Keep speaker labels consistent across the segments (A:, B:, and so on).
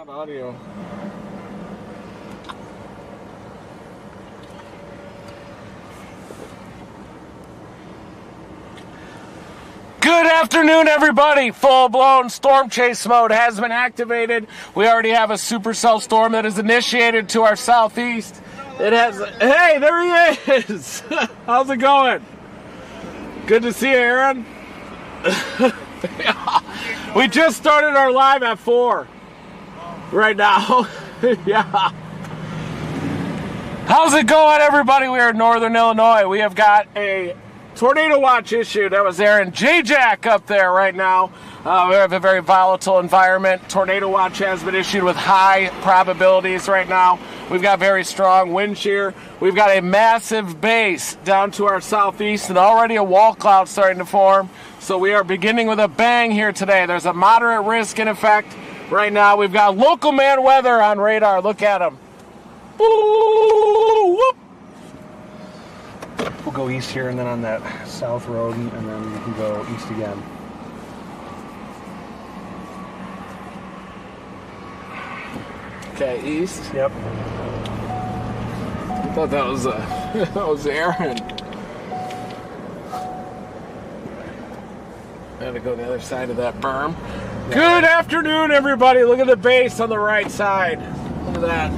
A: Audio. Good afternoon, everybody. Full-blown storm chase mode has been activated. We already have a supercell storm that is initiated to our southeast. It has. Hey, there he is. How's it going? Good to see you, Aaron. We just started our live at 4. Right now. Yeah. How's it going, everybody? We are in Northern Illinois. We have got a tornado watch issued. That was Aaron J-Jack up there right now. We have a very volatile environment. Tornado watch has been issued with high probabilities right now. We've got very strong wind shear. We've got a massive base down to our southeast and already a wall cloud starting to form. So we are beginning with a bang here today. There's a moderate risk in effect. Right now, we've got local man weather on radar. Look at him. We'll
B: go east here and then on that south road, and then we can go east again.
A: Okay, east.
B: Yep.
A: I thought that was that was Aaron. I had to go to the other side of that berm. Good afternoon, everybody. Look at the base on the right side. Look at that.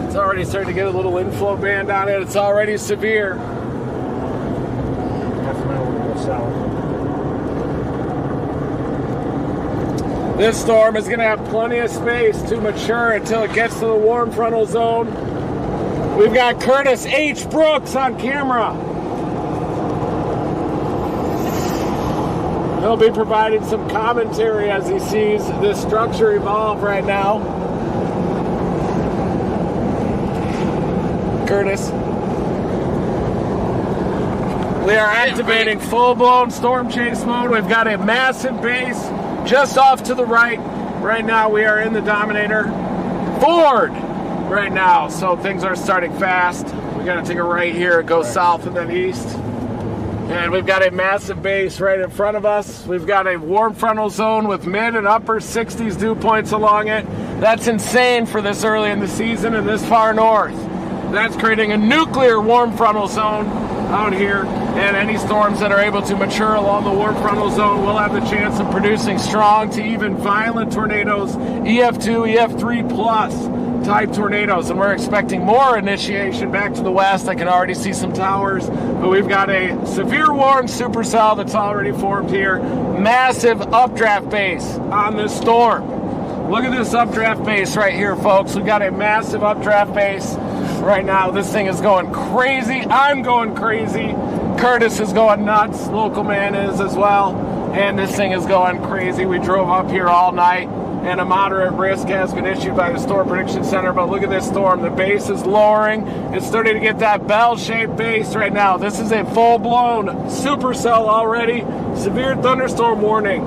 A: It's already starting to get a little inflow band on it. It's already severe.
B: Definitely will go south.
A: This storm is going to have plenty of space to mature until it gets to the warm frontal zone. We've got Curtis H. Brooks on camera. He'll be providing some commentary as he sees this structure evolve right now. Curtis. We are activating full-blown storm chase mode. We've got a massive base just off to the right. Right now we are in the Dominator forward right now. So things are starting fast. We got to take a right here. It goes south and then east. And we've got a massive base right in front of us. We've got a warm frontal zone with mid and upper 60s dew points along it. That's insane for this early in the season and this far north. That's creating a nuclear warm frontal zone out here. And any storms that are able to mature along the warm frontal zone will have the chance of producing strong to even violent tornadoes, EF2, EF3 plus type tornadoes, and we're expecting more initiation back to the west. I can already see some towers, but we've got a severe warm supercell that's already formed here. Massive updraft base on this storm. Look at this updraft base right here, folks. We've got a massive updraft base right now. This thing is going crazy. I'm going crazy. Curtis is going nuts. Local man is as well. And this thing is going crazy. We drove up here all night, and a moderate risk has been issued by the Storm Prediction Center. But look at this storm. The base is lowering. It's starting to get that bell-shaped base right now. This is a full-blown supercell already. Severe thunderstorm warning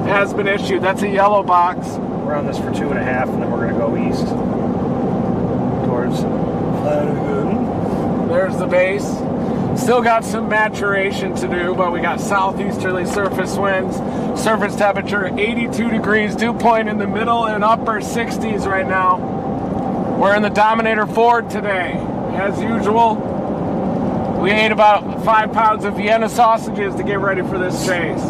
A: has been issued. That's a yellow box.
B: We're on this for 2.5, and then we're going to go east towards Flanagan.
A: There's the base. Still got some maturation to do, but we got southeasterly surface winds. Surface temperature 82 degrees, dew point in the middle and upper 60s right now. We're in the Dominator Ford today. As usual, we ate about 5 pounds of Vienna sausages to get ready for this chase.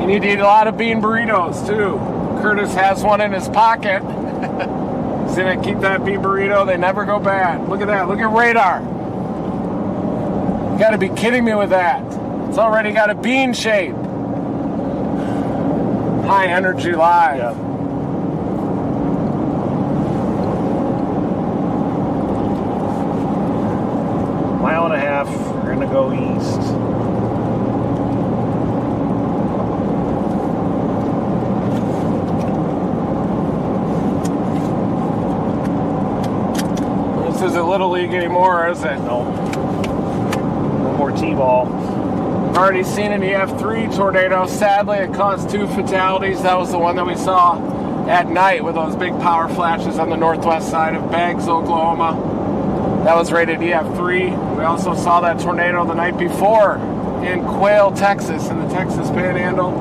A: You need to eat a lot of bean burritos too. Curtis has one in his pocket. He's gonna keep that bean burrito. They never go bad. Look at that. Look at radar. You gotta be kidding me with that. It's already got a bean shape. High energy live.
B: Yeah. Mile and a half. We're gonna go east.
A: This isn't Little League anymore, is it?
B: No. No more T-ball.
A: Already seen an EF3 tornado. Sadly, it caused 2 fatalities. That was the one that we saw at night with those big power flashes on the northwest side of Beggs, Oklahoma. That was rated EF3. We also saw that tornado the night before in Quail, Texas, in the Texas Panhandle.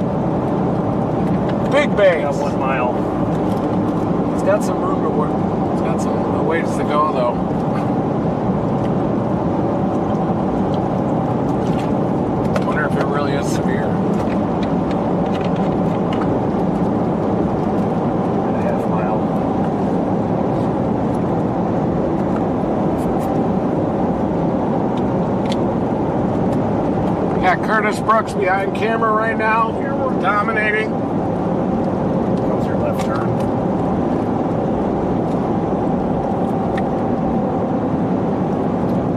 A: Big Beggs.
B: Got 1 mile.
A: It's got some room to work. It's got some ways to go, though. If it really is severe.
B: A half mile.
A: We got Curtis Brooks behind camera right now. Here we're dominating.
B: How's your left turn?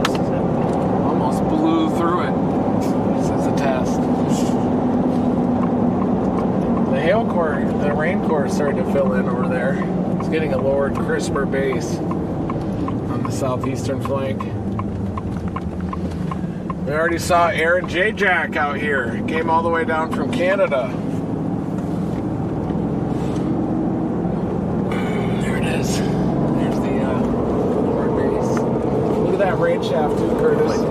B: This is it.
A: Almost blew through it. The hail core, the rain core is starting to fill in over there. It's getting a lower, crisper base on the southeastern flank. We already saw Aaron J. Jack out here. He came all the way down from Canada. There it is. There's the lower base. Look at that rain shaft too, Curtis.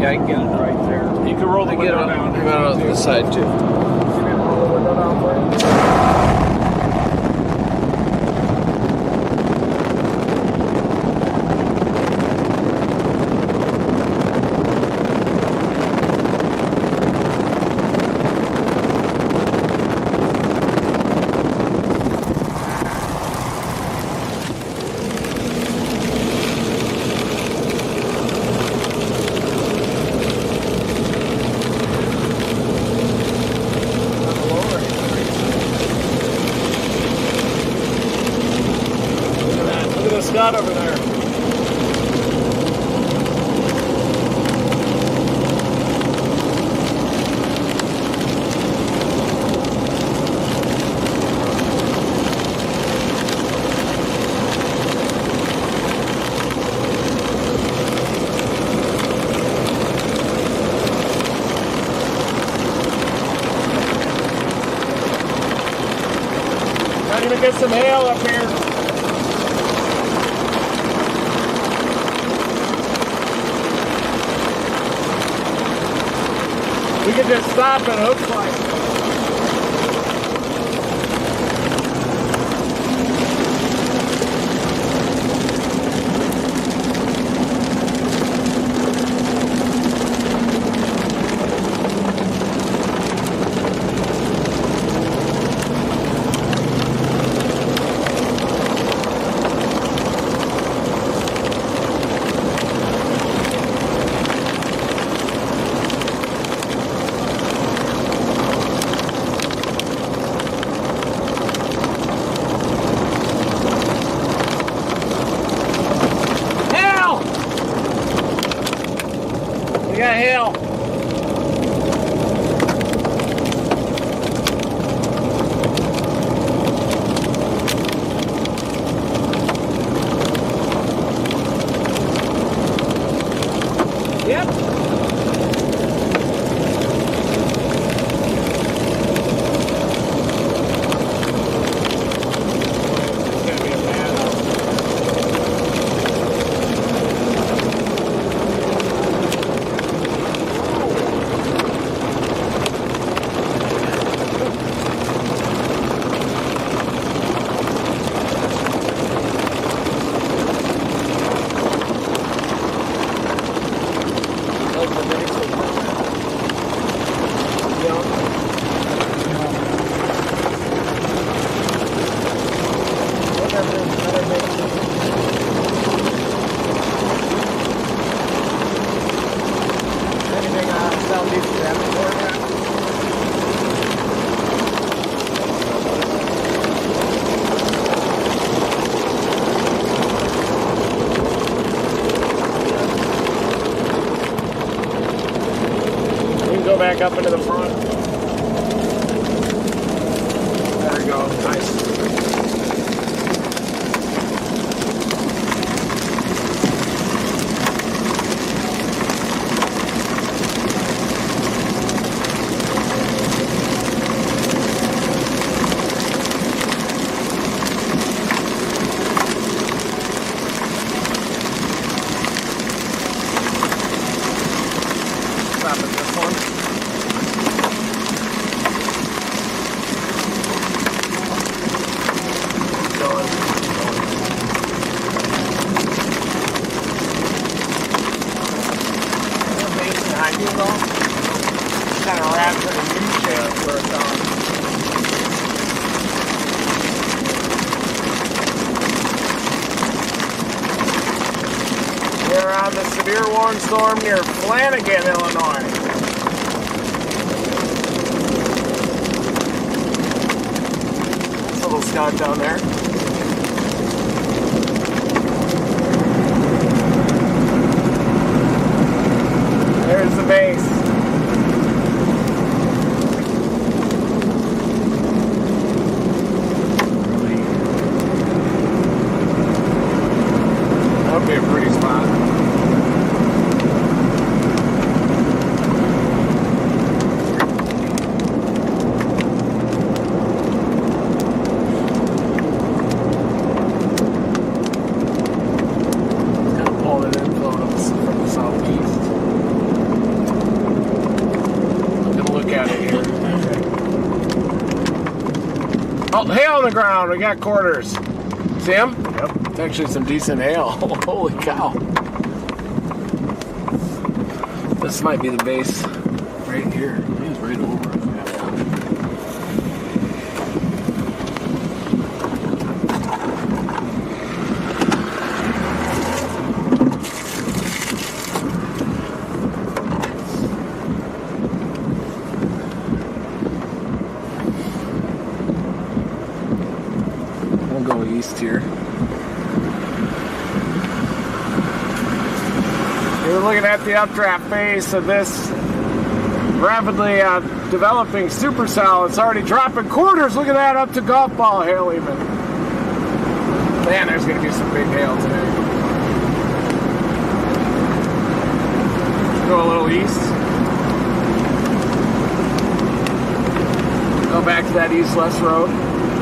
C: Yeah, I can get it right there.
A: You can roll the window down.
C: Get it on this side too.
A: You can roll the window down for you. Scott over there. Trying to get some hail up here. We could just stop and hook fly. that hail. Yep. It's gonna be a bad back up into the front. There we go. Nice. Stop at this one. Kind of wrapped in a U-shape where it's on. We're on the severe warning storm near Flanagan, Illinois. This little scout down there. There's the base. That would be a pretty spot. Kind of pull it in from the southeast. At it here. Oh, hail on the ground. We got quarters. See them?
B: Yep.
A: It's actually some decent hail. Holy cow. This might be the base right here. It's right over it. Go east here. You're looking at the updraft base of this rapidly developing supercell. It's already dropping quarters. Look at that, up to golf ball hail even. Man, there's going to be some big hail today. Go a little east. Go back to that east-west road.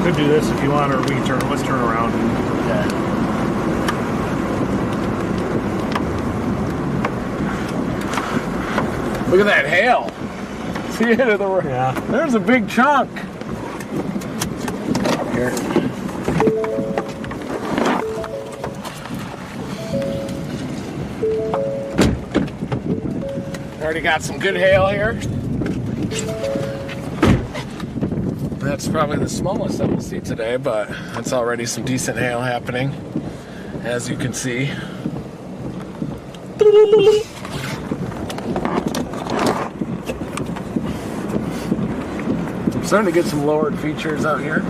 B: Could do this if you want, or we can turn. Let's turn around. Okay.
A: Look at that hail. See it of the road.
B: Yeah.
A: There's a big chunk. Here. Already got some good hail here. That's probably the smallest that we'll see today, but that's already some decent hail happening, as you can see. I'm starting to get some lowered features out here.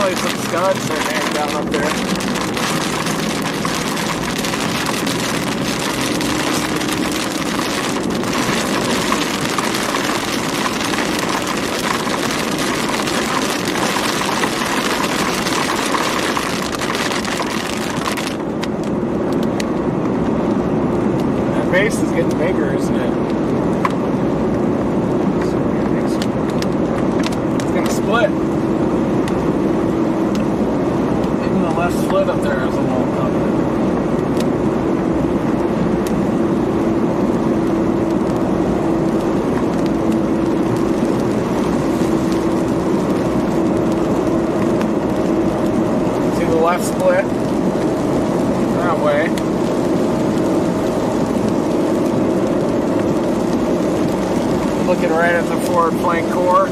A: Probably some studs that hang down up there. That base is getting bigger, isn't it? It's gonna split. Left split up there is a little tough. See the left split? That way. Looking right at the forward flank core.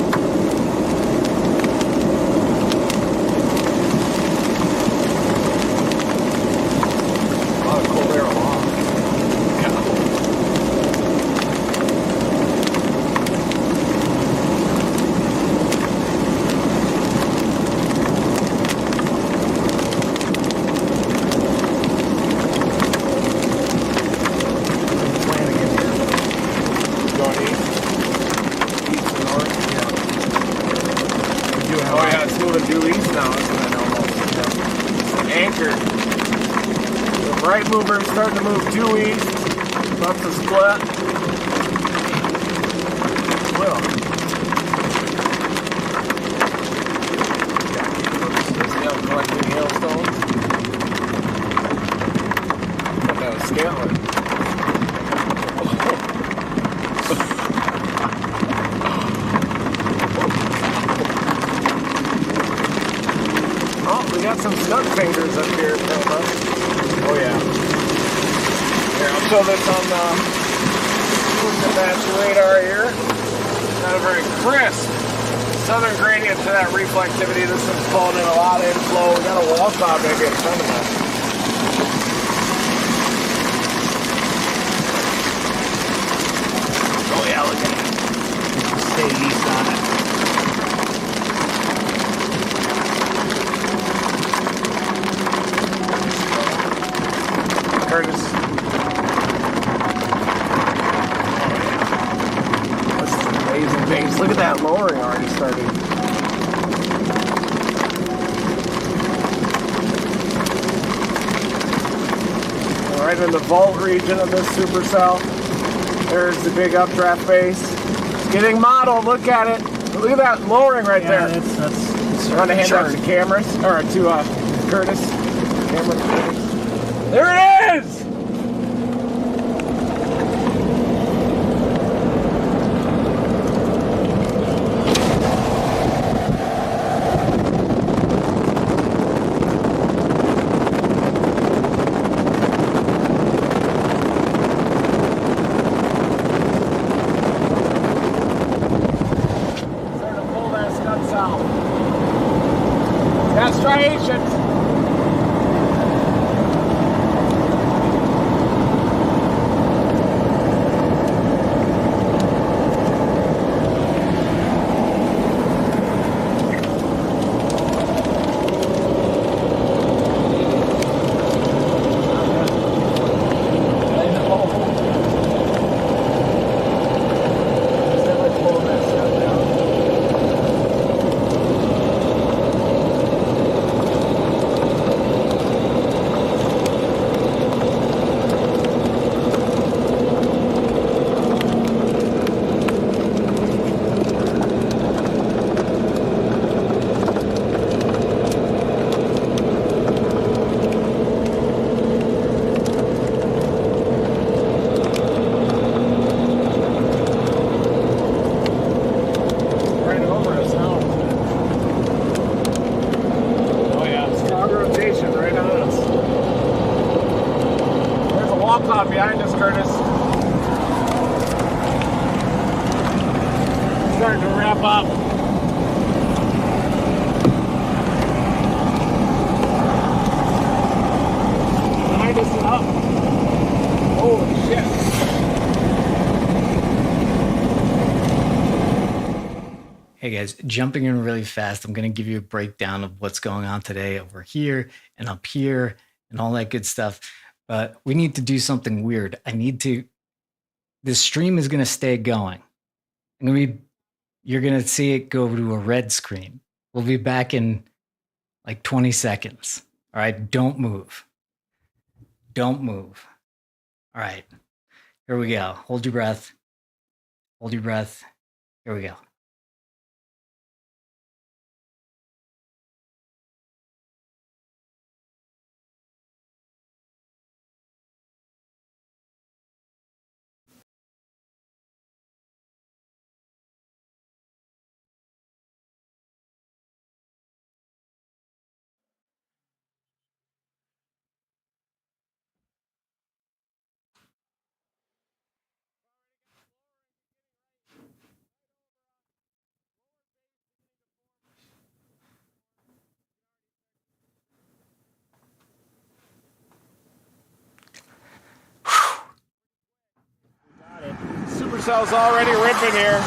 A: Right mover is starting to move due east. About to split. Well. See how I'm collecting hailstones? I thought that was scaling. Oh, we got some stud fingers up here. Oh yeah. Here, I'll show this on the advanced radar here. Not a very crisp southern gradient to that reflectivity. This one's pulling in a lot of inflow. We got a wall cloud maybe in front of us. Oh yeah, look at that. Stay east on it. Curtis. This is an amazing base. Look at that lowering already starting. Right in the vault region of this supercell. There's the big updraft base. It's getting modeled. Look at it. Look at that lowering right there.
B: That's
A: you want to hand off to cameras or to Curtis? Camera. There it is! Starting to pull that scud south. That's striations. Behind us, Curtis. Starting to wrap up. Behind us and up. Holy shit.
D: Hey guys, jumping in really fast, I'm going to give you a breakdown of what's going on today over here and up here and all that good stuff. But we need to do something weird. This stream is going to stay going. You're going to see it go to a red screen. We'll be back in like 20 seconds. All right, don't move. Don't move. All right, here we go. Hold your breath. Hold your breath. Here we go.
A: Supercell's already ripping here.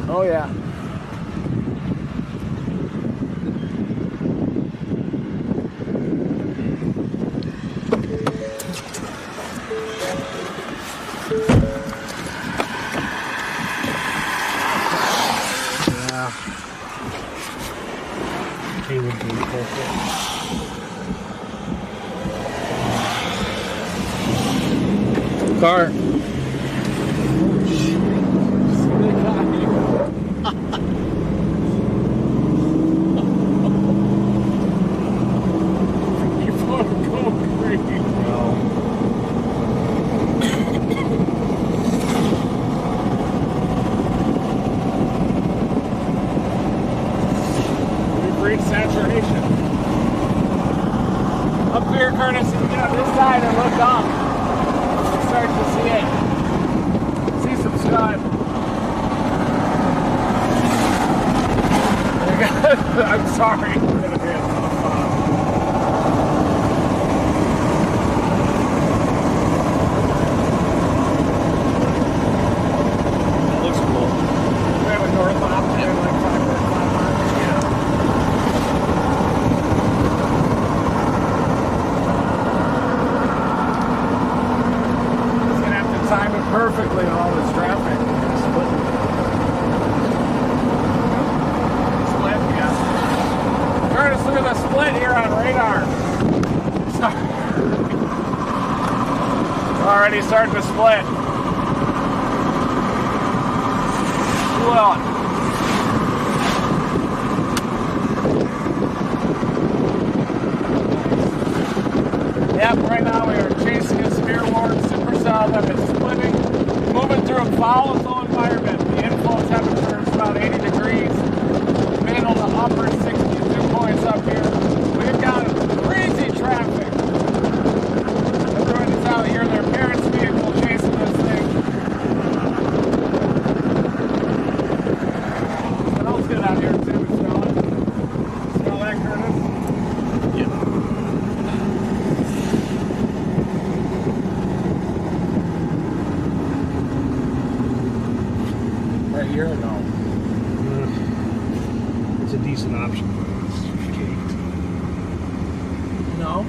A: Oh yeah.
B: He would be perfect.
C: Car.
A: Saturation. Up here, Curtis, if you get on this side and look up, you start to see it. See some sky. I'm sorry.
C: That looks cool.
A: We have a north option, like 5 time it perfectly in all this traffic. Split, yeah. Curtis, look at the split here on radar. It's already starting to split. Well. Yep, right now we are chasing a severe warm supercell that is splitting, moving through a volatile environment. The inflow temperature is about 80 degrees, middle to upper 62 points up here. We've got crazy traffic. Everyone is out here in their parents' vehicle chasing this thing. What else good out here too? Smell it? Smell that, Curtis?
C: Yep.
A: Right here or no?
B: It's a decent option, but it's caked.
A: No.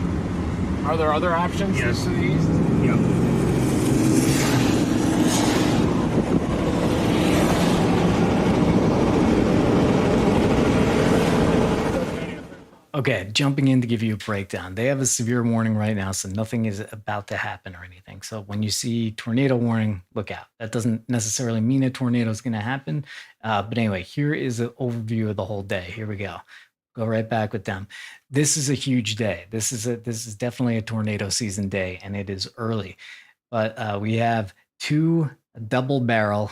A: Are there other options
B: Yes.
A: to the east?
B: Yep.
D: Okay, jumping in to give you a breakdown. They have a severe warning right now, so nothing is about to happen or anything. So when you see tornado warning, look out. That doesn't necessarily mean a tornado is going to happen. But anyway, here is an overview of the whole day. Here we go. Go right back with them. This is a huge day. This is definitely a tornado season day, and it is early. But we have two double barrel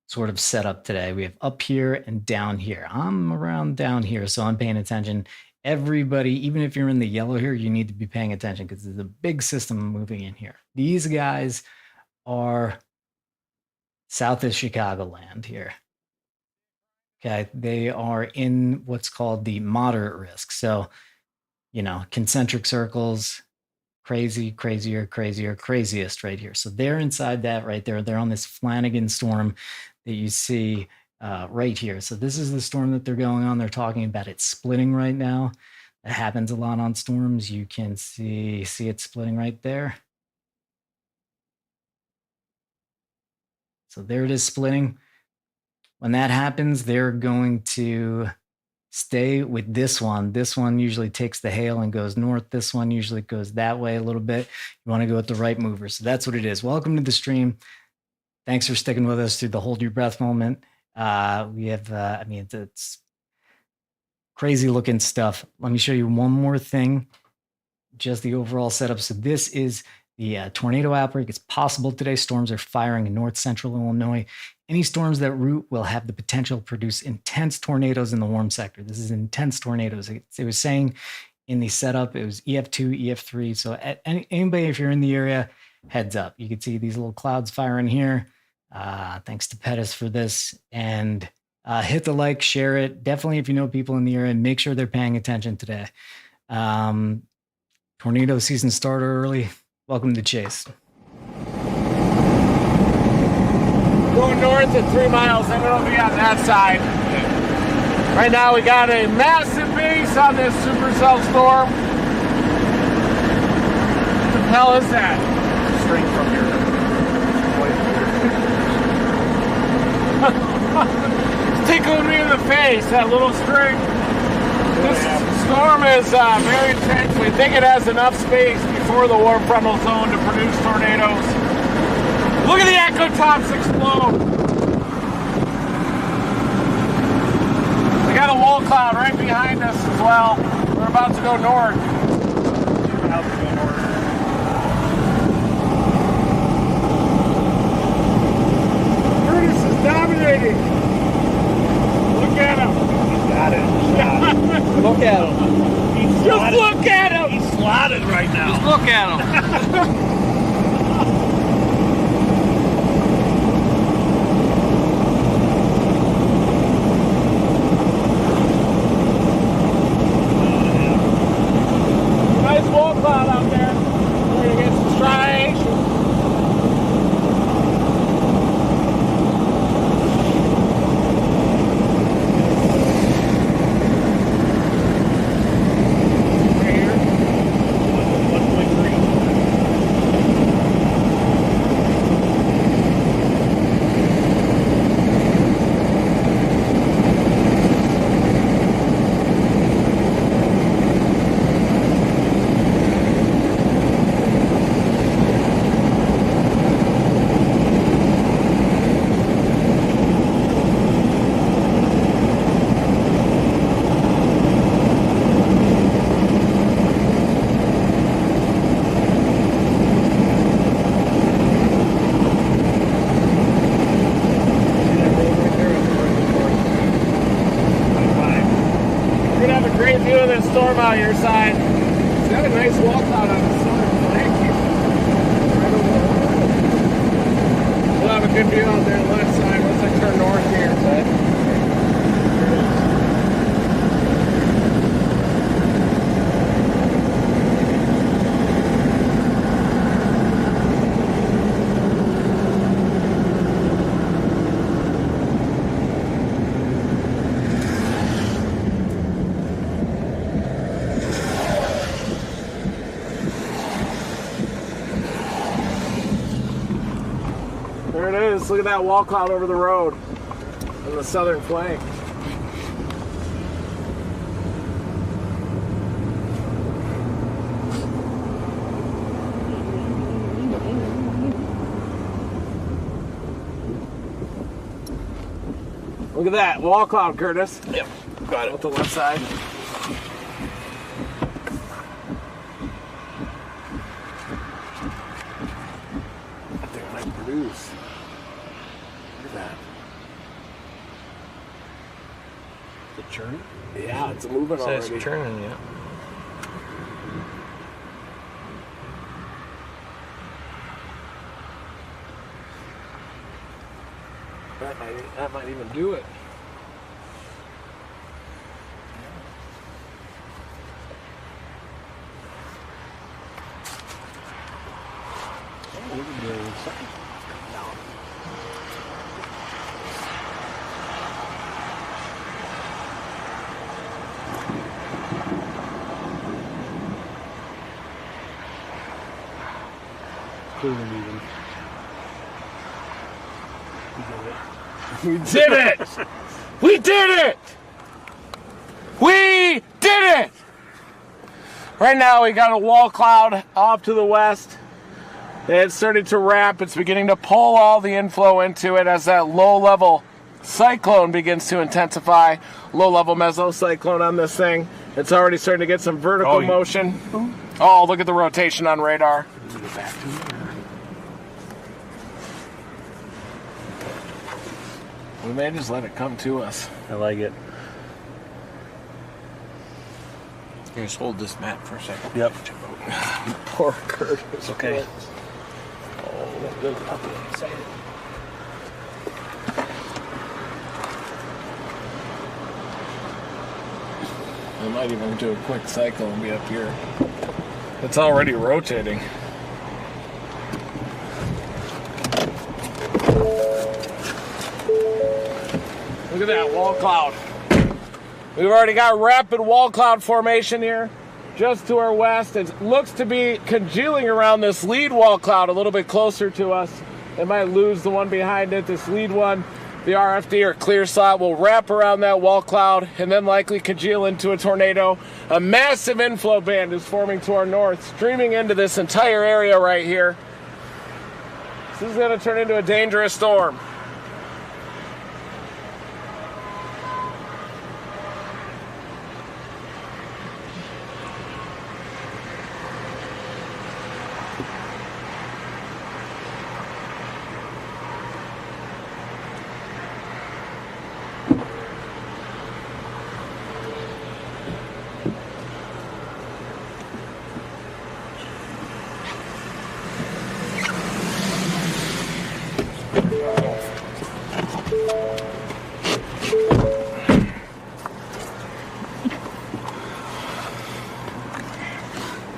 D: sort of setup today. We have up here and down here. I'm around down here, so I'm paying attention. Everybody, even if you're in the yellow here, you need to be paying attention because there's a big system moving in here. These guys are south of Chicagoland here. Okay. They are in what's called the moderate risk. So, concentric circles, crazy, crazier, crazier, craziest right here. So they're inside that right there. They're on this Flanagan storm that you see right here. So this is the storm that they're going on. They're talking about it splitting right now. That happens a lot on storms. You can see it splitting right there. So there it is splitting. When that happens, they're going to stay with this one. This one usually takes the hail and goes north. This one usually goes that way a little bit. You want to go with the right mover. So that's what it is. Welcome to the stream. Thanks for sticking with us through the hold your breath moment. We have, it's crazy looking stuff. Let me show you one more thing, just the overall setup. So this is the tornado outbreak. It's possible today. Storms are firing in north central Illinois. Any storms that route will have the potential to produce intense tornadoes in the warm sector. This is intense tornadoes. It was saying in the setup, it was EF2, EF3. So anybody, if you're in the area, heads up. You can see these little clouds firing here. Thanks to Pettis for this. And hit the like, share it. Definitely, if you know people in the area, make sure they're paying attention today. Tornado season started early. Welcome to Chase.
A: Going north at 3 miles, and it'll be on that side. Right now, we got a massive base on this supercell storm. What the hell is that?
B: String from here.
A: Tickled me in the face, that little string. This storm is very intense. We think it has enough space before the warm frontal zone to produce tornadoes. Look at the echo tops explode. We got a wall cloud right behind us as well. We're about to go north. Curtis is dominating. Look at him.
B: He's got it.
C: Look at him.
A: Just look at him.
B: He's slotted right now.
C: Just look at him.
A: Nice wall cloud out there. We're going to get some striations. Right here.
B: 1.3.
A: Storm out your side. It's got a nice wall cloud on the southern flank. Right over the We'll have a good view out there on the left side once I turn north here. There it is. Look at that wall cloud over the road on the southern flank. Look at that wall cloud, Curtis.
C: Yep, got it.
A: Off the left side. That thing might produce. Look at that.
C: Is it churning?
A: Yeah, it's moving already.
C: It's churning, yeah.
A: That might even do it.
C: Clearly moving.
A: We did it! We did it! We did it! Right now we got a wall cloud off to the west. It's starting to wrap. It's beginning to pull all the inflow into it as that low-level cyclone begins to intensify. Low-level mesocyclone on this thing. It's already starting to get some vertical motion. Oh, look at the rotation on radar. We may just let it come to us.
B: I like it.
C: Just hold this mat for a second.
B: Yep.
A: Poor Curtis.
B: It's okay.
A: Oh, good puppy. I might even do a quick cycle and be up here. It's already rotating. Look at that wall cloud. We've already got rapid wall cloud formation here just to our west. It looks to be congealing around this lead wall cloud a little bit closer to us. It might lose the one behind it. This lead one, the RFD or clear slot, will wrap around that wall cloud and then likely congeal into a tornado. A massive inflow band is forming to our north, streaming into this entire area right here. This is going to turn into a dangerous storm.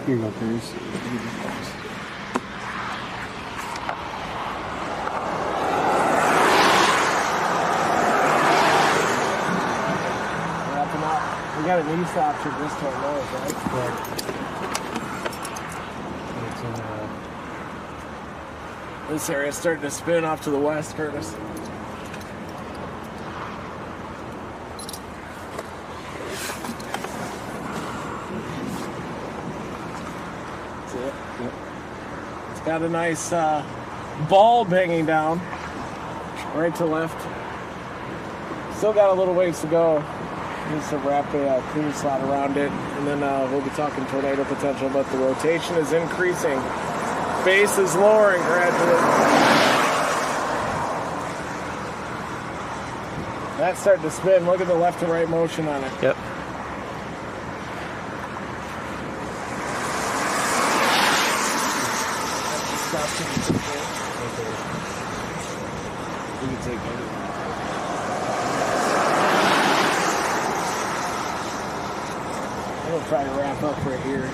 C: Here you go, Curtis.
A: Wrapping up. We got an east option this time, right? This area's starting to spin off to the west, Curtis. That's it. Yep. It's got a nice bulb hanging down, right to left. Still got a little ways to go. Just to wrap a clean slot around it, and then we'll be talking tornado potential, but the rotation is increasing. Base is lowering gradually. That's starting to spin. Look at the left and right motion on it.
B: Yep.
A: You can take it. We'll try to wrap up right here.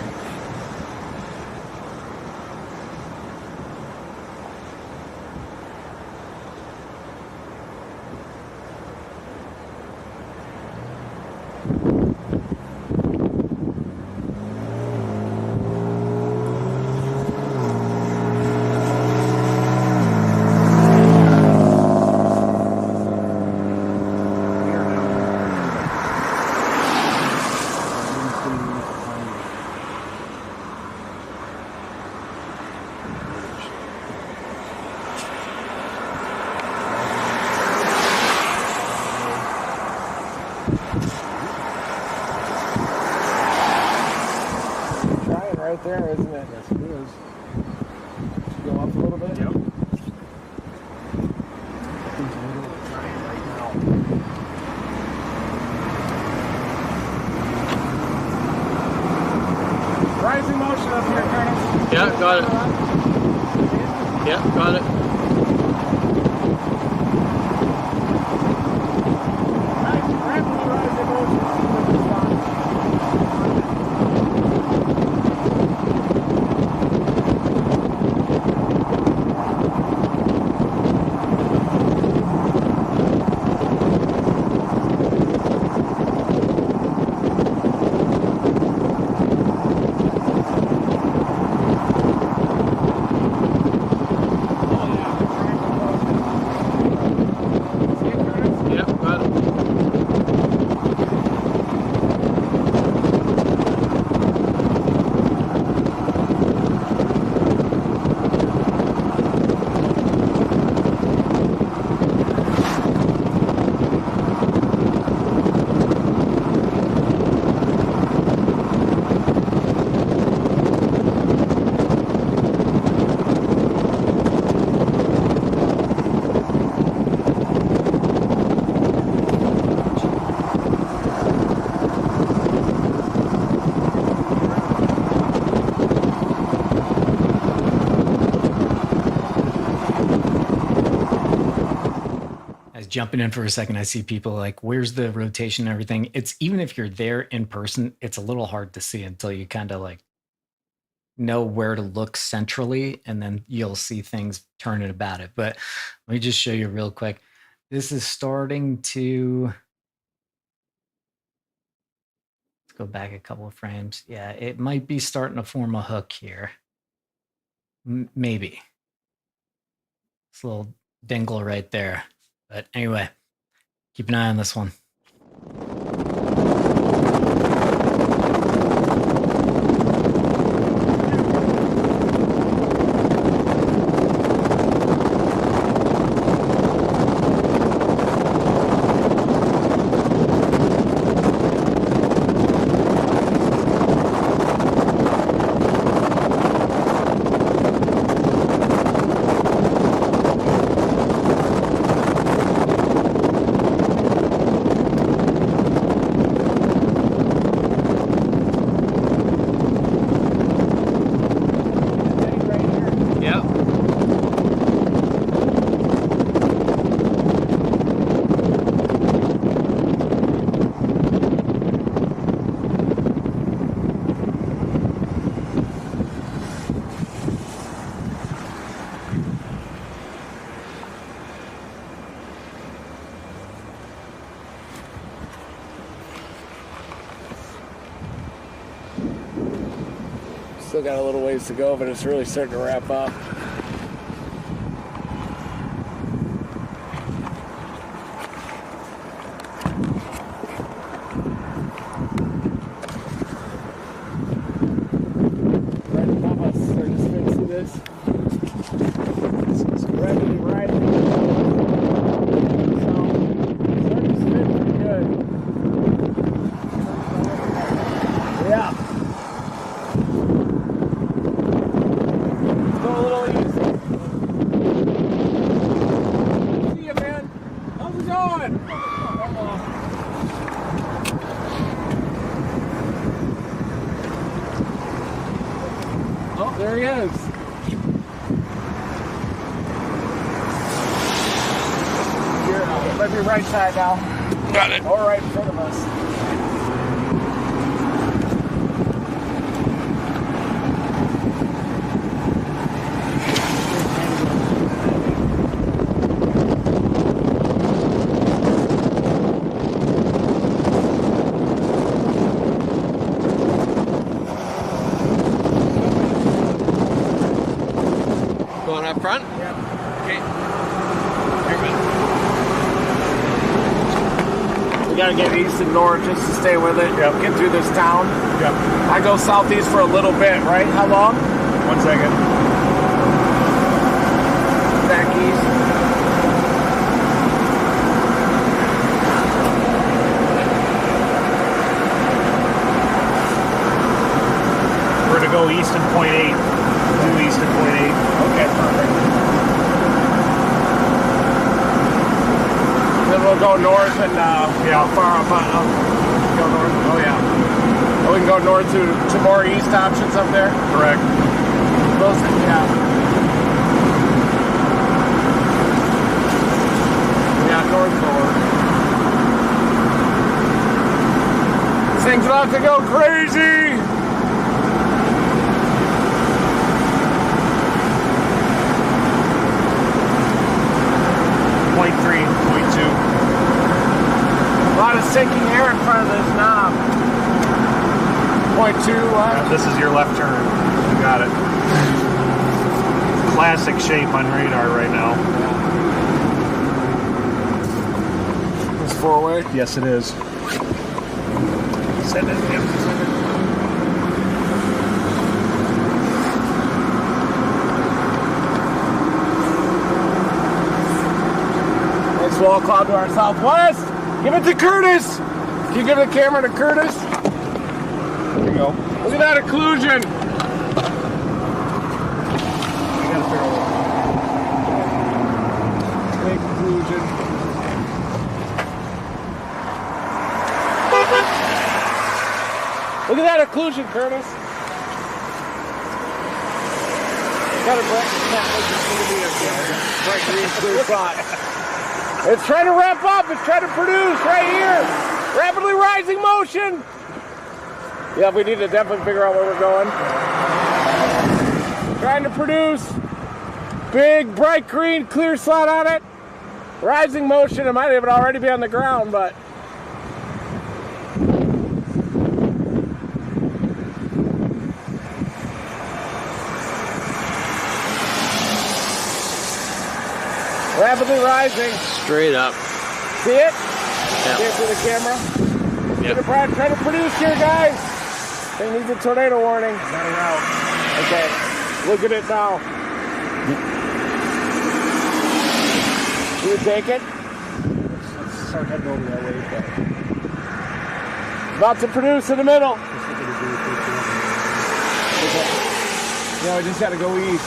D: jumping in for a second, I see people like, where's the rotation and everything? It's even if you're there in person, it's a little hard to see until you kind of like know where to look centrally, and then you'll see things turning about it. But let me just show you real quick. This is starting to, let's go back a couple of frames. Yeah, it might be starting to form a hook here. Maybe. It's a little dingle right there. But anyway, keep an eye on this one.
A: Still got a little ways to go, but it's really starting to wrap up. Right above us, we're just going to see this. It's ready to ride. So, starting to spin pretty good. Yeah. Go a little easy. See you, man. How's it going? Oh, there he is. Here, let me right side now.
C: Got it.
A: All right in front of us.
C: Going up front?
A: Yeah.
C: Okay.
A: We gotta get east and north just to stay with it.
B: Yep.
A: Get through this town.
B: Yep.
A: I go southeast for a little bit, right? How long?
B: 1 second.
A: Back east.
B: We're gonna go east in 0.8. Due east in 0.8.
A: Okay, perfect. Then we'll go north and how far up? Go north. Oh yeah. Oh, we can go north to more east options up there.
B: Correct.
A: Those, yeah. Yeah, north forward. This thing's about to go crazy.
B: 0.3, 0.2.
A: A lot of sinking air in front of this knob. 0.2, what?
B: This is your left turn. You got it. Classic shape on radar right now.
A: It's four-way?
B: Yes, it is. Send it. Yep, send it.
A: Nice wall cloud to our southwest. Give it to Curtis. Can you give the camera to Curtis?
B: There you go.
A: Look at that occlusion.
B: You gotta figure out.
A: Big occlusion. Look at that occlusion, Curtis. Got a bright green blue spot. It's trying to ramp up. It's trying to produce right here. Rapidly rising motion. Yeah, we need to definitely figure out where we're going. Trying to produce. Big, bright green, clear slot on it. Rising motion. It might even already be on the ground, but... rapidly rising.
C: Straight up.
A: See it?
C: Yep.
A: See it through the camera?
C: Yep.
A: Trying to produce here, guys. They need a tornado warning.
B: Got her out.
A: Okay, look at it now. Do you take it?
B: Let's start heading over that way.
A: About to produce in the middle. Okay. Yeah, we just got to go east.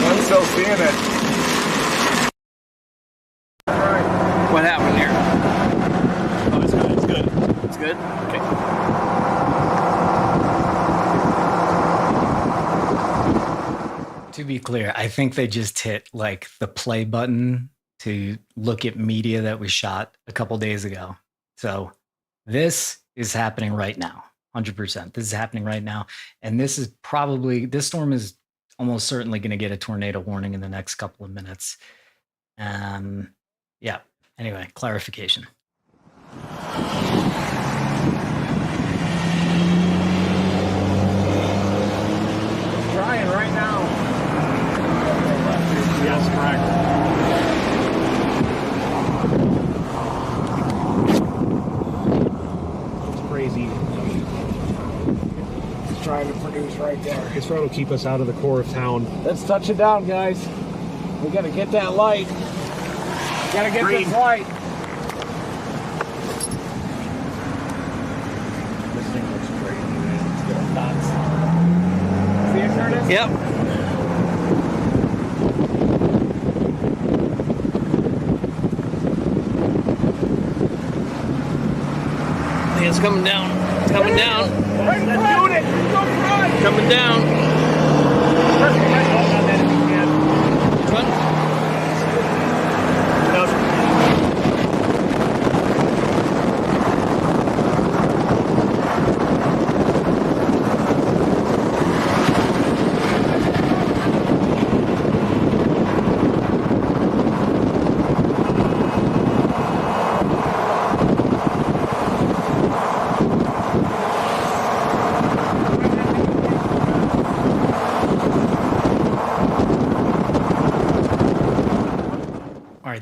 A: I'm still seeing it.
C: What happened here?
B: Oh, it's good. It's good.
C: It's good? Okay.
D: To be clear, I think they just hit like the play button to look at media that we shot a couple days ago. So this is happening right now, 100%. This is happening right now. And this storm is almost certainly going to get a tornado warning in the next couple of minutes. Yeah. Anyway, clarification.
A: Trying right now.
B: Yes, correct. It's crazy.
A: It's trying to produce right there.
B: This road will keep us out of the core of town.
A: Let's touch it down, guys. We got to get that light. Got to get
B: Green.
A: this light.
B: This thing looks crazy, man. It's going nuts.
A: See it, Curtis?
C: Yep. Hey, it's coming down. It's coming down.
A: Right in front. It. Go front.
C: Coming down. Which one?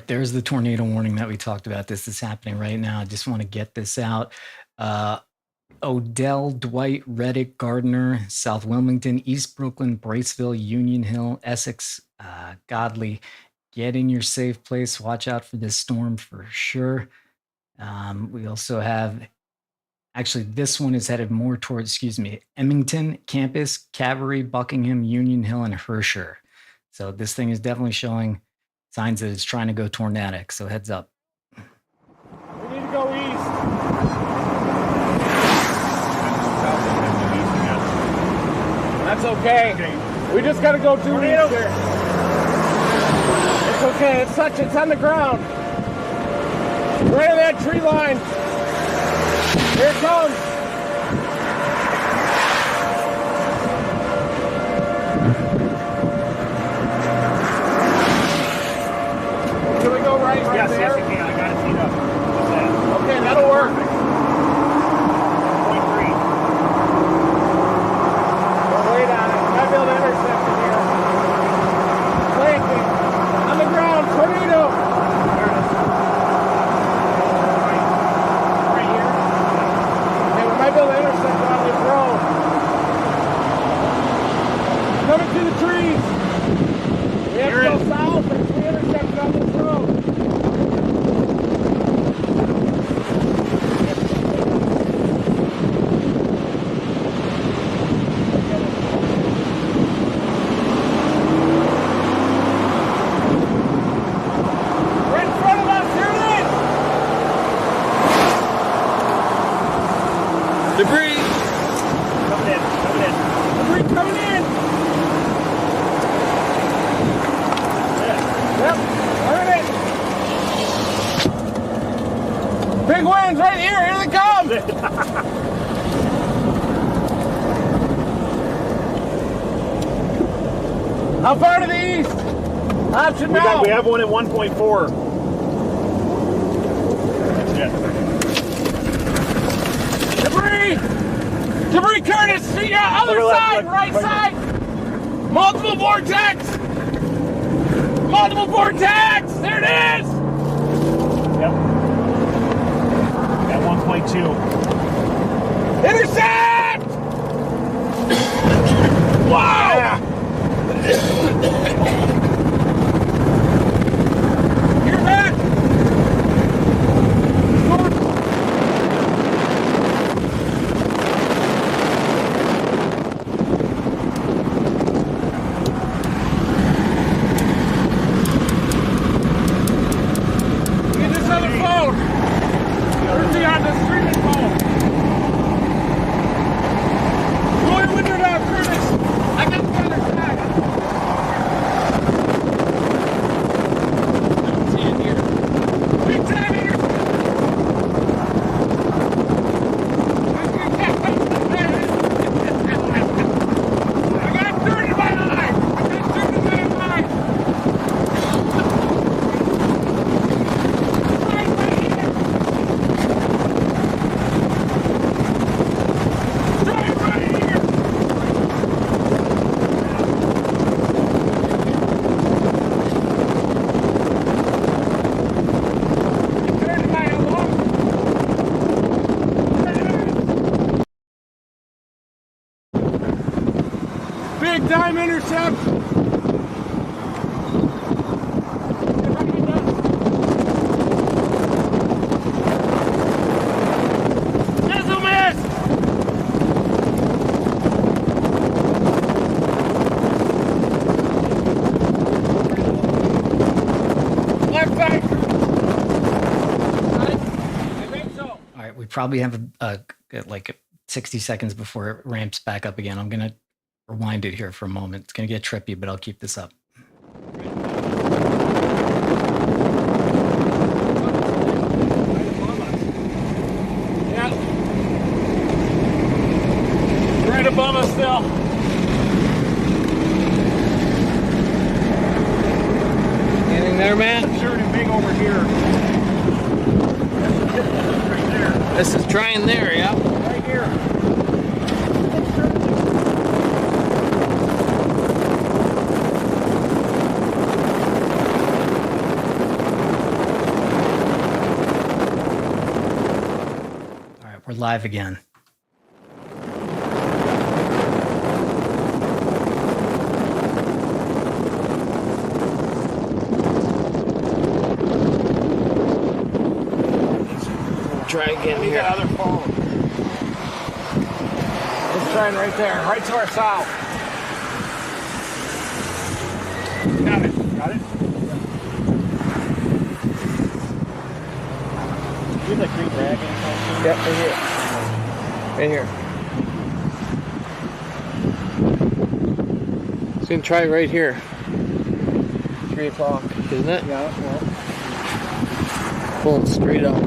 D: There's the tornado warning that we talked about. This is happening right now. I just want to get this out. Odell, Dwight, Reddick, Gardner, South Wilmington, East Brooklyn, Braceville, Union Hill, Essex, Godley. Get in your safe place. Watch out for this storm for sure. We also have, actually, this one is headed more towards, Emmington, Campus, Cavalry, Buckingham, Union Hill, and Herscher. So this thing is definitely showing signs that it's trying to go tornadic, so heads up.
A: We need to go east. That's okay. We just got to go due east here. It's okay. It's on the ground. Right on that tree line. Here it comes. Can we go right
B: Yes,
A: there?
B: yes, you can. I got it teed up. What's that?
A: Okay, that'll work.
B: 0.3.
A: We'll wait on it. Might be able to intercept it here. Coming through the trees. We have to go south and we intercepted on this road. Right in front of us, here it is.
C: Debris.
B: Coming in.
A: Debris coming in. Yep, there it is. Big winds right here. Here they come. How far to the east? Option no.
B: We have one at 1.4. That's it.
A: Debris! Debris, Curtis! See ya! Other
B: Look,
A: side!
B: look,
A: Right
B: look.
A: side! Multiple vortex! Multiple vortex! There it is!
B: Yep. At 1.2.
A: Intercept! Wow! Hear that? Get this other phone. Where's he on the streaming phone? Roll your window down, Curtis. I got the other side. I don't see it here. Big time here. I got dirt in my eye. I got dirt in my eye. Right here. Drive right here. Turn to my elbow. Big time intercept. Nizzle miss. Left side. I think so.
D: All right, we probably have like 60 seconds before it ramps back up again. I'm gonna rewind it here for a moment. It's gonna get trippy, but I'll keep this up.
A: Yeah. Right above us still.
C: Anything there, man?
B: Sure and big over here. Right there.
C: This is trying there, yeah.
B: Right here.
D: All right, we're live again.
C: Try again
A: We
C: here.
A: got other phone. It's trying right there, right to our south. Got it.
B: Got it? You have that green rag in it?
C: Yep, right here. Right here. It's gonna try right here. 3 o'clock, isn't it?
B: Yeah, well.
C: Pulling straight up.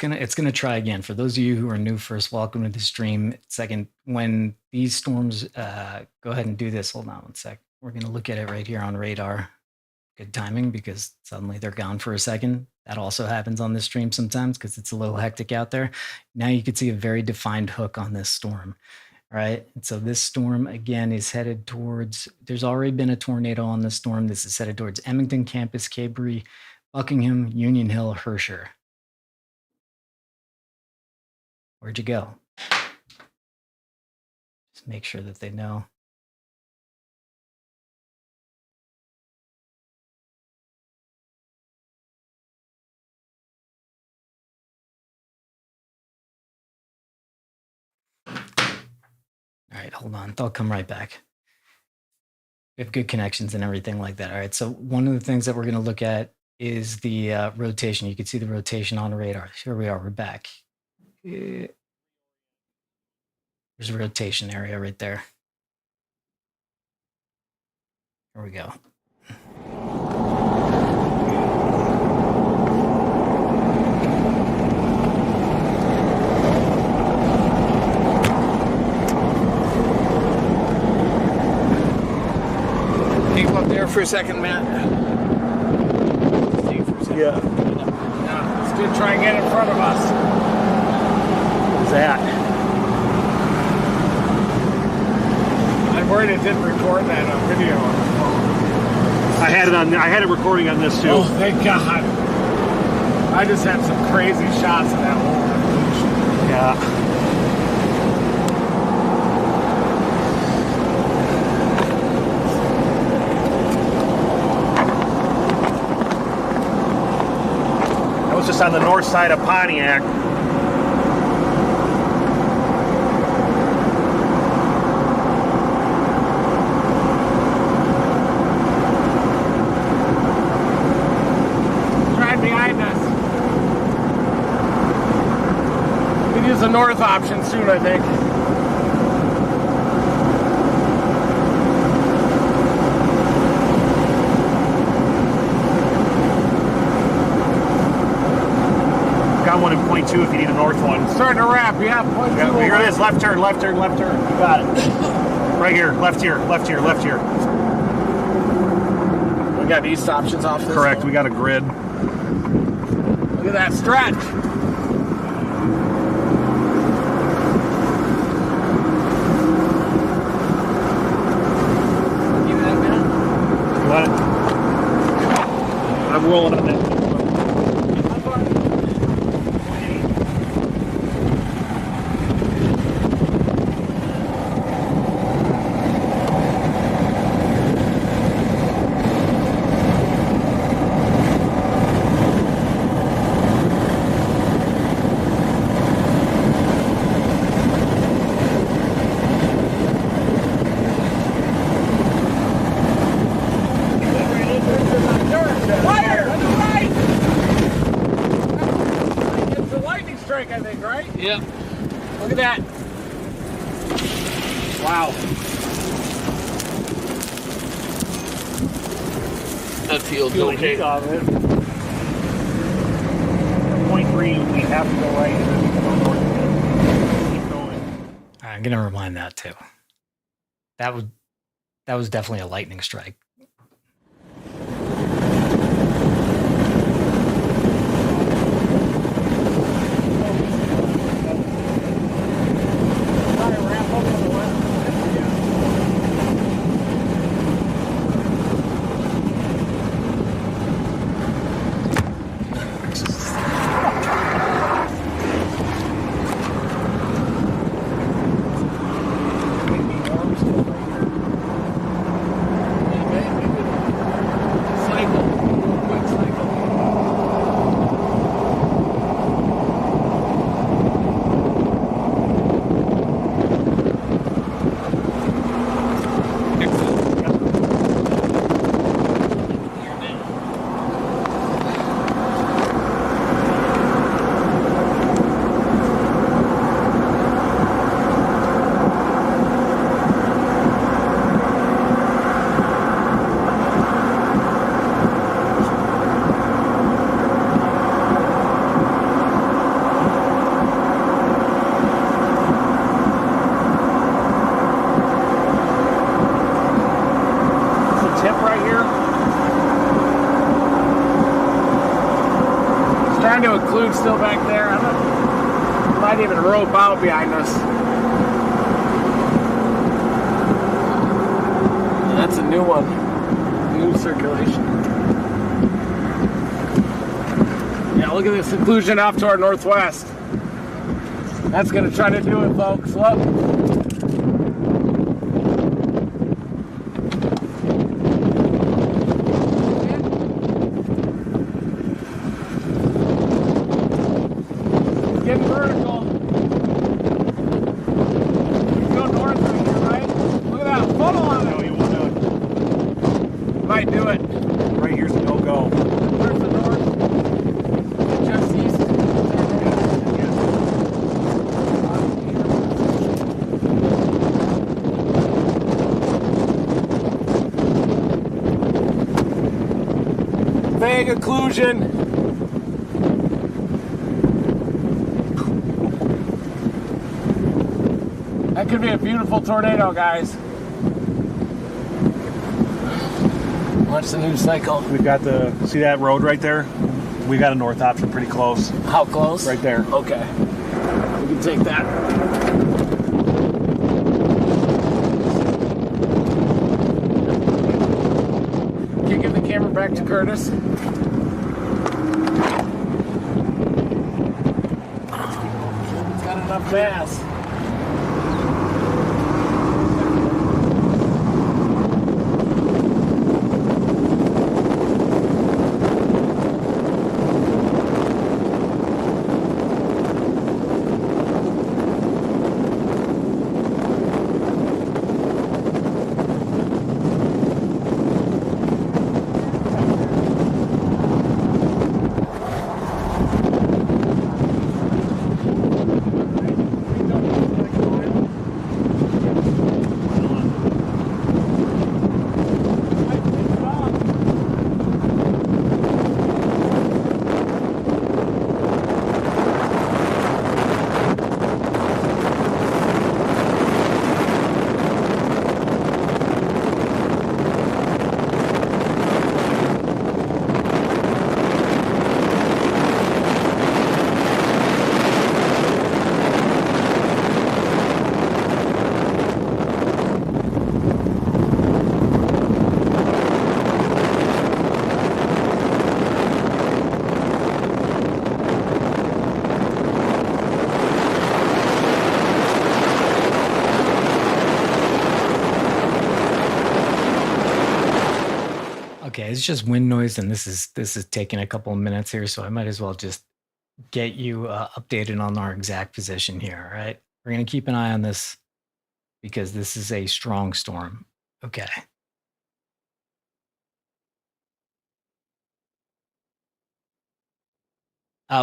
D: It's gonna try again. For those of you who are new, first, welcome to the stream. Second, when these storms go ahead and do this, hold on one sec. We're gonna look at it right here on radar. Good timing because suddenly they're gone for a second. That also happens on this stream sometimes because it's a little hectic out there. Now you can see a very defined hook on this storm. All right. And so this storm again is headed towards, there's already been a tornado on this storm. This is headed towards Emmington Campus, Cabry, Buckingham, Union Hill, Herscher. Where'd you go? Just make sure that they know. All right, hold on. They'll come right back. We have good connections and everything like that. All right, so one of the things that we're going to look at is the rotation. You can see the rotation on the radar. Here we are. We're back. There's a rotation area right there. Here we go.
C: For a second, Matt.
A: Stay for a second.
B: Yeah.
A: Yeah, let's do try and get in front of us.
B: What's that?
A: I'm worried it didn't record that on video on the phone.
B: I had it recording on this too.
A: Oh, thank God. I just had some crazy shots of that whole revolution.
B: Yeah. Just on the north side of Pontiac.
A: Right behind us. We can use the north option soon, I think.
B: One in point two if you need a north one.
A: Starting to wrap, yeah.
B: Here it is. Left turn, left turn, left turn. You got it. Right here. Left here, left here, left here.
A: We got east options off this.
B: Correct.
A: One.
B: We got a grid.
A: Look at that stretch. Give me that, man.
B: What? I'm rolling on that.
A: Yep. Look at that. Wow.
C: That feels
B: Feel the
C: okay.
B: heat of it. Point three, we have to go right and then go north again. Keep going.
D: All right, I'm going to remind that too. That was definitely a lightning strike.
A: trying to include still back there. I don't, might even rope out behind us. That's a new one. New circulation. Yeah, look at this inclusion off to our northwest. That's going to try to do it, folks. Look. Getting vertical. You go north right here, right? Look at that funnel on it.
B: No, you won't do it.
A: Might do it.
B: Right here's the no-go.
A: Where's the north? Just east. Vague occlusion. That could be a beautiful tornado, guys. Watch the news cycle.
B: We've got see that road right there? We got a north option pretty close.
A: How close?
B: Right there.
A: Okay. We can take that. Can you give the camera back to Curtis? It's got enough mass.
D: Okay, it's just wind noise, and this is taking a couple of minutes here, so I might as well just get you updated on our exact position here. All right, we're gonna keep an eye on this because this is a strong storm. Okay.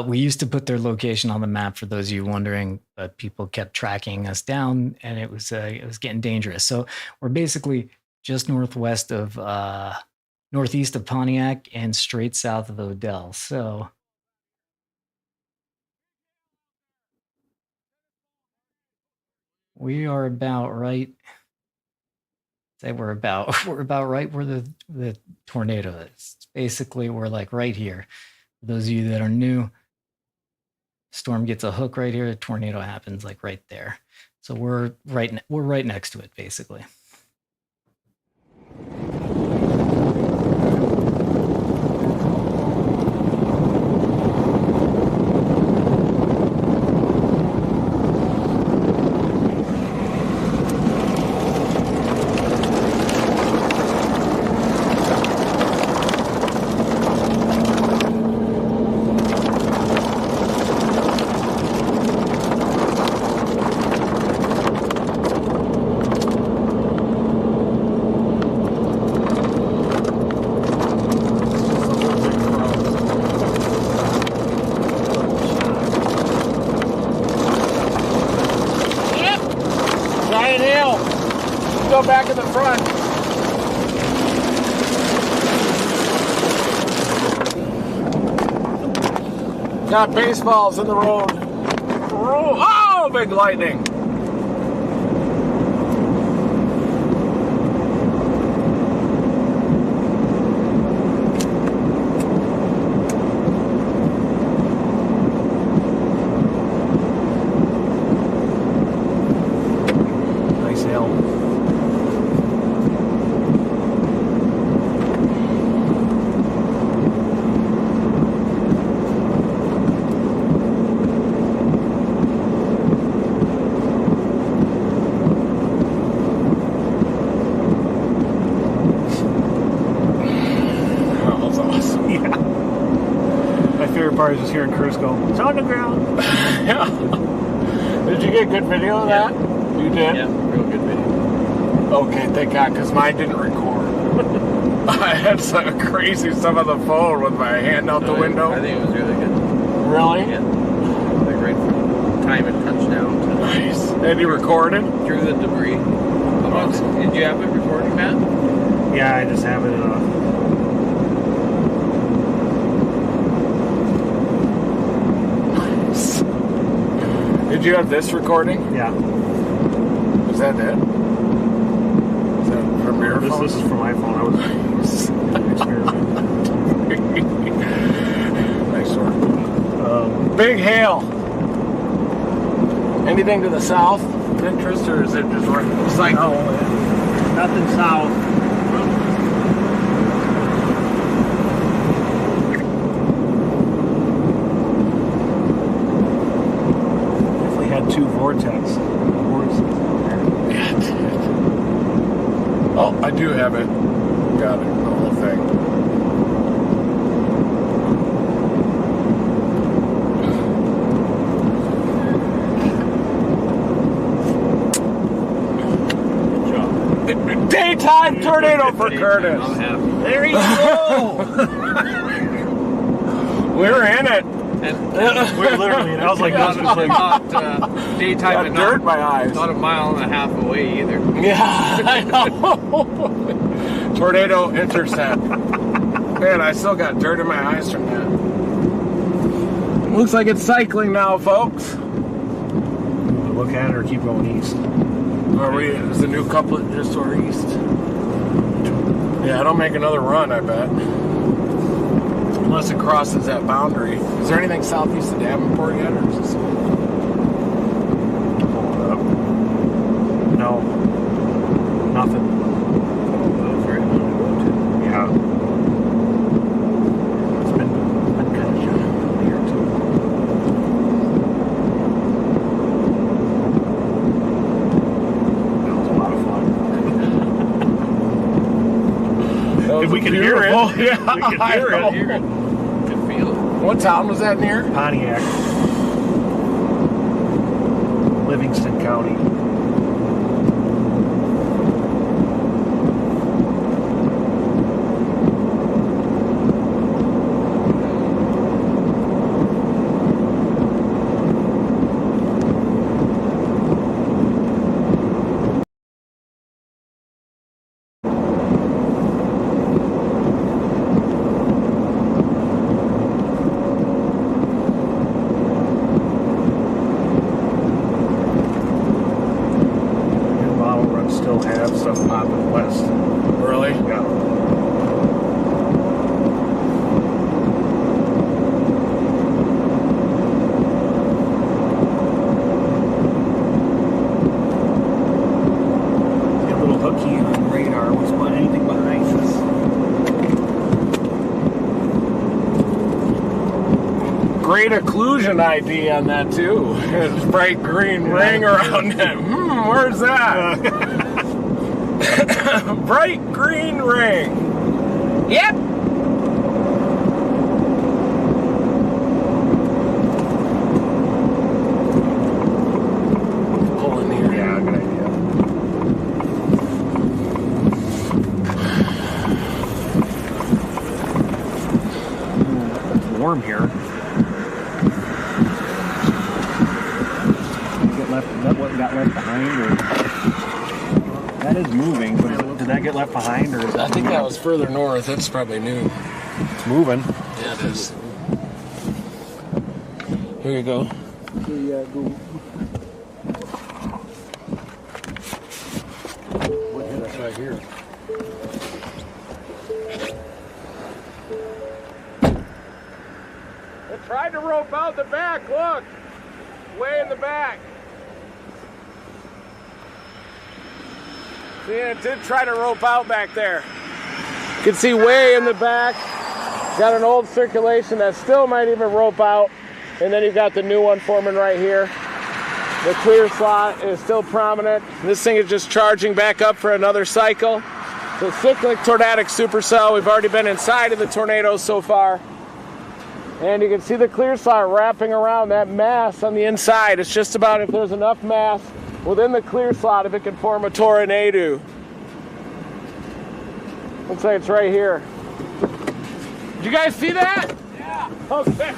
D: We used to put their location on the map for those of you wondering, but people kept tracking us down, and it was getting dangerous. So we're basically just northwest of northeast of Pontiac and straight south of Odell. So we are about right. Say we're about right where the tornado is. Basically, we're like right here. For those of you that are new, storm gets a hook right here, a tornado happens like right there. So we're right next to it, basically.
A: Back in the front. Got baseballs in the road. Oh, big lightning.
B: favorite part is just hearing Chris go, it's on the ground.
A: Yeah. Did you get good video of that? You did?
C: Yeah, real good video.
A: Okay, thank God, because mine didn't record. I had some crazy stuff on the phone with my hand out the window.
C: I think it was really good.
A: Really?
C: Yeah. Like right from time and touchdown to
A: Nice. And you recorded?
C: through the debris.
A: Awesome.
C: Did you have it recording, Matt?
B: Yeah, I just have it.
A: Nice. Did you have this recording?
B: Yeah.
A: Is that it? Is that from your phone?
B: This is from my phone. I was experimenting.
A: Nice work. Big hail. Anything to the south of interest, or is it just right?
B: No, nothing south. Definitely had two vortex.
A: Yeah, it did. Oh, I do have it. Got it. The whole thing. Daytime tornado for Curtis.
C: I'm happy.
B: There you go.
A: We're in it.
C: And
B: We're literally. I was like,
C: not,
B: this was like,
C: not daytime
A: Got
C: and
A: dirt in
C: not,
A: my eyes.
C: not a mile and a half away either.
A: Yeah, I know. Tornado intercept. Man, I still got dirt in my eyes from that. Looks like it's cycling now, folks.
B: look at it or keep going east.
A: Are we? Is the new couplet just to our east? Yeah, it'll make another run, I bet. Unless it crosses that boundary. Is there anything southeast of Davenport yet, or is this?
B: Pull it up. No. Nothing.
C: That's where I want to go to.
B: Yeah. It's been kind of shut here too. That was a lot of fun. If we could hear it.
A: Oh, yeah,
B: We could hear
A: I
B: it.
A: know.
C: Hear it. Can feel it.
A: What town was that near?
B: Pontiac. Livingston County. New model runs still have stuff popping west.
A: Really?
B: Yeah. A little hooky on radar. We spot anything behind us.
A: Great occlusion ID on that too. It's bright green ring around it. Where's that? Bright green ring. Yep. Pull in here.
B: Yeah, good idea. It's warm here. Is that what got left behind, or that is moving? But did that get left behind, or is that?
A: I think that was further north. It's probably new.
B: It's moving.
A: Yeah, it is. Here you go. That's right here. It tried to rope out the back. Look, way in the back. See, it did try to rope out back there. You can see way in the back. Got an old circulation that still might even rope out. And then you've got the new one forming right here. The clear slot is still prominent. This thing is just charging back up for another cycle. The cyclic tornadic supercell. We've already been inside of the tornado so far. And you can see the clear slot wrapping around that mass on the inside. It's just about if there's enough mass within the clear slot if it can form a tornado. Looks like it's right here. Did you guys see that? Yeah. Okay.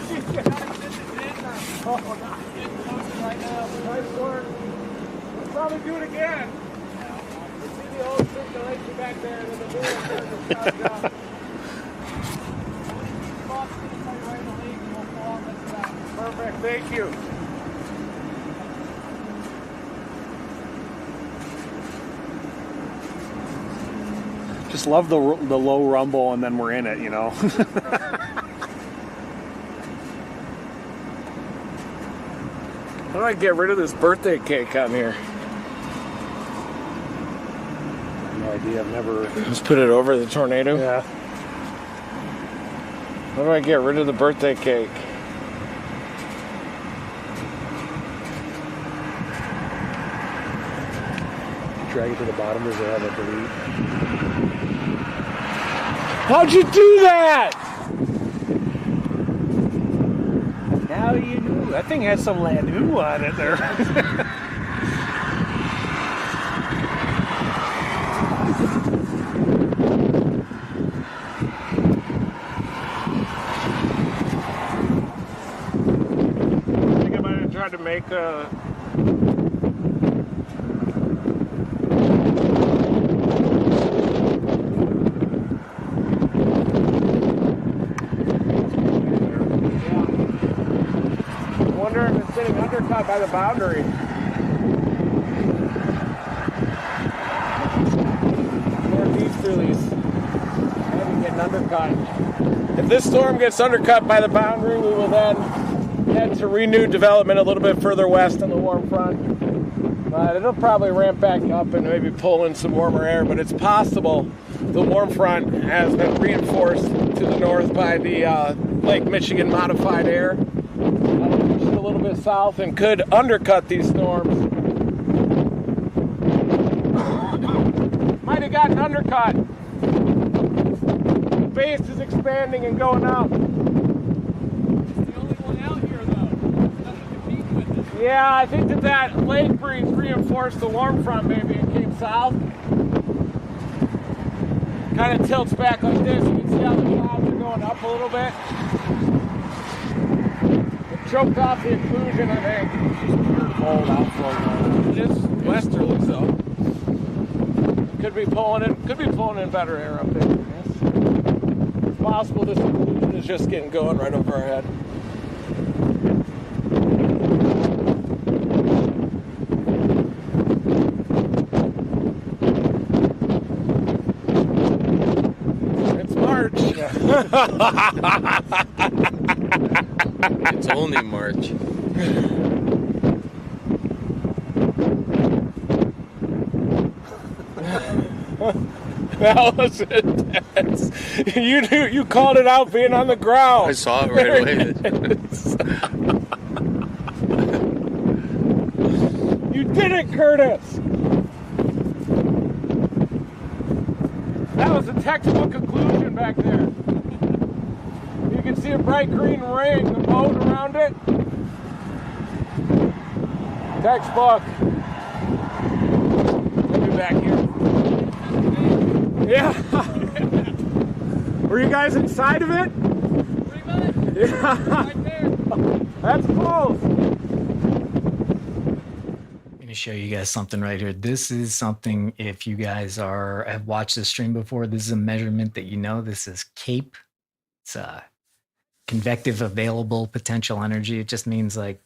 A: Oh, no. Right now. Nice work. We'll probably do it again. We'll see the old circulation back there and then the new one. Perfect, thank you.
B: Just love the low rumble, and then we're in it, you know.
A: How do I get rid of this birthday cake on here?
B: No idea. I've never.
A: Just put it over the tornado?
B: Yeah.
A: How do I get rid of the birthday cake?
B: Drag it to the bottom. Does it have a delete?
A: How'd you do that?
B: How do you know? That thing has some Lanu on it there.
A: I think I might have tried to make a... undercut by the boundary. Northeasterlies. Maybe getting undercut. If this storm gets undercut by the boundary, we will then head to renewed development a little bit further west on the warm front. But it'll probably ramp back up and maybe pull in some warmer air, but it's possible the warm front has been reinforced to the north by the Lake Michigan modified air. A little bit south and could undercut these storms. Might have gotten undercut. The base is expanding and going up.
C: It's the only one out here, though. There's nothing to compete with this.
A: Yeah, I think that lake breeze reinforced the warm front maybe and came south. Kind of tilts back like this. You can see how the clouds are going up a little bit. Choked off the inclusion, I think. Just cold outflow. It is westerly, so could be pulling in better air up there. Yes. It's possible this inclusion is just getting going right over our head. It's March.
C: It's only March.
A: That was intense. You called it out being on the ground.
C: I saw it right away.
A: You did it, Curtis. That was a textbook conclusion back there. You can see a bright green ring, the boat around it. Textbook. Let me back here. Yeah. Were you guys inside of it?
C: Pretty much.
A: Yeah.
C: Right there.
A: That's close.
D: I'm going to show you guys something right here. This is something, if you guys have watched this stream before, this is a measurement that you know. This is CAPE. It's convective available potential energy. It just means like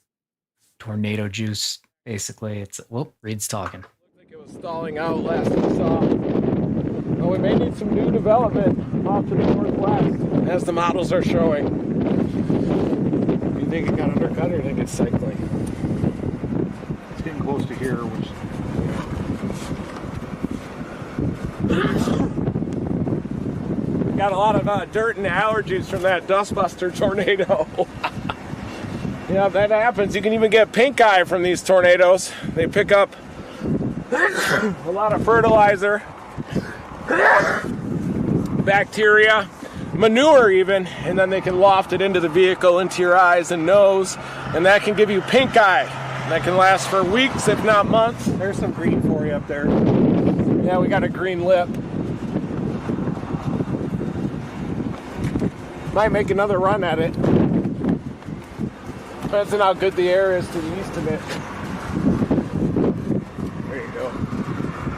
D: tornado juice, basically. It's, whoop, Reed's talking.
A: Looked like it was stalling out last we saw. Well, we may need some new development off to the northwest, as the models are showing. Do you think it got undercut or do you think it's cycling?
B: It's getting close to here, which.
A: Got a lot of dirt and allergies from that dustbuster tornado. Yeah, that happens. You can even get pink eye from these tornadoes. They pick up a lot of fertilizer, bacteria, manure even, and then they can waft it into the vehicle, into your eyes and nose, and that can give you pink eye. That can last for weeks, if not months.
B: There's some green for you up there.
A: Yeah, we got a green lip. Might make another run at it. Depends on how good the air is to the east of it. There you go.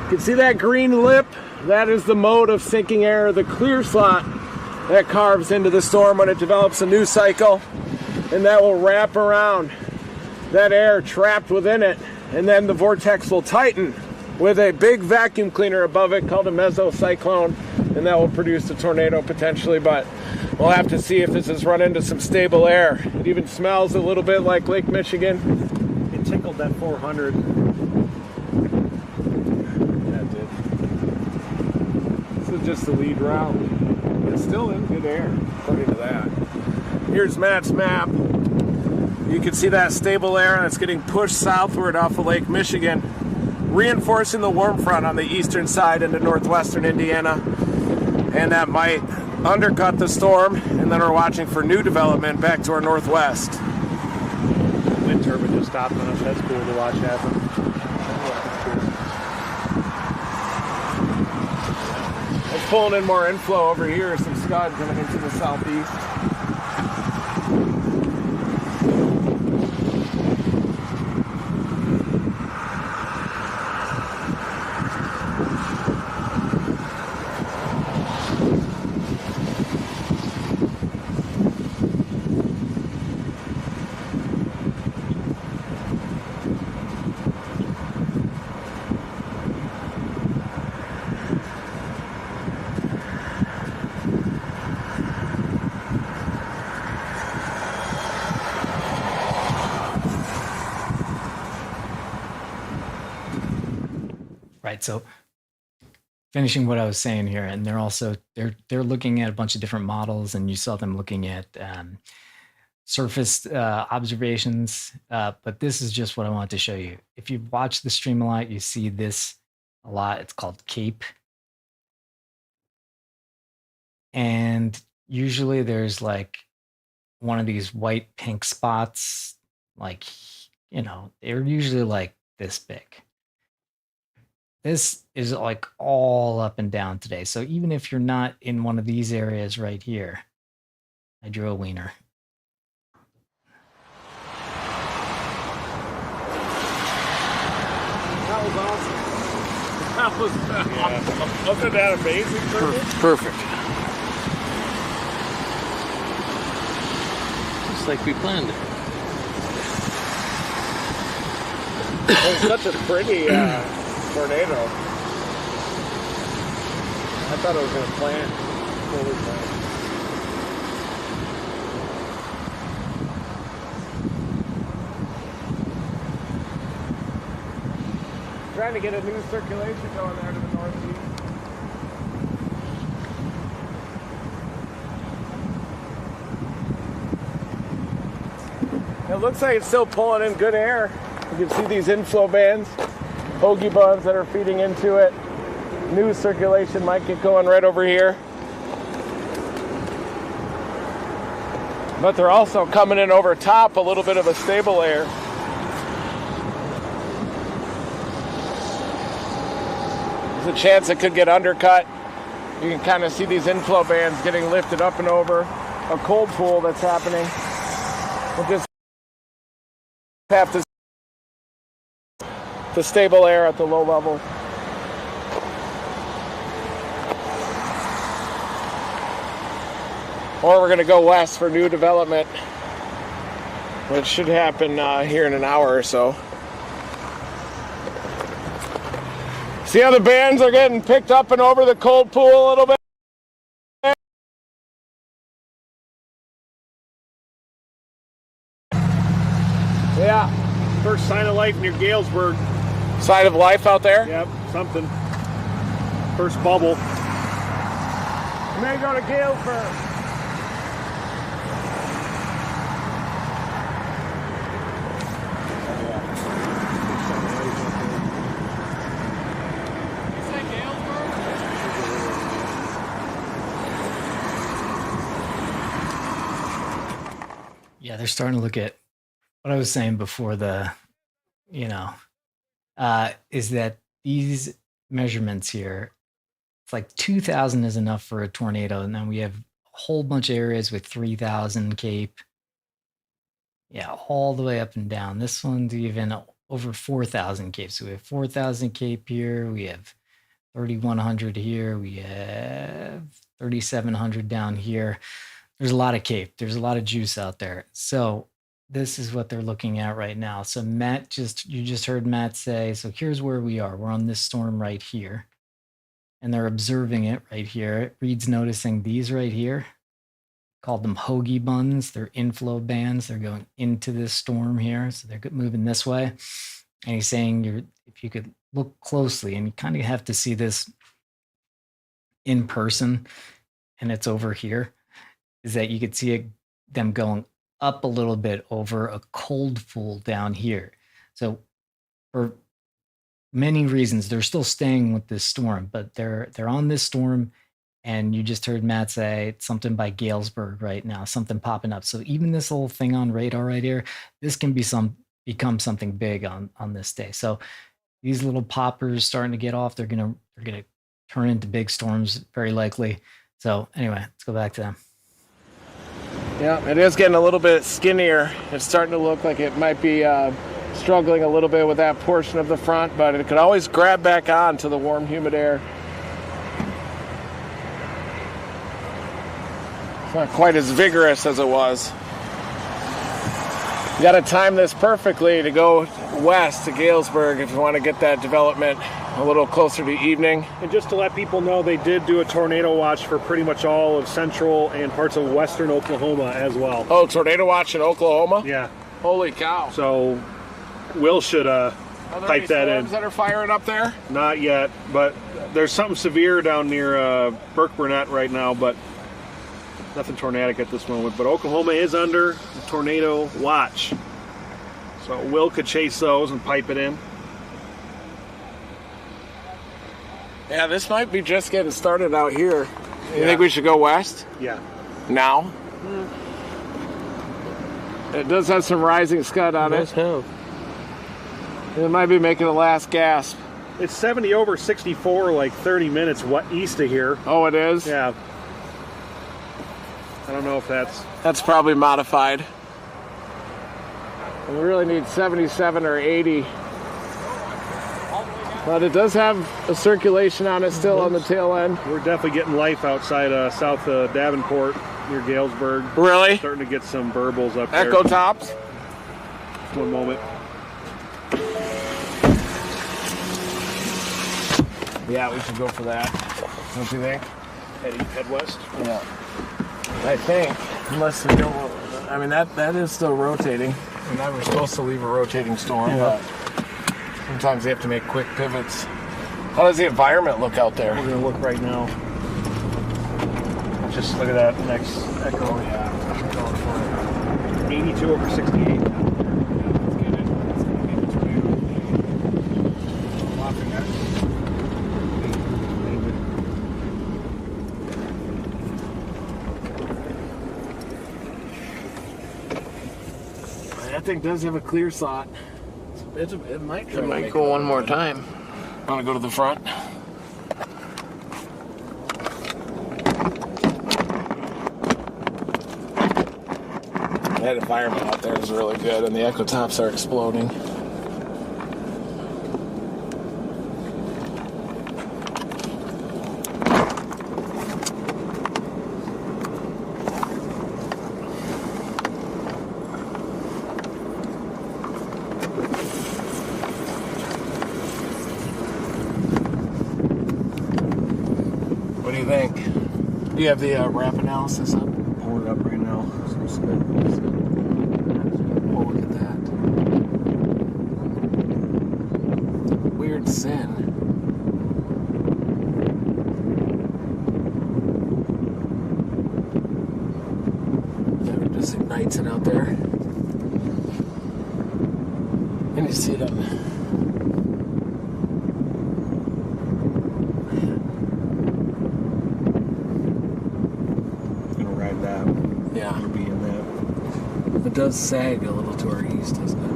A: You can see that green lip? That is the mode of sinking air, the clear slot that carves into the storm when it develops a new cycle, and that will wrap around that air trapped within it, and then the vortex will tighten with a big vacuum cleaner above it called a mesocyclone, and that will produce a tornado potentially, but we'll have to see if this has run into some stable air. It even smells a little bit like Lake Michigan.
B: It tickled that 400.
A: That did. This is just the lead route. It's still in good air, according to that. Here's Matt's map. You can see that stable air that's getting pushed southward off of Lake Michigan, reinforcing the warm front on the eastern side into northwestern Indiana, and that might undercut the storm, and then we're watching for new development back to our northwest.
B: Wind turbine just stopped on us. That's cool to watch happen.
A: It's pulling in more inflow over here, some scud coming into the southeast.
D: Right. So finishing what I was saying here, and they're looking at a bunch of different models, and you saw them looking at surface observations. But this is just what I wanted to show you. If you watch the stream a lot, you see this a lot. It's called CAPE. And usually there's like one of these white pink spots, like, they're usually like this big. This is like all up and down today. So even if you're not in one of these areas right here, I drew a wiener.
A: That was awesome. That was awesome. Wasn't that amazing?
C: Perfect. Just like we planned it.
A: It was such a pretty tornado. I thought it was going to plant. Fully plant. Trying to get a new circulation going there to the northeast. It looks like it's still pulling in good air. You can see these inflow bands, hoagie bugs that are feeding into it. New circulation might get going right over here. But they're also coming in over top a little bit of a stable air. There's a chance it could get undercut. You can kind of see these inflow bands getting lifted up and over. A cold pool that's happening. We'll just have to the stable air at the low level. Or we're going to go west for new development, which should happen here in an hour or so. See how the bands are getting picked up and over the cold pool a little bit? Yeah.
B: First sign of life near Galesburg.
A: Sign of life out there?
B: Yep, something. First bubble.
A: We may go to Galesburg.
D: Yeah, they're starting to look at what I was saying before the, you know, is that these measurements here, it's like 2,000 is enough for a tornado. And then we have a whole bunch of areas with 3,000 Cape. Yeah, all the way up and down. This one's even over 4,000 Cape. So we have 4,000 Cape here. We have 3,100 here. We have 3,700 down here. There's a lot of Cape. There's a lot of juice out there. So this is what they're looking at right now. So you just heard Matt say, so here's where we are. We're on this storm right here. And they're observing it right here. Reed's noticing these right here. Called them hoagie buns. They're inflow bands. They're going into this storm here. So they're moving this way. And he's saying if you could look closely, and you kind of have to see this in person, and it's over here, is that you could see them going up a little bit over a cold pool down here. So for many reasons, they're still staying with this storm, but they're on this storm. And you just heard Matt say something by Galesburg right now, something popping up. So even this little thing on radar right here, this can become something big on this day. So these little poppers starting to get off, they're gonna turn into big storms very likely. So anyway, let's go back to them.
A: Yeah, it is getting a little bit skinnier. It's starting to look like it might be struggling a little bit with that portion of the front, but it could always grab back on to the warm, humid air. It's not quite as vigorous as it was. You got to time this perfectly to go west to Galesburg if you want to get that development a little closer to evening.
B: And just to let people know, they did do a tornado watch for pretty much all of central and parts of western Oklahoma as well.
A: Oh, tornado watch in Oklahoma?
B: Yeah.
A: Holy cow.
B: So Will should type that in.
A: That are firing up there?
B: Not yet, but there's something severe down near Burke Burnett right now, but nothing tornadic at this moment. But Oklahoma is under a tornado watch. So Will could chase those and pipe it in.
A: Yeah, this might be just getting started out here. You think we should go west?
B: Yeah.
A: Now? It does have some rising scud on it. It might be making the last gasp.
B: It's 70 over 64, like 30 minutes east of here.
A: Oh, it is?
B: Yeah. I don't know if
A: That's probably modified. We really need 77 or 80. But it does have a circulation on it still on the tail end.
B: We're definitely getting life outside south Davenport near Galesburg.
A: Really?
B: Starting to get some burbles up there.
A: Echo tops?
B: One moment.
A: Yeah, we should go for that. Don't you think?
B: Head west?
A: Yeah. I think. Unless we don't. I mean, that is still rotating. And we're supposed to leave a rotating storm, but sometimes they have to make quick pivots. How does the environment look out there?
B: We're going to look right now. Just look at that next echo.
A: Yeah.
B: 82 over 68.
A: That thing does have a clear slot. It might
C: go one more time.
A: Want to go to the front? That environment out there is really good, and the echo tops are exploding. What do you think? Do you have the wrap analysis up?
B: Pull it up right now.
A: Oh, look at that. Weird sin. It just ignites it out there. And you see them. does sag a little to our east, doesn't it?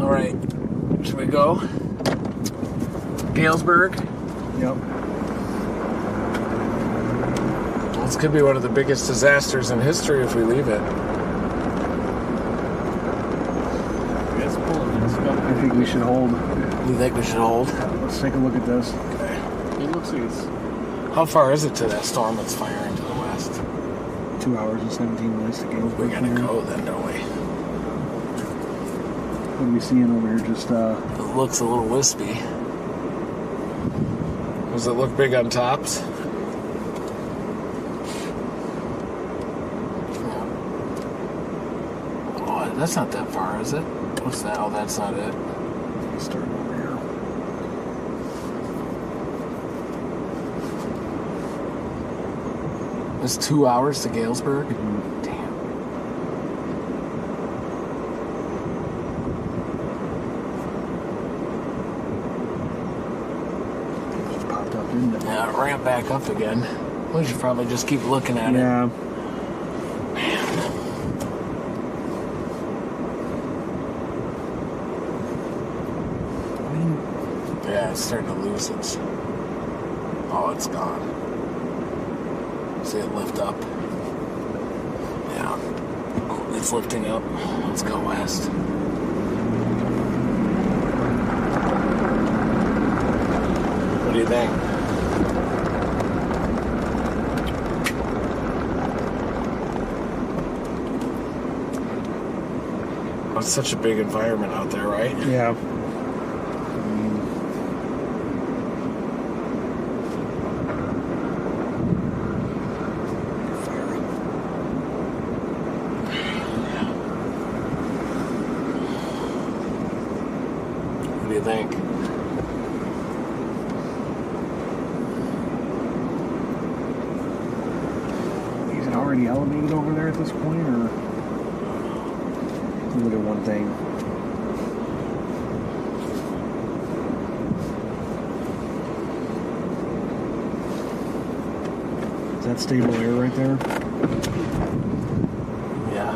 A: All right, should we go? Galesburg?
B: Yep.
A: This could be one of the biggest disasters in history if we leave it.
B: It's pulling this stuff. I think we should hold.
A: You think we should hold?
B: Let's take a look at this.
A: Okay.
B: It looks like it's
A: How far is it to that storm that's firing to the west?
B: 2 hours and 17 minutes to Galesburg.
A: We gotta go then, don't we?
B: What are we seeing over here? Just
A: It looks a little wispy. Does it look big on tops? Oh, that's not that far, is it? What's that? Oh, that's not it.
B: starting over here.
A: It's 2 hours to Galesburg? Damn.
B: Just popped up, didn't it?
A: Yeah, it ramped back up again. We should probably just keep looking at it.
B: Yeah.
A: Yeah, it's starting to lose its... Oh, it's gone. See it lift up? Yeah. It's lifting up. Let's go west. What do you think? Oh, it's such a big environment out there, right?
B: Yeah.
A: What do you think?
B: Is it already elevated over there at this point, or look at one thing? Is that stable air right there?
A: Yeah.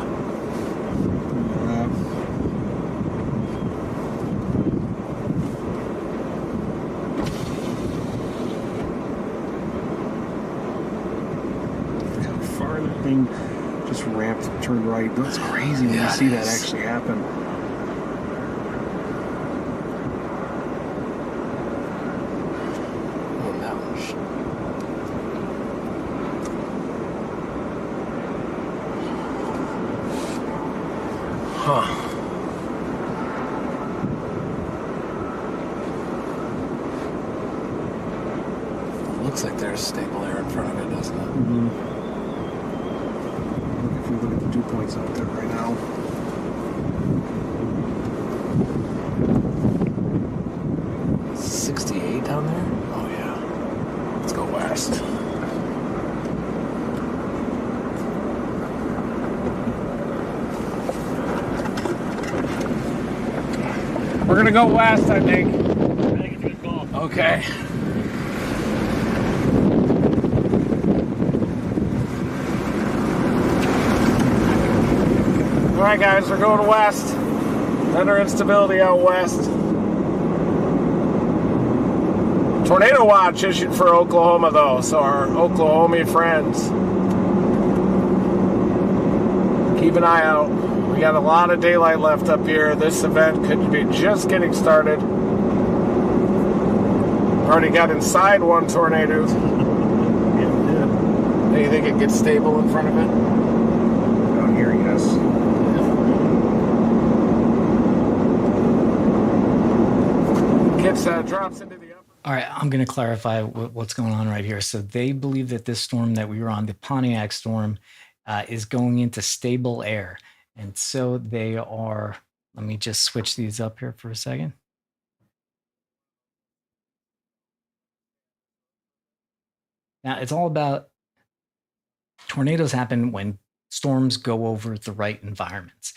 B: How far that thing just ramped and turned right. That's crazy when
A: Yeah,
B: you see
A: it
B: that
A: is.
B: actually happen.
A: Oh, mountains. Huh. Looks like there's stable air in front of it, doesn't it?
B: If you look at the dew points out there right now.
A: 68 down there? Oh, yeah. Let's go west. We're gonna go west, I think.
B: I think it's a good call.
A: Okay. All right, guys, we're going west. Under instability out west. Tornado watch issued for Oklahoma, though, so our Oklahoma friends, keep an eye out. We got a lot of daylight left up here. This event could be just getting started. Already got inside one tornado.
B: Yeah,
A: Do you think it gets stable in front of it?
B: down here, yes.
A: Gets drops into the upper.
D: All right, I'm going to clarify what's going on right here. So they believe that this storm that we were on, the Pontiac storm, is going into stable air. And so they are, let me just switch these up here for a second. Now, it's all about tornadoes happen when storms go over the right environments.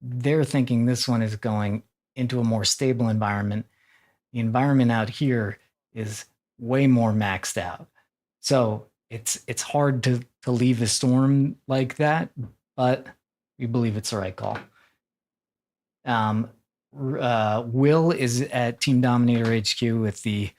D: They're thinking this one is going into a more stable environment. The environment out here is way more maxed out. So it's hard to leave a storm like that, but we believe it's the right call. Will is at Team Dominator HQ with the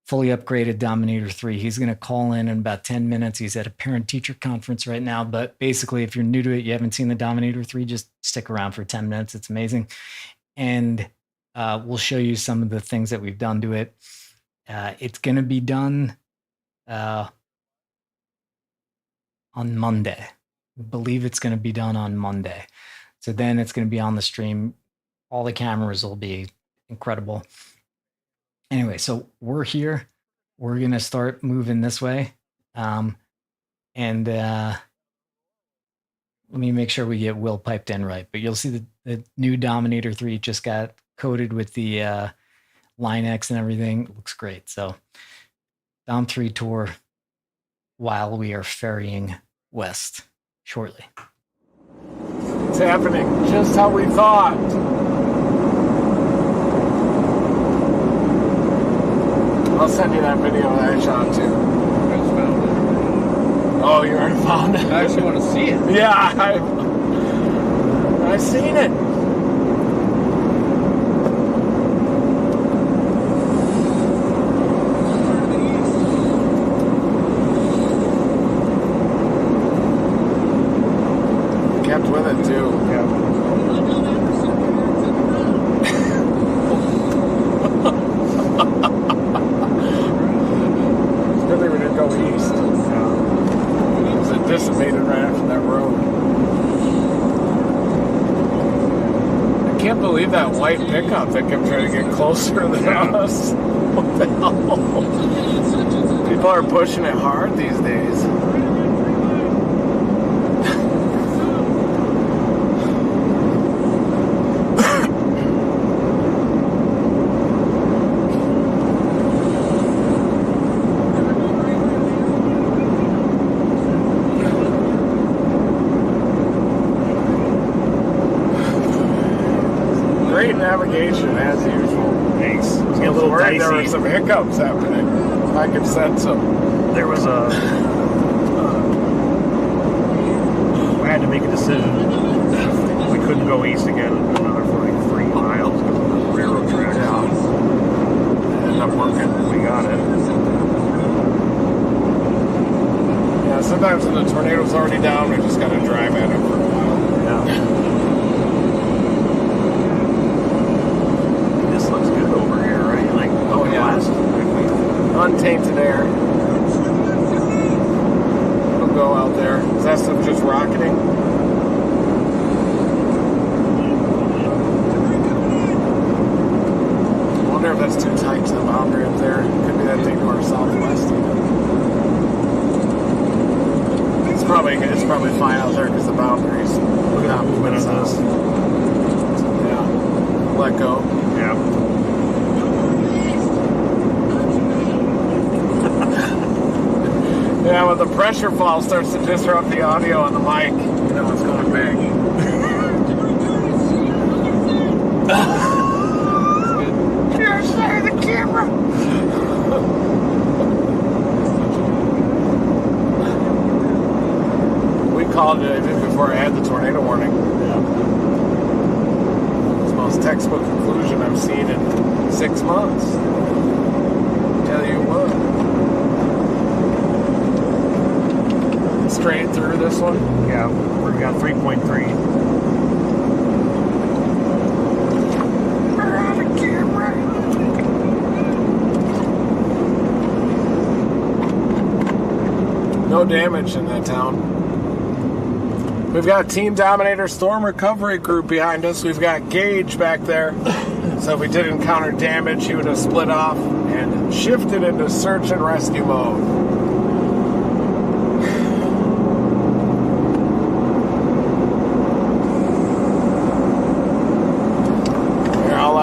D: fully upgraded Dominator 3. He's going to call in about 10 minutes. He's at a parent-teacher conference right now, but basically, if you're new to it, you haven't seen the Dominator 3, just stick around for 10 minutes. It's amazing. And we'll show you some of the things that we've done to it. It's going to be done on Monday. I believe it's going to be done on Monday. So then it's going to be on the stream. All the cameras will be incredible. Anyway, so we're here. We're going to start moving this way. Let me make sure we get Will piped in right. But you'll see the new Dominator 3 just got coated with the Line X and everything. It looks great. So Dom 3 tour while we are ferrying west shortly.
A: It's happening just how we thought. I'll send you that video that I shot too.
C: I just found it.
A: Oh, you already found it?
C: I actually want to see it.
A: Yeah, I've seen it. Kept with it too.
B: Yeah.
A: Really, we didn't go east. Because it dissipated right after that road. I can't believe that white pickup that kept trying to get closer than us. What the hell? People are pushing it hard these days. Navigation as usual.
B: Thanks.
A: I was
B: Get a little
A: worried there were
B: dicey.
A: some hiccups happening. I could sense them.
B: There was a. We had to make a decision. We couldn't go east again another for like 3 miles because of the railroad tracks.
A: Yeah. It ended up working.
B: We got it.
A: Yeah, sometimes when the tornado's already down, we just got to drive at it for a while.
B: Yeah. This looks good over here, right? Like,
A: Oh, yeah.
B: last
A: Untainted air. It'll go out there. Is that stuff just rocketing? I wonder if that's too tight to the boundary up there. Could be that thing to our southwest. It's probably fine out there because the boundaries.
B: Look at that movement on this.
A: Yeah. Let go.
B: Yeah.
A: Yeah, when the pressure fall starts to disrupt the audio on the mic, you know it's going big. You're side of the camera. We called it even before I had the tornado warning.
B: Yeah.
A: It's the most textbook conclusion I've seen in 6 months. Tell you what. Straight through this one.
B: Yeah. We got 3.3.
A: We're on the camera. No damage in that town. We've got Team Dominator Storm Recovery Group behind us. We've got Gage back there. So if we did encounter damage, he would have split off and shifted into search and rescue mode.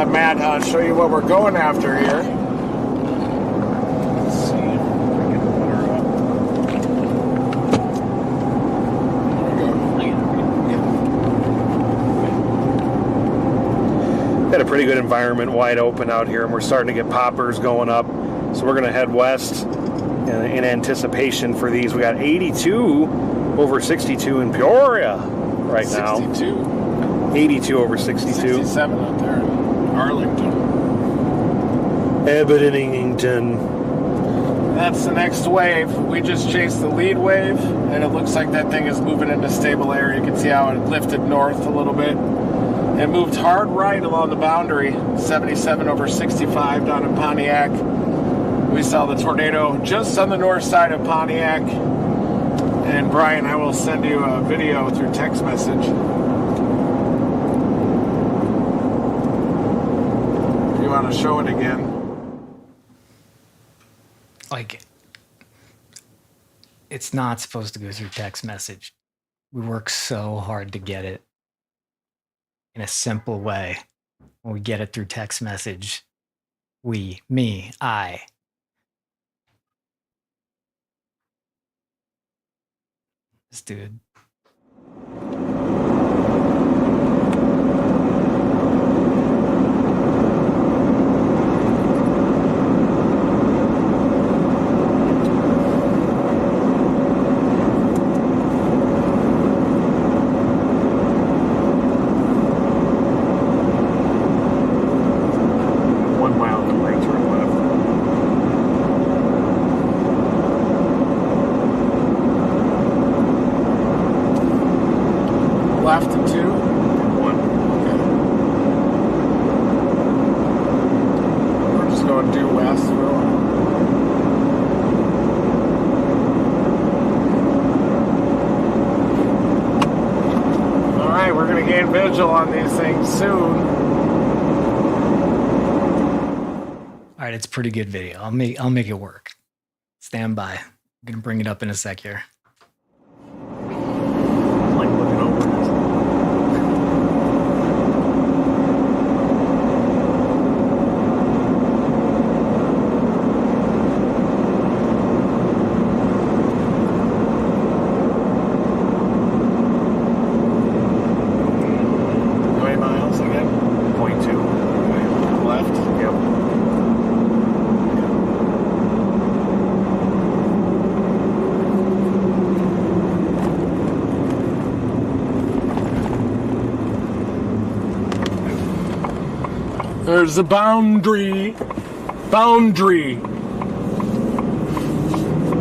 A: Matt, show you what we're going after here.
B: Let's see if we can fire up. Got a pretty good environment, wide open out here, and we're starting to get poppers going up. So we're going to head west in anticipation for these. We got 82 over 62 in Peoria right now.
A: 62.
B: 82 over 62.
A: 67 out there in Arlington.
B: Aberdeenington.
A: That's the next wave. We just chased the lead wave, and it looks like that thing is moving into stable area. You can see how it lifted north a little bit. It moved hard right along the boundary, 77 over 65 down in Pontiac. We saw the tornado just on the north side of Pontiac. And Brian, I will send you a video through text message. If you want to show it again.
D: Like, it's not supposed to go through text message. We work so hard to get it in a simple way. When we get it through text message, I. This dude.
A: Left and 2.
B: 1.
A: Okay. We're just going due west. All right, we're going to gain visual on these things soon.
D: All right, it's a pretty good video. I'll make it work. Stand by. I'm gonna bring it up in a sec here.
B: Like looking over this.
A: There's a boundary. Boundary.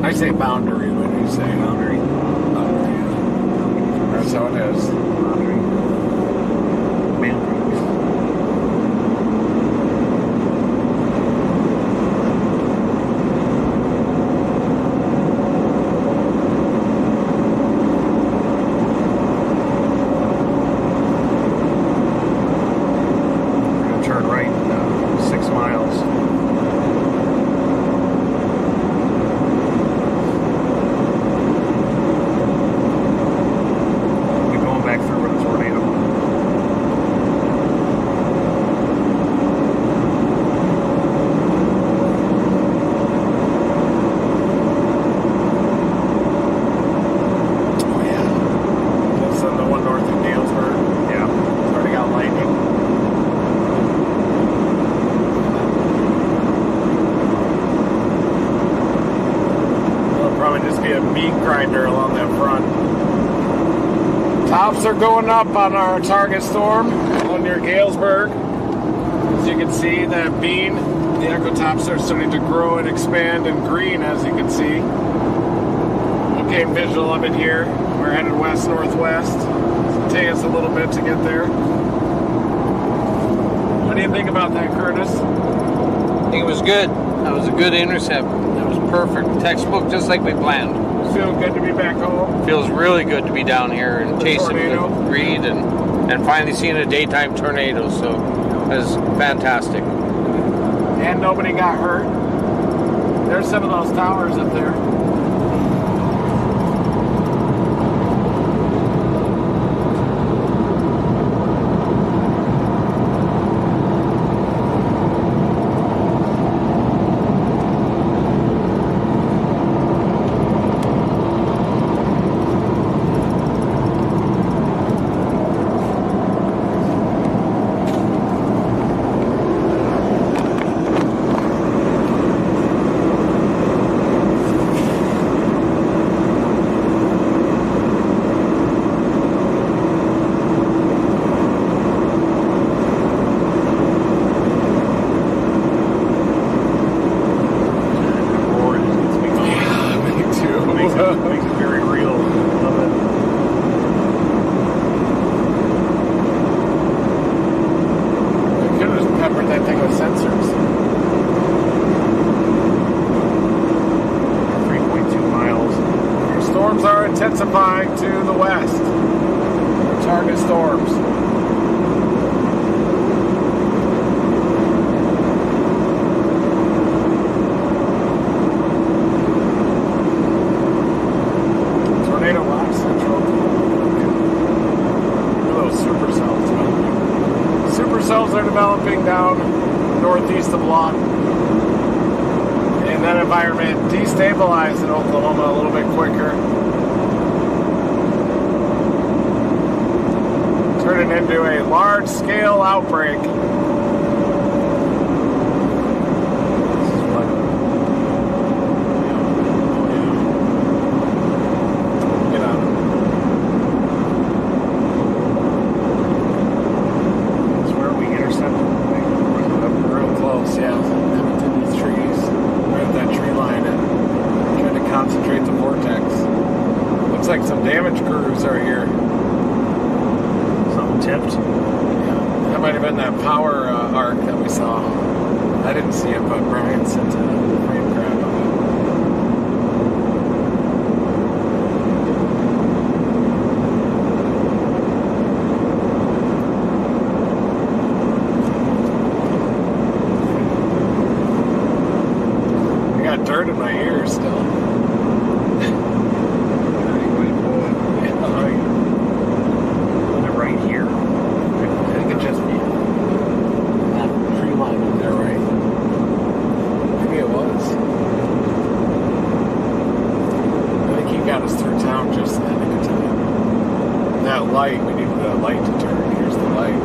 A: I say boundary when you say boundary. Boundary. That's how it is. Boundary.
B: Turn right 6 miles. We're going back through with a tornado.
A: Oh yeah. That's on the one north of Galesburg.
B: Yeah.
A: It's already got lightning. Probably just be a meat grinder along that front. Tops are going up on our target storm on near Galesburg. As you can see, that bean, the echo tops are starting to grow and expand in green, as you can see. Okay, visual of it here. We're headed west-northwest. It'll take us a little bit to get there. What do you think about that, Curtis?
C: I think it was good. That was a good intercept. That was perfect. Textbook, just like we planned.
A: Feel good to be back home?
C: Feels really good to be down here and chasing the breed and finally seeing a daytime tornado. So it was fantastic.
A: And nobody got hurt. There's some of those towers up there.
B: Makes it very real. Love it.
A: I could have just peppered that thing with sensors.
B: 3.2 miles.
A: Our storms are intensifying to the west. Our target storms. Tornado watch central. Look at those supercells developing. Supercells are developing down northeast of Lawton. And that environment destabilized in Oklahoma a little bit quicker. Turning into a large-scale outbreak. This is what... Get out of it.
B: That's where we intercepted.
A: Real close, yeah. Coming to these trees. Right at that tree line and trying to concentrate the vortex. Looks like some damage crews are here.
B: Something tipped.
A: That might have been that power arc that we saw. I didn't see it, but Brian sent a frame grab of it. I got dirt in my ears still.
B: Right here.
A: I think it just be that tree line up there, right? Maybe it was. I think he got us through town just in the nick of time. That light, we needed that light to turn. Here's the light.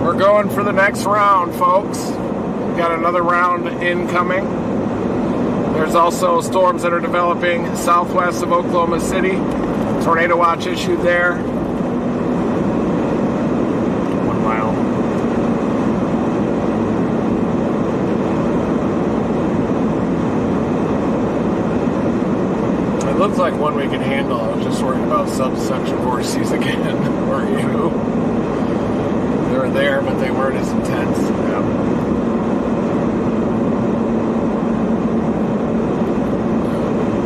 A: We're going for the next round, folks. We've got another round incoming. There's also storms that are developing southwest of Oklahoma City. Tornado watch issued there.
B: 1 mile.
A: It looks like one we can handle. I was just worried about subsection vortices again. Or you. They were there, but they weren't as intense.
B: Yeah.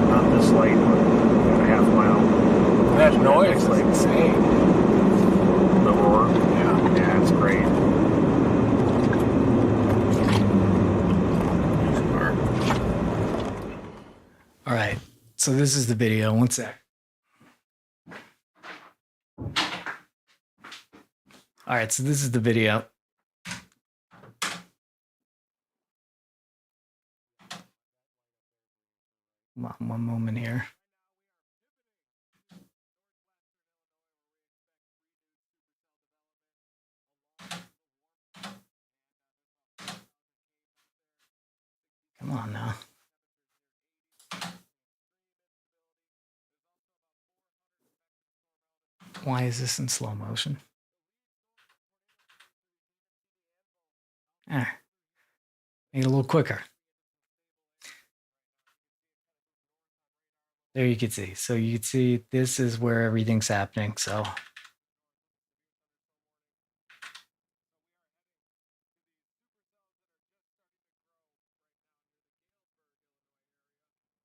B: Not this late, but a half mile.
A: That noise is insane.
B: The roar.
A: Yeah.
B: Yeah, it's great.
D: All right. So this is the video. One sec. All right. So this is the video. One moment here. Come on now. Why is this in slow motion? Make it a little quicker. There you can see. So you can see this is where everything's happening. So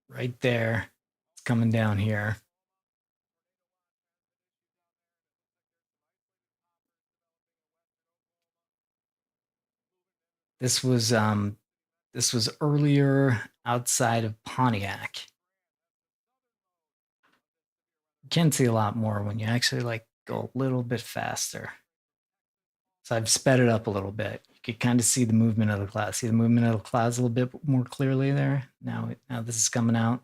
D: right there, it's coming down here. This was earlier outside of Pontiac. You can see a lot more when you actually like go a little bit faster. So I've sped it up a little bit. You could kind of see the movement of the clouds. See the movement of the clouds a little bit more clearly there. Now this is coming out.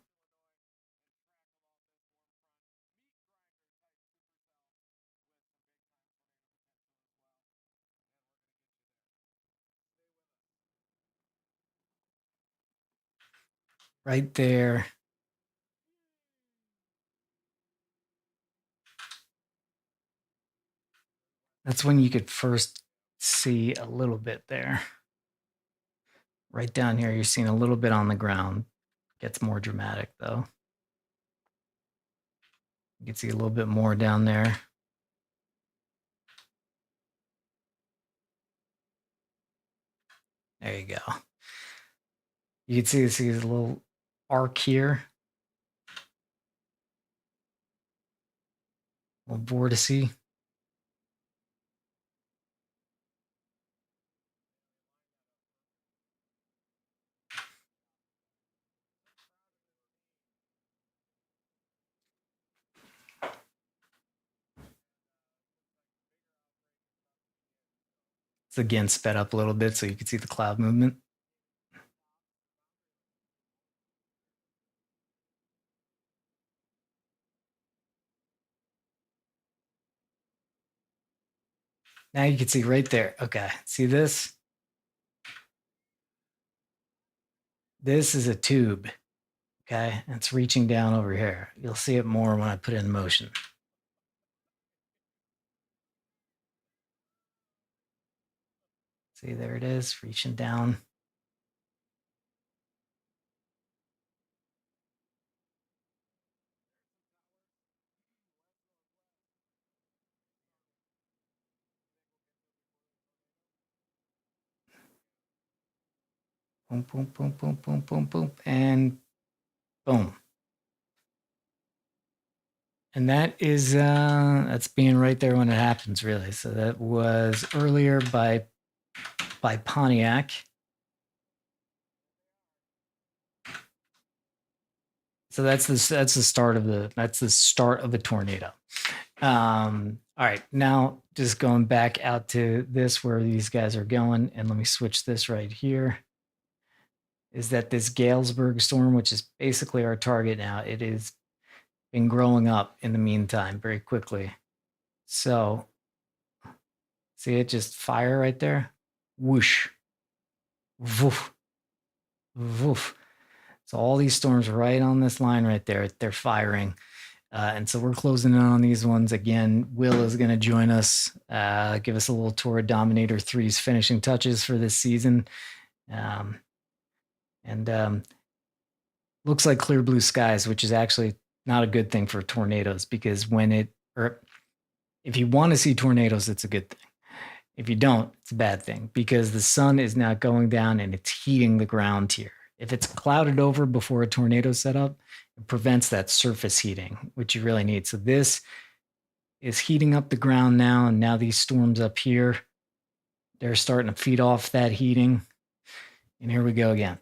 D: Right there. That's when you could first see a little bit there. Right down here, you're seeing a little bit on the ground. Gets more dramatic though. You can see a little bit more down there. There you go. You can see a little arc here. A little vortice. It's again sped up a little bit so you can see the cloud movement. Now you can see right there. Okay, see this? This is a tube, okay? And it's reaching down over here. You'll see it more when I put it in motion. See, there it is, reaching down. Boom, boom, boom, boom, boom, boom, boom, and boom. And that is that's being right there when it happens, really. So that was earlier by Pontiac. So that's the start of the tornado. All right, now just going back out to this where these guys are going, and let me switch this right here. Is that this Galesburg storm, which is basically our target now? It has been growing up in the meantime very quickly. So see it just fire right there, whoosh, woof, woof. So all these storms right on this line right there, they're firing. And so we're closing in on these ones. Again, Will is going to join us, give us a little tour of Dominator 3's finishing touches for this season. Looks like clear blue skies, which is actually not a good thing for tornadoes, because if you want to see tornadoes, it's a good thing. If you don't, it's a bad thing, because the sun is now going down and it's heating the ground here. If it's clouded over before a tornado set up, it prevents that surface heating, which you really need. So this is heating up the ground now, and now these storms up here, they're starting to feed off that heating. And here we go again.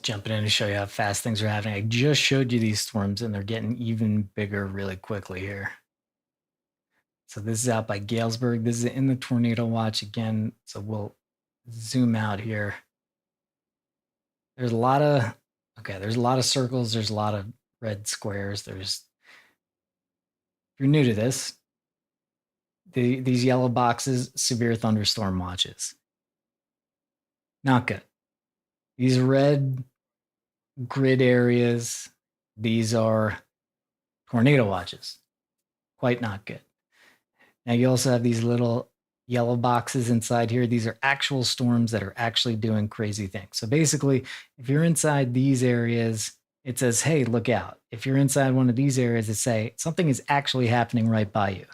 D: Jumping in to show you how fast things are happening. I just showed you these storms and they're getting even bigger really quickly here. So this is out by Galesburg. This is in the tornado watch again. So we'll zoom out here. There's a lot of circles. There's a lot of red squares. If you're new to this, these yellow boxes, severe thunderstorm watches. Not good. These red grid areas, these are tornado watches. Quite not good. Now you also have these little yellow boxes inside here, these are actual storms that are actually doing crazy things. So basically, if you're inside these areas, it says, hey, look out. If you're inside one of these areas, it say something is actually happening right by you.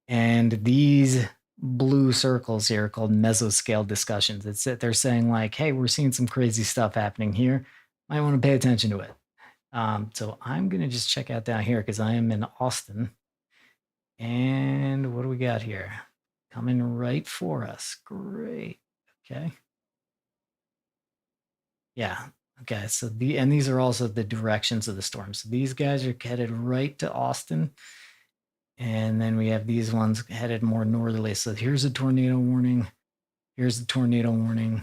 D: And these blue circles here are called mesoscale discussions. It's that they're saying like, hey, we're seeing some crazy stuff happening here. Might want to pay attention to it. So I'm going to just check out down here because I am in Austin. And what do we got here? Coming right for us. Great. Okay. Yeah. Okay. So these are also the directions of the storm. So these guys are headed right to Austin. And then we have these ones headed more northerly. So here's a tornado warning. Here's the tornado warning.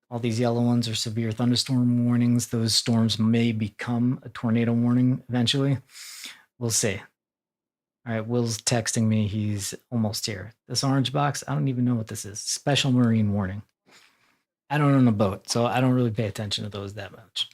D: All these yellow ones are severe thunderstorm warnings. Those storms may become a tornado warning eventually. We'll see. All right, Will's texting me. He's almost here. This orange box, I don't even know what this is. Special marine warning. I don't own a boat, so I don't really pay attention to those that much.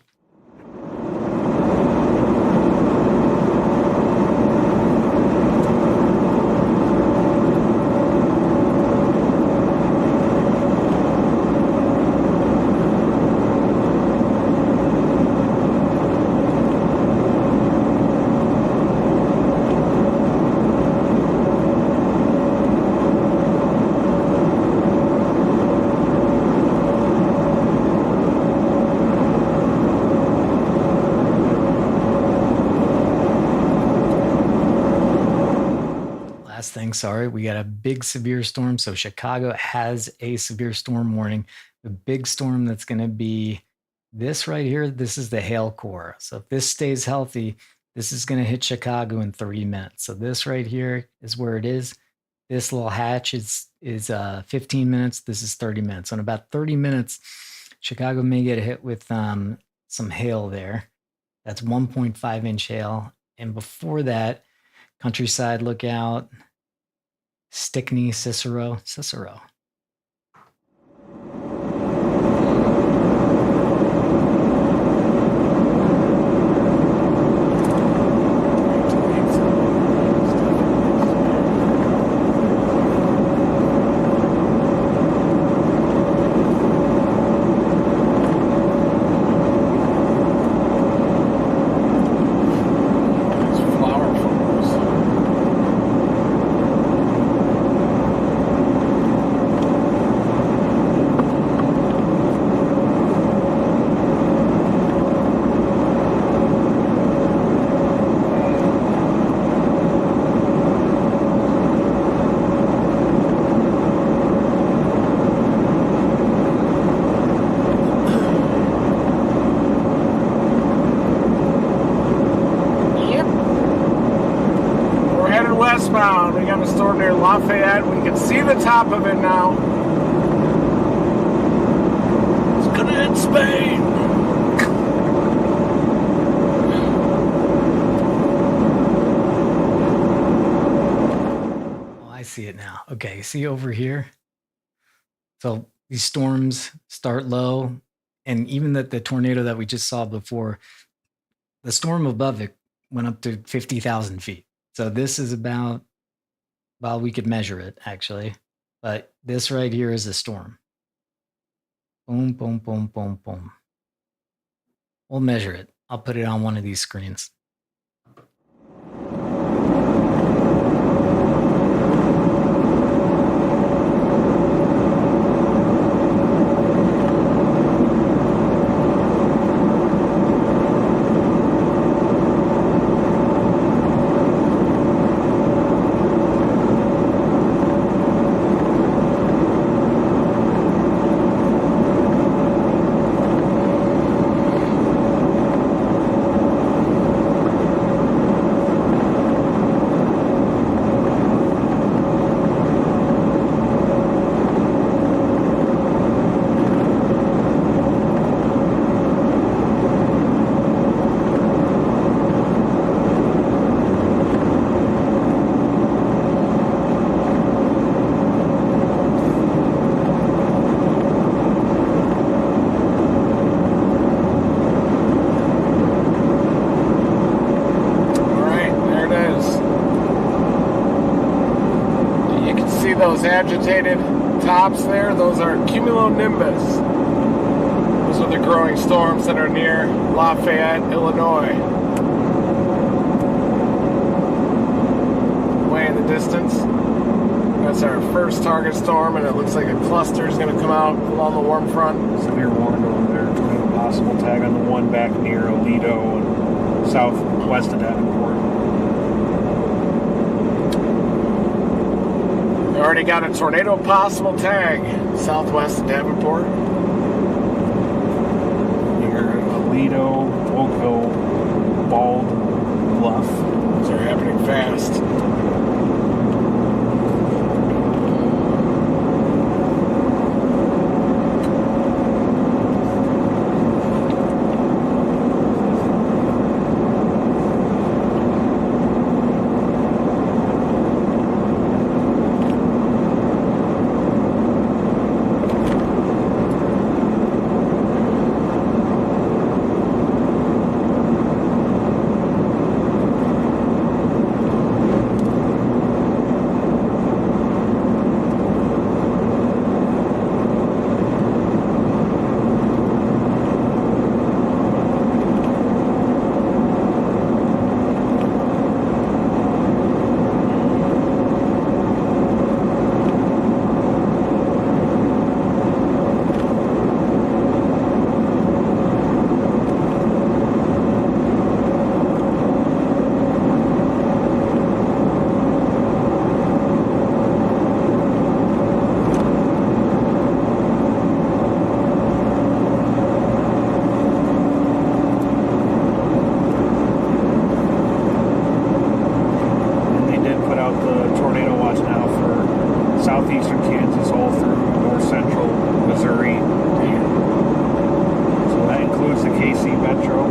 D: Thing, sorry, we got a big severe storm. So Chicago has a severe storm warning. The big storm that's going to be this right here, this is the hail core. So if this stays healthy, this is going to hit Chicago in 30 minutes. So this right here is where it is. This little hatch is 15 minutes. This is 30 minutes. So in about 30 minutes, Chicago may get hit with some hail there. That's 1.5-inch hail. And before that, Countryside, look out. Stickney, Cicero.
A: Westbound, we got a storm near Lafayette. We can see the top of it now. It's gonna hit Spain.
D: Oh, I see it now. Okay, see over here? So these storms start low, and even the tornado that we just saw before, the storm above it went up to 50,000 feet. So this is about, well, we could measure it actually, but this right here is a storm. Boom, boom, boom, boom, boom. We'll measure it. I'll put it on one of these screens.
A: agitated tops there, those are cumulonimbus. Those are the growing storms that are near Lafayette, Illinois. Way in the distance. That's our first target storm, and it looks like a cluster is going to come out along the warm front.
B: Severe warning over there. Tornado possible tag on the one back near Aledo and southwest of Davenport.
A: We already got a tornado possible tag southwest of Davenport.
B: Near Aledo, Oakville, Bald, Bluff.
A: Those are happening fast.
B: southeastern Kansas all through north central Missouri. So that includes the KC Metro.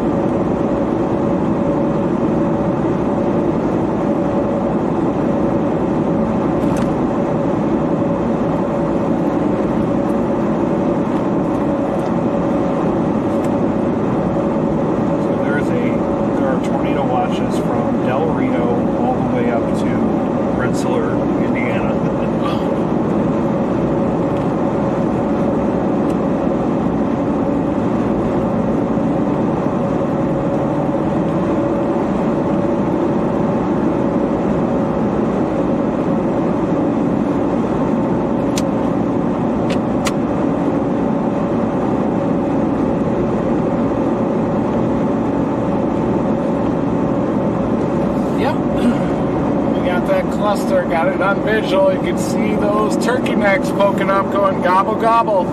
A: Cluster, got it on visual. You can see those turkey necks poking up, going gobble gobble.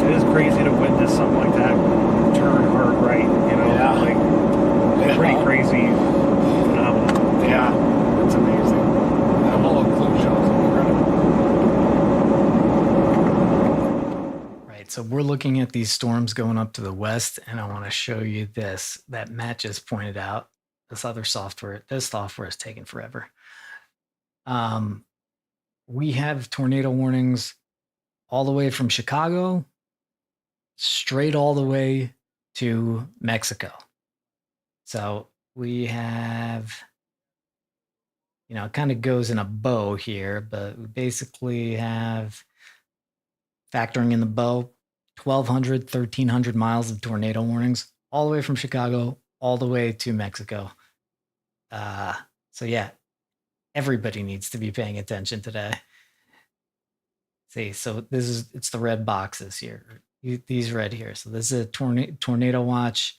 B: It is crazy to witness something like that turn hard right, you know, pretty crazy phenomenon.
A: Yeah, it's amazing. That whole occlusion is incredible.
D: Right, so we're looking at these storms going up to the west, and I want to show you this that Matt just pointed out. This software is taking forever. We have tornado warnings all the way from Chicago, straight all the way to Mexico. So we have, it kind of goes in a bow here, but we basically have, factoring in the bow, 1,200, 1,300 miles of tornado warnings all the way from Chicago all the way to Mexico. So yeah, everybody needs to be paying attention today. See, so it's the red boxes here, these red here. So this is a tornado watch,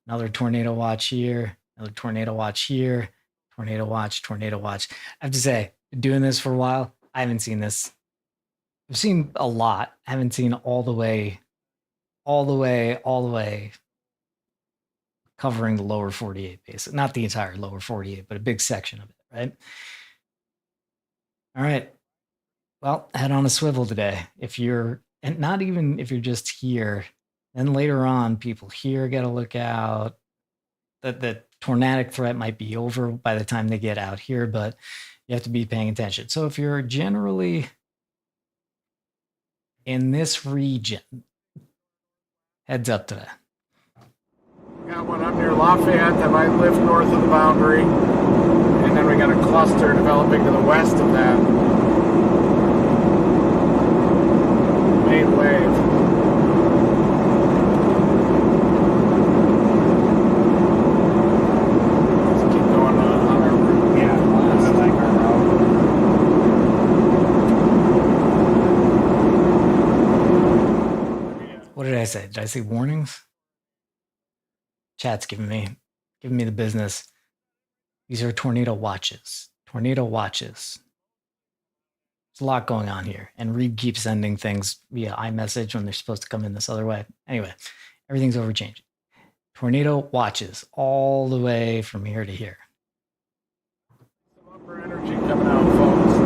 D: another tornado watch here, another tornado watch here, tornado watch. I have to say, doing this for a while, I haven't seen this. I've seen a lot. I haven't seen all the way covering the lower 48 basically. Not the entire lower 48, but a big section of it, right? All right. Well, head on a swivel today. And not even if you're just here, then later on, people here got to look out. The tornadic threat might be over by the time they get out here, but you have to be paying attention. So if you're generally in this region, heads up today.
A: Got one up near Lafayette that might lift north of the boundary. And then then we got a cluster developing to the west of that main wave. Let's keep going on our route.
B: Yeah, I like our route.
D: What did I say? Did I say warnings? Chat's giving me the business. These are tornado watches. Tornado watches. There's a lot going on here. And Reed keeps sending things via iMessage when they're supposed to come in this other way. Anyway, everything's overchanging. Tornado watches all the way from here to here.
A: Some upper energy coming out, folks.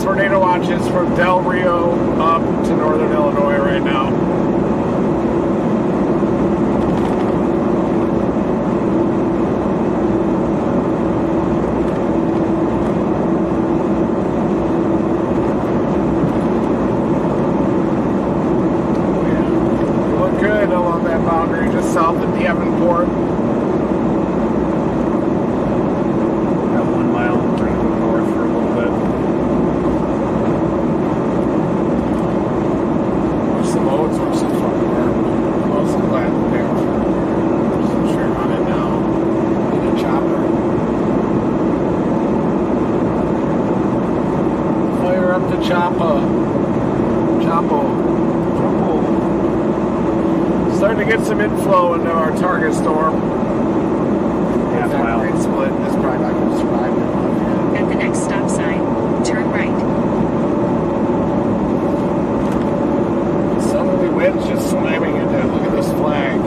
A: Tornado watches from Del Rio up to northern Illinois right now. Yeah. Look good along that boundary just south of Davenport.
B: Got 1 mile north for a little bit. Some loads or some fucking work. I'm also glad that they're sure on it now. In a chopper.
A: Fire up the Chapo. Starting to get some inflow into our target storm.
B: Half mile.
A: Great split is probably not going to survive it.
E: At the next stop sign, turn right.
A: Southerly winds just slamming into it. Look at this flag.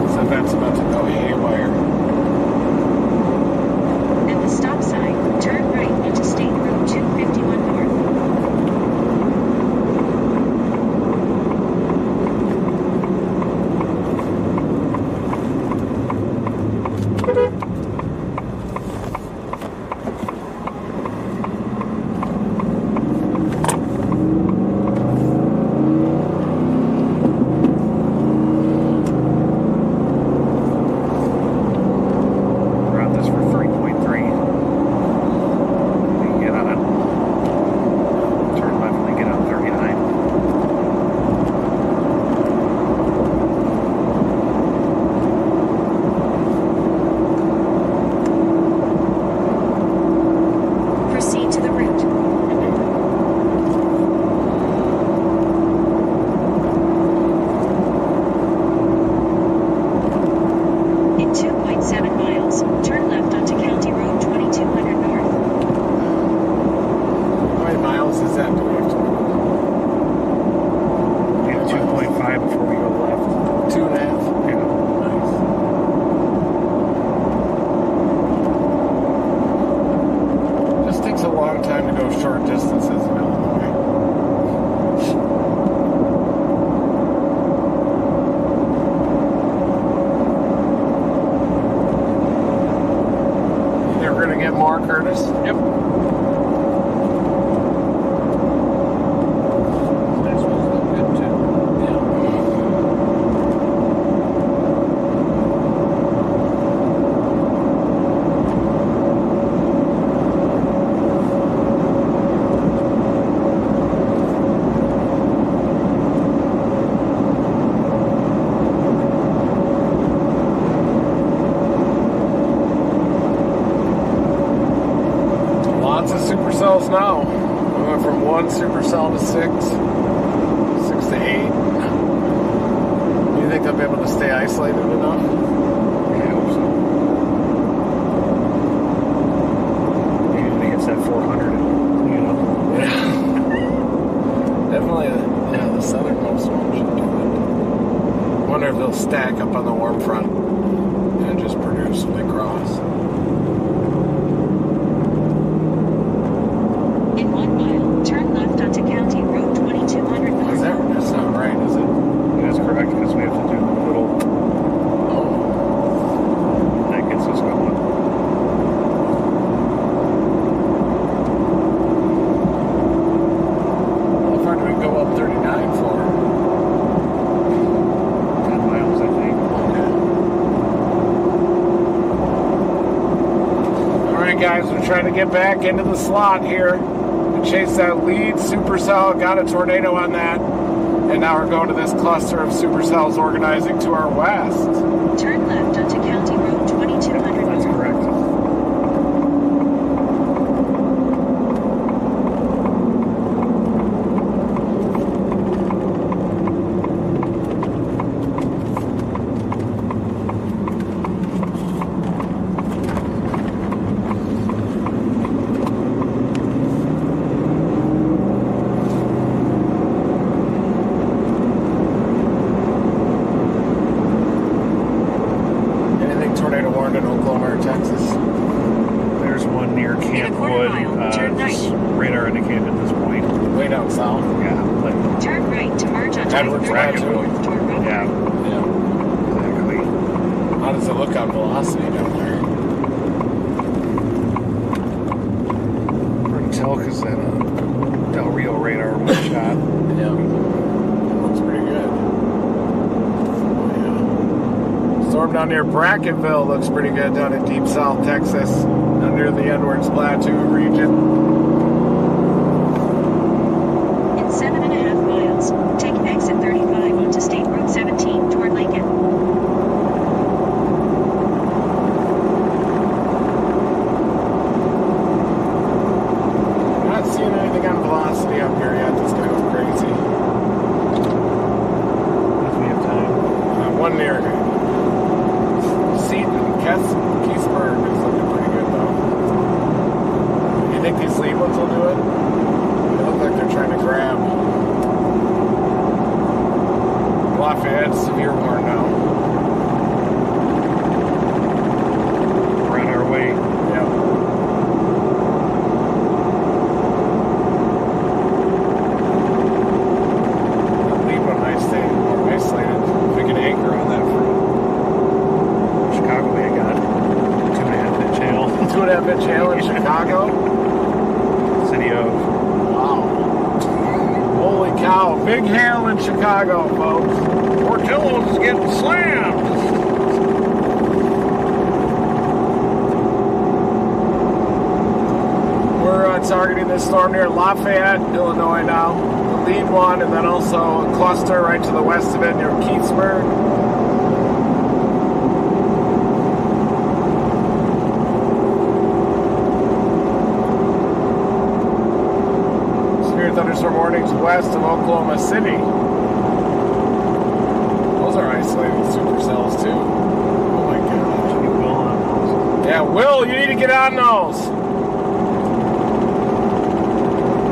A: This event's about to go haywire.
E: At the stop sign, turn right onto State Road 251 North.
A: Curtis? Yep. This one's good too. Yeah. levels now. We went from 1 supercell to 6 to 8. Do you think they'll be able to stay isolated enough?
B: I hope so. Usually hits that 400, you know.
A: Yeah. Definitely, the southernmost one should do it. Wonder if they'll stack up on the warm front and just produce when they cross.
E: In 1 mile, turn left onto County Road 2200 north.
A: That's not right, is it?
B: That's correct, because we have to do the little,
A: Oh,
B: that gets us going.
A: how far do we go up 39 for?
B: 10 miles, I think.
A: Okay. All right, guys, we're trying to get back into the slot here. We chased that lead supercell, got a tornado on that, and now we're going to this cluster of supercells organizing to our west.
E: Turn left onto County Road 2200
B: That's
E: north.
B: correct.
A: Anything tornado warned in Oklahoma or Texas?
B: There's one near Camp
E: quarter
B: Wood.
E: mile, turn
B: Just radar indicated at this point.
A: Way down south.
B: Yeah, like,
E: Turn right to merge onto
A: Edwards
E: Aurora
A: Plateau.
E: north toward Road.
B: yeah,
A: Yeah.
B: exactly.
A: How does it look on velocity down there?
B: Hard to tell because that Del Rio radar was shot.
A: Yeah. Looks pretty good. Oh, yeah. Storm down near Bracketville looks pretty good down in deep south Texas, under the Edwards Plateau region.
E: In 7.5 miles, take exit 35 onto State Road 17 toward Lincoln.
A: Not seeing anything on velocity up here yet. This guy was crazy.
B: If we have time.
A: One near Seaton, Keithsburg is looking pretty good though. Do you think these lead ones will do it? They look like they're trying to grab. Lafayette, severe warn now.
B: We're on our way.
A: Yep. That lead one might stay more isolated. If we can anchor on that front.
B: Chicago may have got 2.5 inch hail.
A: 2.5 inch hail in Chicago.
B: City of.
A: Wow. Holy cow. Big hail in Chicago, folks.
B: Portillo's is getting slammed.
A: We're targeting this storm near Lafayette, Illinois now. The lead one, and then also a cluster right to the west of it near Keithsburg. Severe thunderstorm warnings west of Oklahoma City. Those are isolated supercells too. Oh my gosh.
B: You will on those.
A: Yeah, Will, you need to get on those.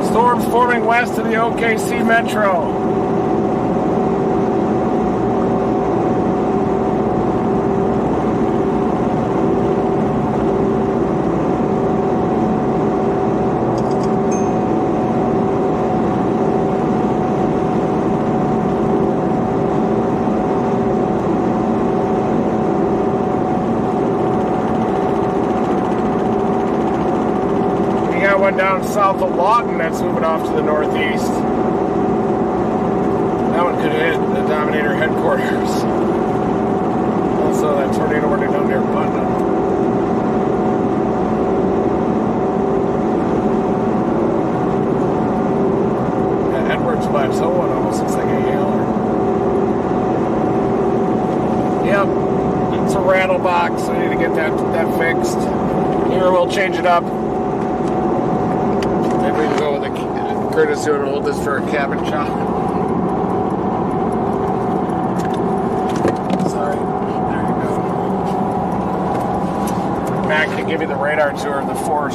A: Storms forming west of the OKC Metro. One down south of Lawton that's moving off to the northeast. That one could hit the Dominator headquarters. Also, that tornado warning down near Putnam. That Edwards Plateau one almost looks like a hailer. Yep, it's a rattle box. We need to get that fixed. Here, we'll change it up. Curtis, you want to hold this for a cabin shot? Sorry. There you go. Matt can give you the radar tour of the 4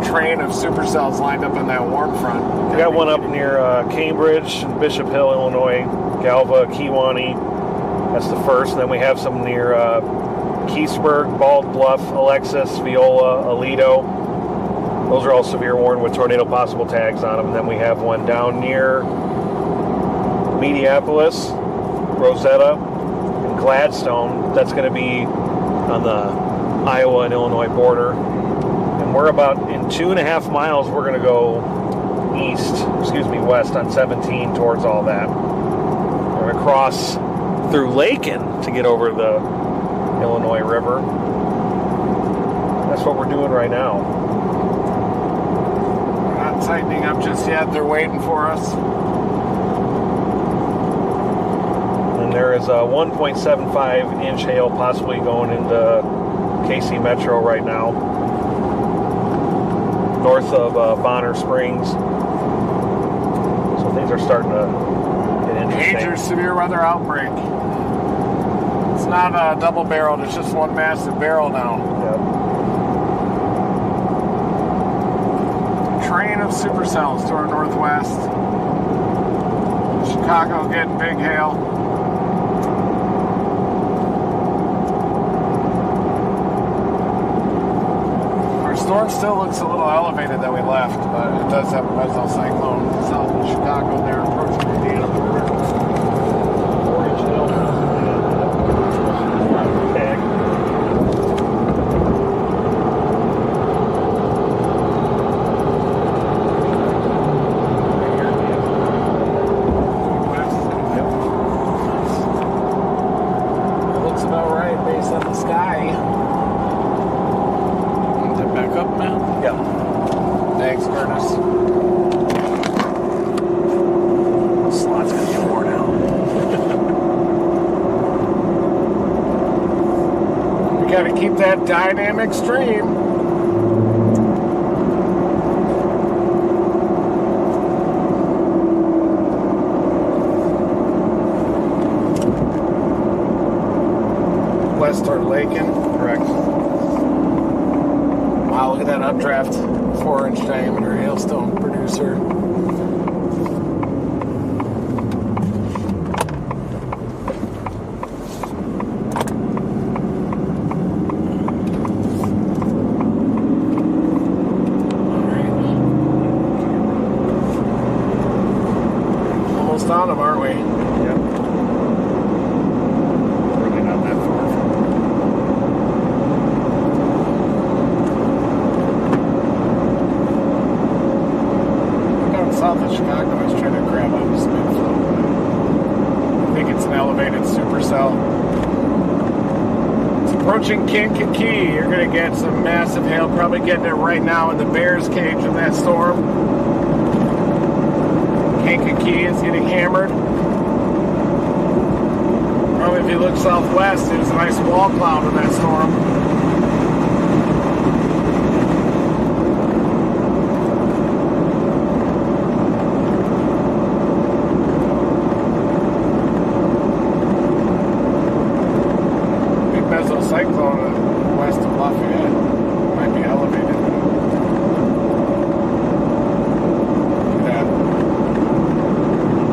A: train of supercells lined up on that warm front.
B: We got one up near Cambridge, Bishop Hill, Illinois, Galva, Kewanee. That's the first. And then we have some near Keithsburg, Bald Bluff, Alexis, Viola, Aledo. Those are all severe warned with tornado possible tags on them. And then we have one down near Indianapolis, Rosetta, and Gladstone. That's going to be on the Iowa and Illinois border. And we're about in 2.5 miles, we're going to go west on 17 towards all that. We're going to cross through Lakin to get over the Illinois River. That's what we're doing right now.
A: We're not tightening up just yet. They're waiting for us.
B: And there is a 1.75 inch hail possibly going into KC Metro right now, north of Bonner Springs. So things are starting to get interesting.
A: Major severe weather outbreak. It's not double barreled, it's just one massive barrel now.
B: Yep.
A: Train of supercells to our northwest. Chicago getting big hail. Our storm still looks a little elevated that we left, but it does have a mesocyclone south of Chicago there approaching Indiana. Got to keep that dynamic stream. West toward Lakin.
B: Correct.
A: Wow, look at that updraft. 4-inch diameter hailstone producer. On them, aren't we?
B: Yep. Really not that far.
A: Down south of Chicago, I was trying to grab up this mid flow. I think it's an elevated supercell. It's approaching Kankakee. You're going to get some massive hail, probably getting it right now in the bear's cage of that storm. Kankakee is getting hammered. Probably if you look southwest, there's a nice wall cloud in that storm. Big mesocyclone west of Lafayette. Might be elevated.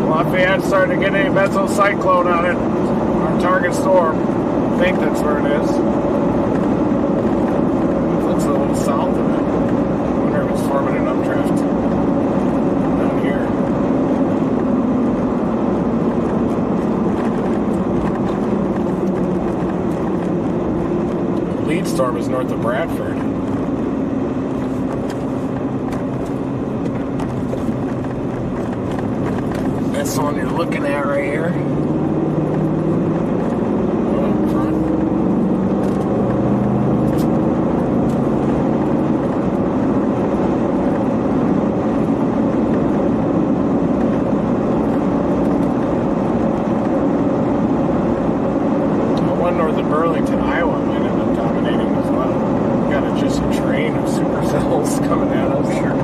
A: Lafayette starting to get a mesocyclone on it. Our target storm. I think that's where it is. It looks a little south of it. I wonder if it's forming an updraft down here. The lead storm is north of Bradford. That's the one you're looking at right here. Up front. One north of Burlington, Iowa might end up dominating as well. We got just a train of supercells coming at us. Sure.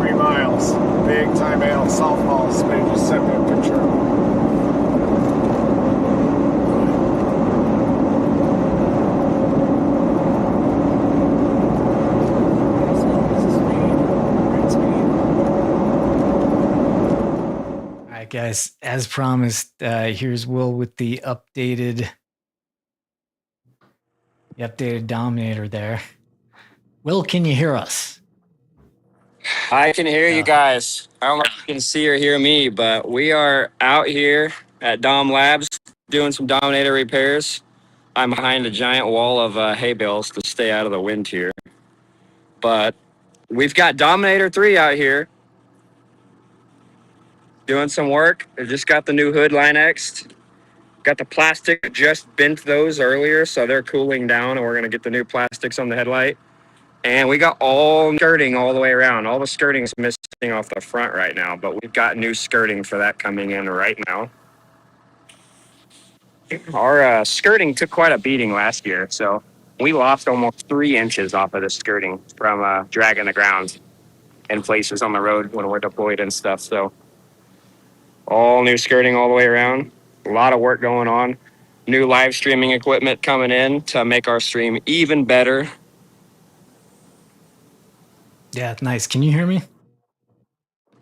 A: 3 miles. Big time hail, softball. Somebody just sent me a picture.
D: All right, guys, as promised, here's Will with the updated Dominator there. Will, can you hear us?
F: I can hear you guys. I don't know if you can see or hear me, but we are out here at Dom Labs doing some Dominator repairs. I'm behind a giant wall of hay bales to stay out of the wind here. But we've got Dominator 3 out here doing some work. They just got the new hood line X'd. Got the plastic, just bent those earlier, so they're cooling down, and we're going to get the new plastics on the headlight. And we got all skirting all the way around. All the skirting is missing off the front right now, but we've got new skirting for that coming in right now. Our skirting took quite a beating last year, so we lost almost 3 inches off of the skirting from dragging the ground in places on the road when we're deployed and stuff. So all new skirting all the way around. A lot of work going on. New live streaming equipment coming in to make our stream even better.
D: Yeah, nice. Can you hear me?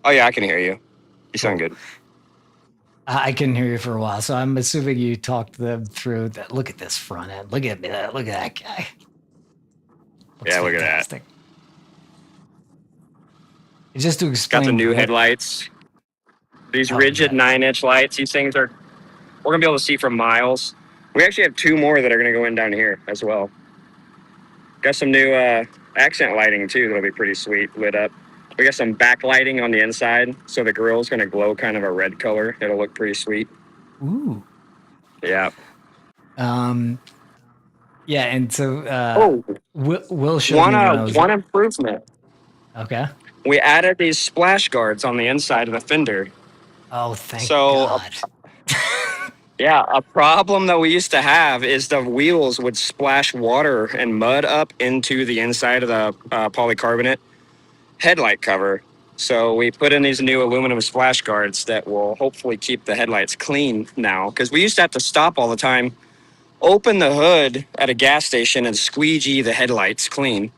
F: Oh, yeah, I can hear you. You sound good.
D: I couldn't hear you for a while, so I'm assuming you talked them through that. Look at this front end. Look at that. Look at that guy. Looks
F: Yeah, look at that.
D: fantastic. Just to explain,
F: Got the new headlights. These rigid 9-inch lights. These things are, we're going to be able to see for miles. We actually have 2 more that are going to go in down here as well. Got some new accent lighting too that'll be pretty sweet, lit up. We got some backlighting on the inside, so the grill's going to glow kind of a red color. It'll look pretty sweet.
D: Ooh.
F: Yeah.
D: Yeah, and so Will showed me
F: one improvement.
D: Okay.
F: We added these splash guards on the inside of the fender.
D: Oh, thank God.
F: Yeah, a problem that we used to have is the wheels would splash water and mud up into the inside of the polycarbonate headlight cover. So we put in these new aluminum splash guards that will hopefully keep the headlights clean now. Because we used to have to stop all the time, open the hood at a gas station and squeegee the headlights clean.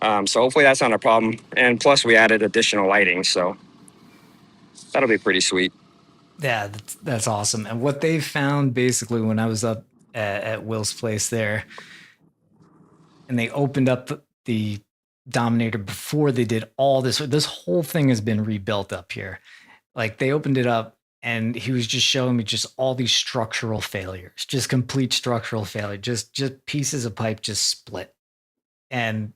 F: So hopefully that's not a problem. And plus we added additional lighting, so that'll be pretty sweet.
D: Yeah, that's awesome. And what they found basically when I was up at Will's place there, and they opened up the Dominator before they did all this whole thing has been rebuilt up here. Like they opened it up and he was just showing me just all these structural failures, just complete structural failure, just pieces of pipe just split. And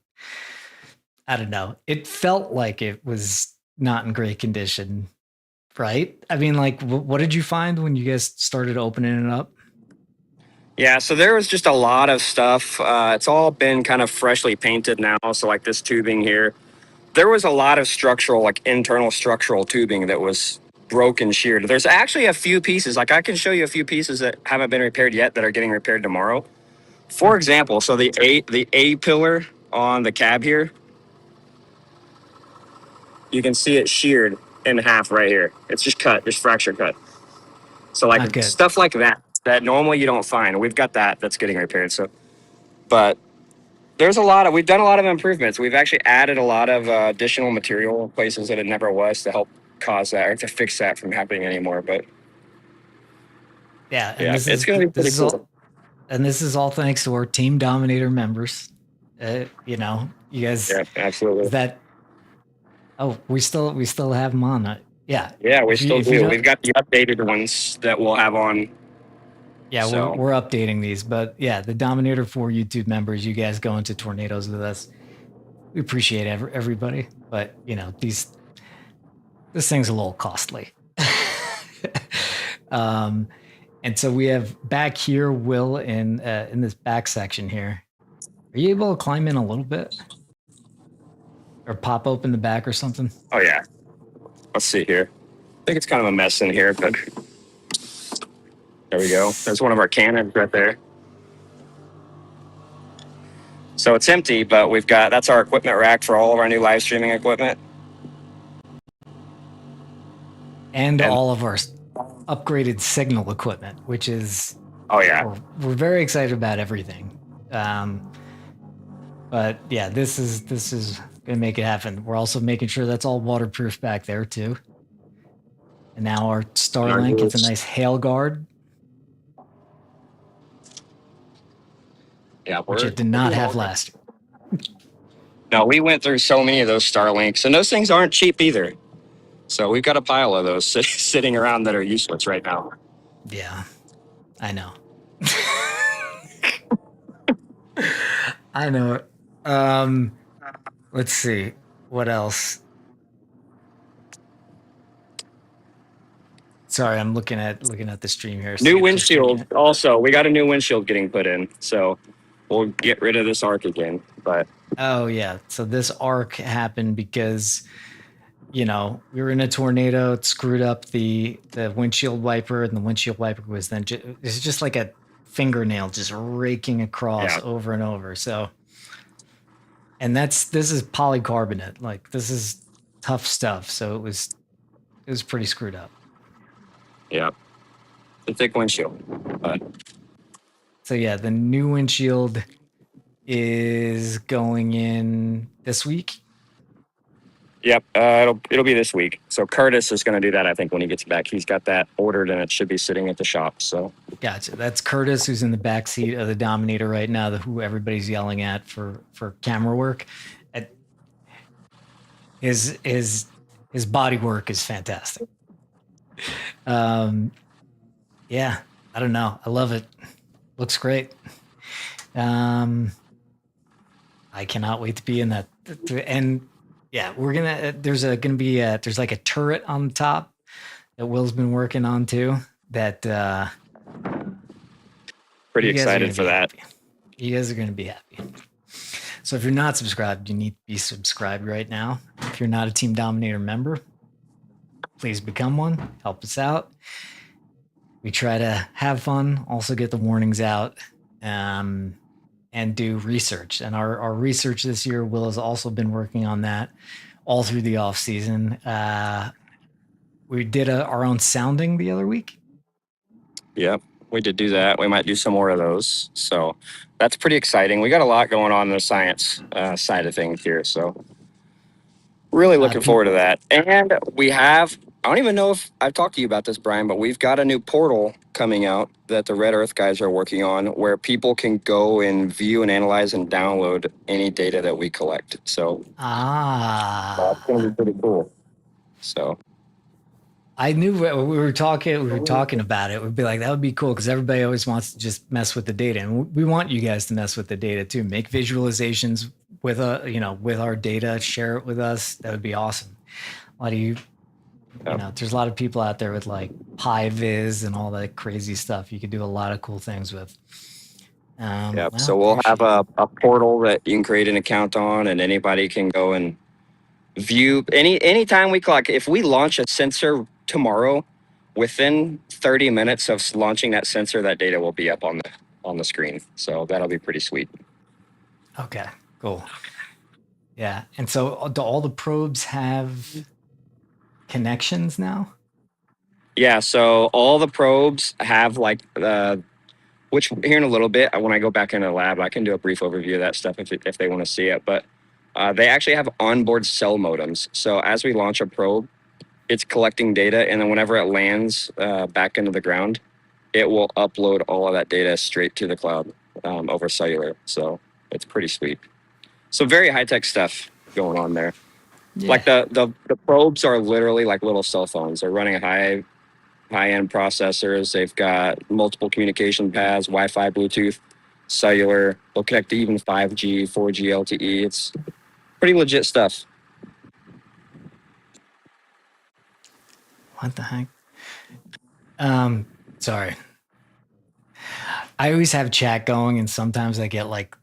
D: I don't know, it felt like it was not in great condition. Right? I mean, like, what did you find when you guys started opening it up?
F: Yeah, so there was just a lot of stuff. It's all been kind of freshly painted now. So like this tubing here, there was a lot of structural, like internal structural tubing that was broken, sheared. There's actually a few pieces, like I can show you a few pieces that haven't been repaired yet that are getting repaired tomorrow. For example, so the A pillar on the cab here, you can see it sheared in half right here. It's just cut, just fracture cut. So like stuff like that normally you don't find. We've got that's getting repaired. So, but there's we've done a lot of improvements. We've actually added a lot of additional material places that it never was to help cause that or to fix that from happening anymore. But
D: yeah, it's going to be pretty cool. And this is all thanks to our Team Dominator members. You know, you guys.
F: Yeah, absolutely.
D: We still have them on. Yeah.
F: Yeah, we still do. We've got the updated ones that we'll have on.
D: Yeah, so. we're updating these. But yeah, the Dominator 4 YouTube members, you guys go into tornadoes with us. We appreciate everybody. But, you know, this thing's a little costly. And so we have back here, Will, in this back section here. Are you able to climb in a little bit? Or pop open the back or something?
F: Oh, yeah. Let's see here. I think it's kind of a mess in here, but there we go. There's one of our cannons right there. So it's empty, but that's our equipment rack for all of our new live streaming equipment.
D: and all of our upgraded signal equipment, which is
F: Oh yeah.
D: we're very excited about everything. But yeah, this is gonna make it happen. We're also making sure that's all waterproof back there too. And now our Starlink gets a nice hail guard,
F: Yeah,
D: which it did not have last year.
F: No, we went through so many of those Starlinks, and those things aren't cheap either. So we've got a pile of those sitting around that are useless right now.
D: Yeah, I know. I know. Let's see what else. Sorry, I'm looking at the stream here.
F: New windshield. Also, we got a new windshield getting put in, so we'll get rid of this arc again. But
D: oh yeah, so this arc happened because we were in a tornado. It screwed up the windshield wiper, and the windshield wiper was then it's just like a fingernail just raking across over and over. So, and this is polycarbonate, like this is tough stuff. So it was pretty screwed up.
F: yeah, the thick windshield. But
D: So yeah, the new windshield is going in this week.
F: yep, it'll be this week. So Curtis is going to do that, I think, when he gets back. He's got that ordered, and it should be sitting at the shop. So
D: Gotcha. That's Curtis, who's in the back seat of the Dominator right now, who everybody's yelling at for camera work. His body work is fantastic. Yeah, I don't know. I love it. Looks great. I cannot wait to be in that. And yeah, there's like a turret on the top that Will's been working on too. That
F: pretty excited for that.
D: Happy. You guys are going to be happy. So if you're not subscribed, you need to be subscribed right now. If you're not a Team Dominator member, please become one. Help us out. We try to have fun, also get the warnings out, and do research. And our research this year, Will has also been working on that all through the off season. We did our own sounding the other week.
F: Yep, we did do that. We might do some more of those. So that's pretty exciting. We got a lot going on in the science side of things here. So really looking forward to that. And we have, I don't even know if I've talked to you about this, Brian, but we've got a new portal coming out that the Red Earth guys are working on where people can go and view and analyze and download any data that we collect. So that's going to be pretty cool. So
D: I knew we were talking about it. We'd be like, that would be cool because everybody always wants to just mess with the data, and we want you guys to mess with the data too. Make visualizations with with our data, share it with us. That would be awesome. A lot of you there's a lot of people out there with like PyViz and all that crazy stuff. You could do a lot of cool things with.
F: So we'll have a portal that you can create an account on, and anybody can go and view anytime we clock. If we launch a sensor tomorrow, within 30 minutes of launching that sensor, that data will be up on the screen. So that'll be pretty sweet.
D: Okay, cool. Yeah, and so do all the probes have connections now?
F: Yeah, so all the probes have which here in a little bit, when I go back into the lab, I can do a brief overview of that stuff if they want to see it. But they actually have onboard cell modems. So as we launch a probe, it's collecting data, and then whenever it lands back into the ground, it will upload all of that data straight to the cloud over cellular. So it's pretty sweet. So very high-tech stuff going on there. Yeah. Like the probes are literally like little cell phones. They're running high-end processors. They've got multiple communication paths, Wi-Fi, Bluetooth, cellular. They'll connect to even 5G, 4G, LTE. It's pretty legit stuff.
D: What the heck? Sorry. I always have chat going, and sometimes I get like,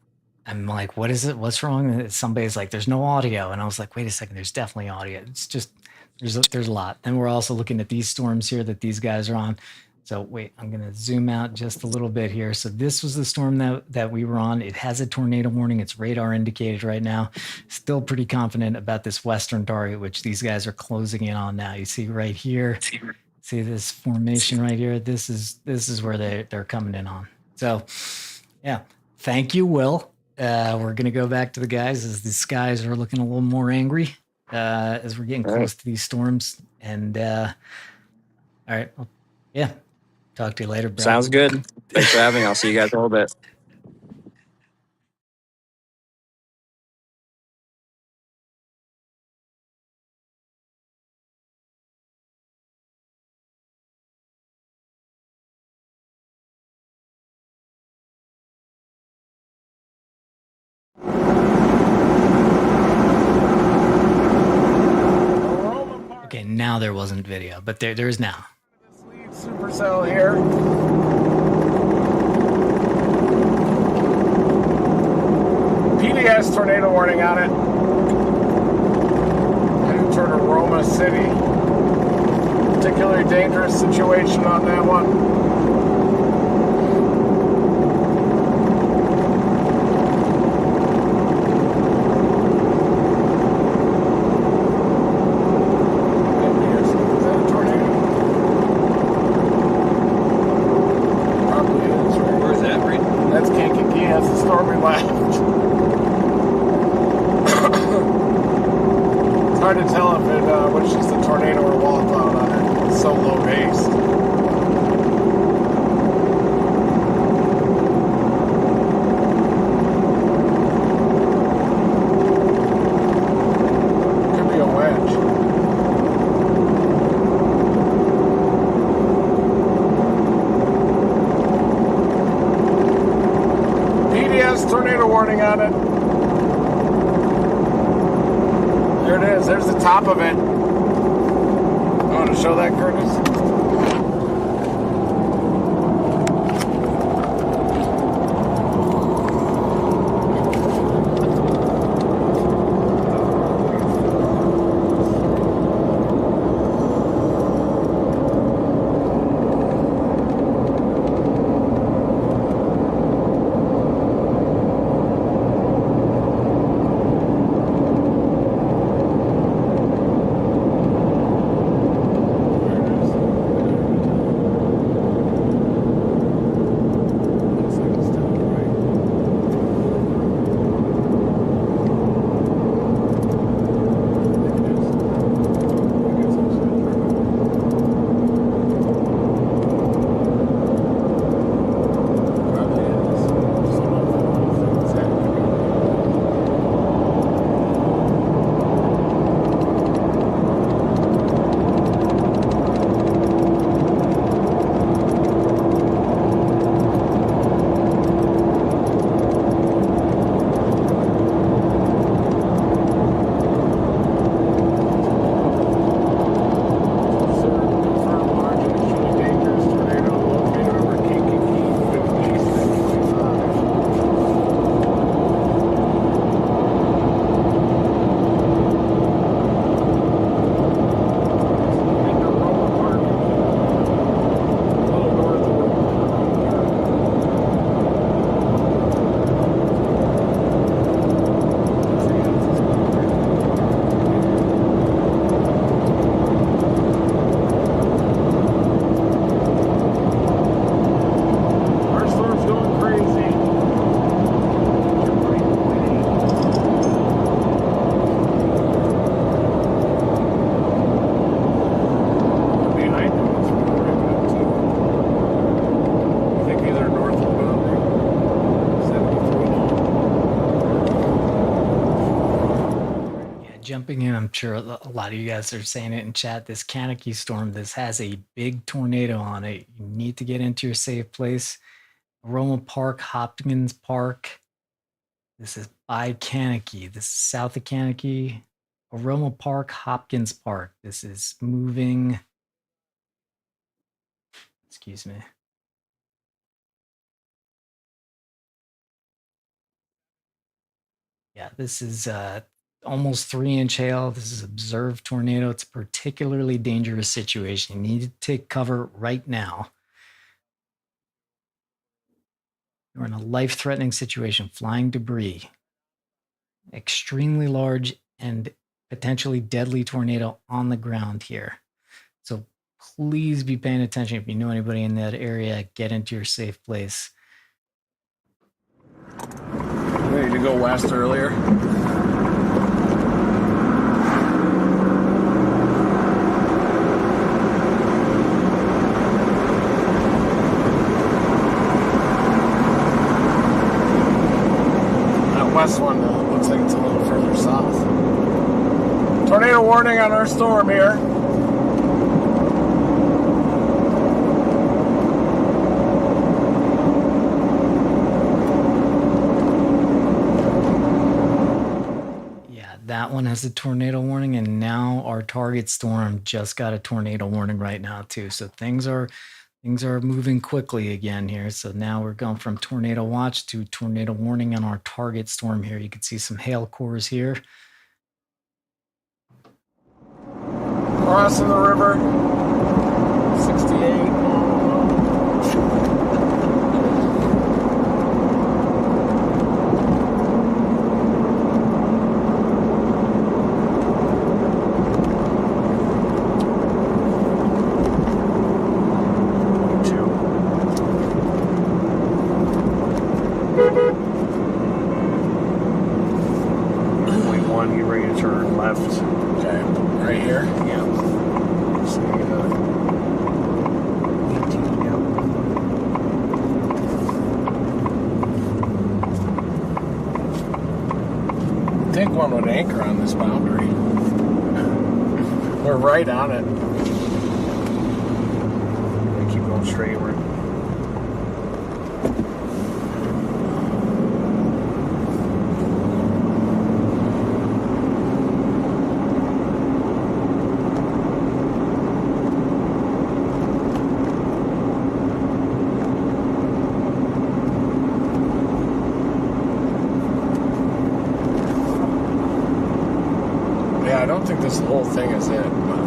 D: I'm like, what is it? What's wrong? And somebody's like, there's no audio. And I was like, wait a second, there's definitely audio. It's just, there's a lot. And we're also looking at these storms here that these guys are on. So wait, I'm going to zoom out just a little bit here. So this was the storm that we were on. It has a tornado warning. It's radar indicated right now. Still pretty confident about this western target, which these guys are closing in on now. You see right here. See this formation right here. This is where they're coming in on. So yeah, thank you, Will. We're going to go back to the guys as the skies are looking a little more angry as we're getting close to these storms. And all right, well, yeah. Talk to you later, bro.
F: Sounds good. Thanks for having me. I'll see you guys in a little bit.
D: Okay, now there wasn't video, but there is now.
A: This lead supercell here. PDS tornado warning on it. Heading toward Aurora City. Particularly dangerous situation on that one. Hard to tell if it was just a tornado or wall cloud on it. It's so low based. Could be a wedge. PDS tornado warning on it. There it is. There's the top of it. You want to show that, Curtis?
D: Jumping in, I'm sure a lot of you guys are saying it in chat. This Kaneki storm, this has a big tornado on it. You need to get into your safe place. Aroma Park, Hopkins Park. This is by Kaneki. This is south of Kaneki. Aroma Park, Hopkins Park. This is moving. Excuse me. Yeah, this is almost 3-inch hail. This is observed tornado. It's a particularly dangerous situation. You need to take cover right now. You're in a life-threatening situation, flying debris, extremely large and potentially deadly tornado on the ground here. So please be paying attention. If you know anybody in that area, get into your safe place.
A: Ready to go west earlier. That west one looks like it's a little further south. Tornado warning on our storm here.
D: That one has a tornado warning, and now our target storm just got a tornado warning right now too. So things are moving quickly again here. So now we're going from tornado watch to tornado warning on our target storm here. You can see some hail cores here.
A: Crossing the river. 68. One would anchor on this boundary. We're right on it.
B: Keep going straight.
A: I don't think this whole thing is it. But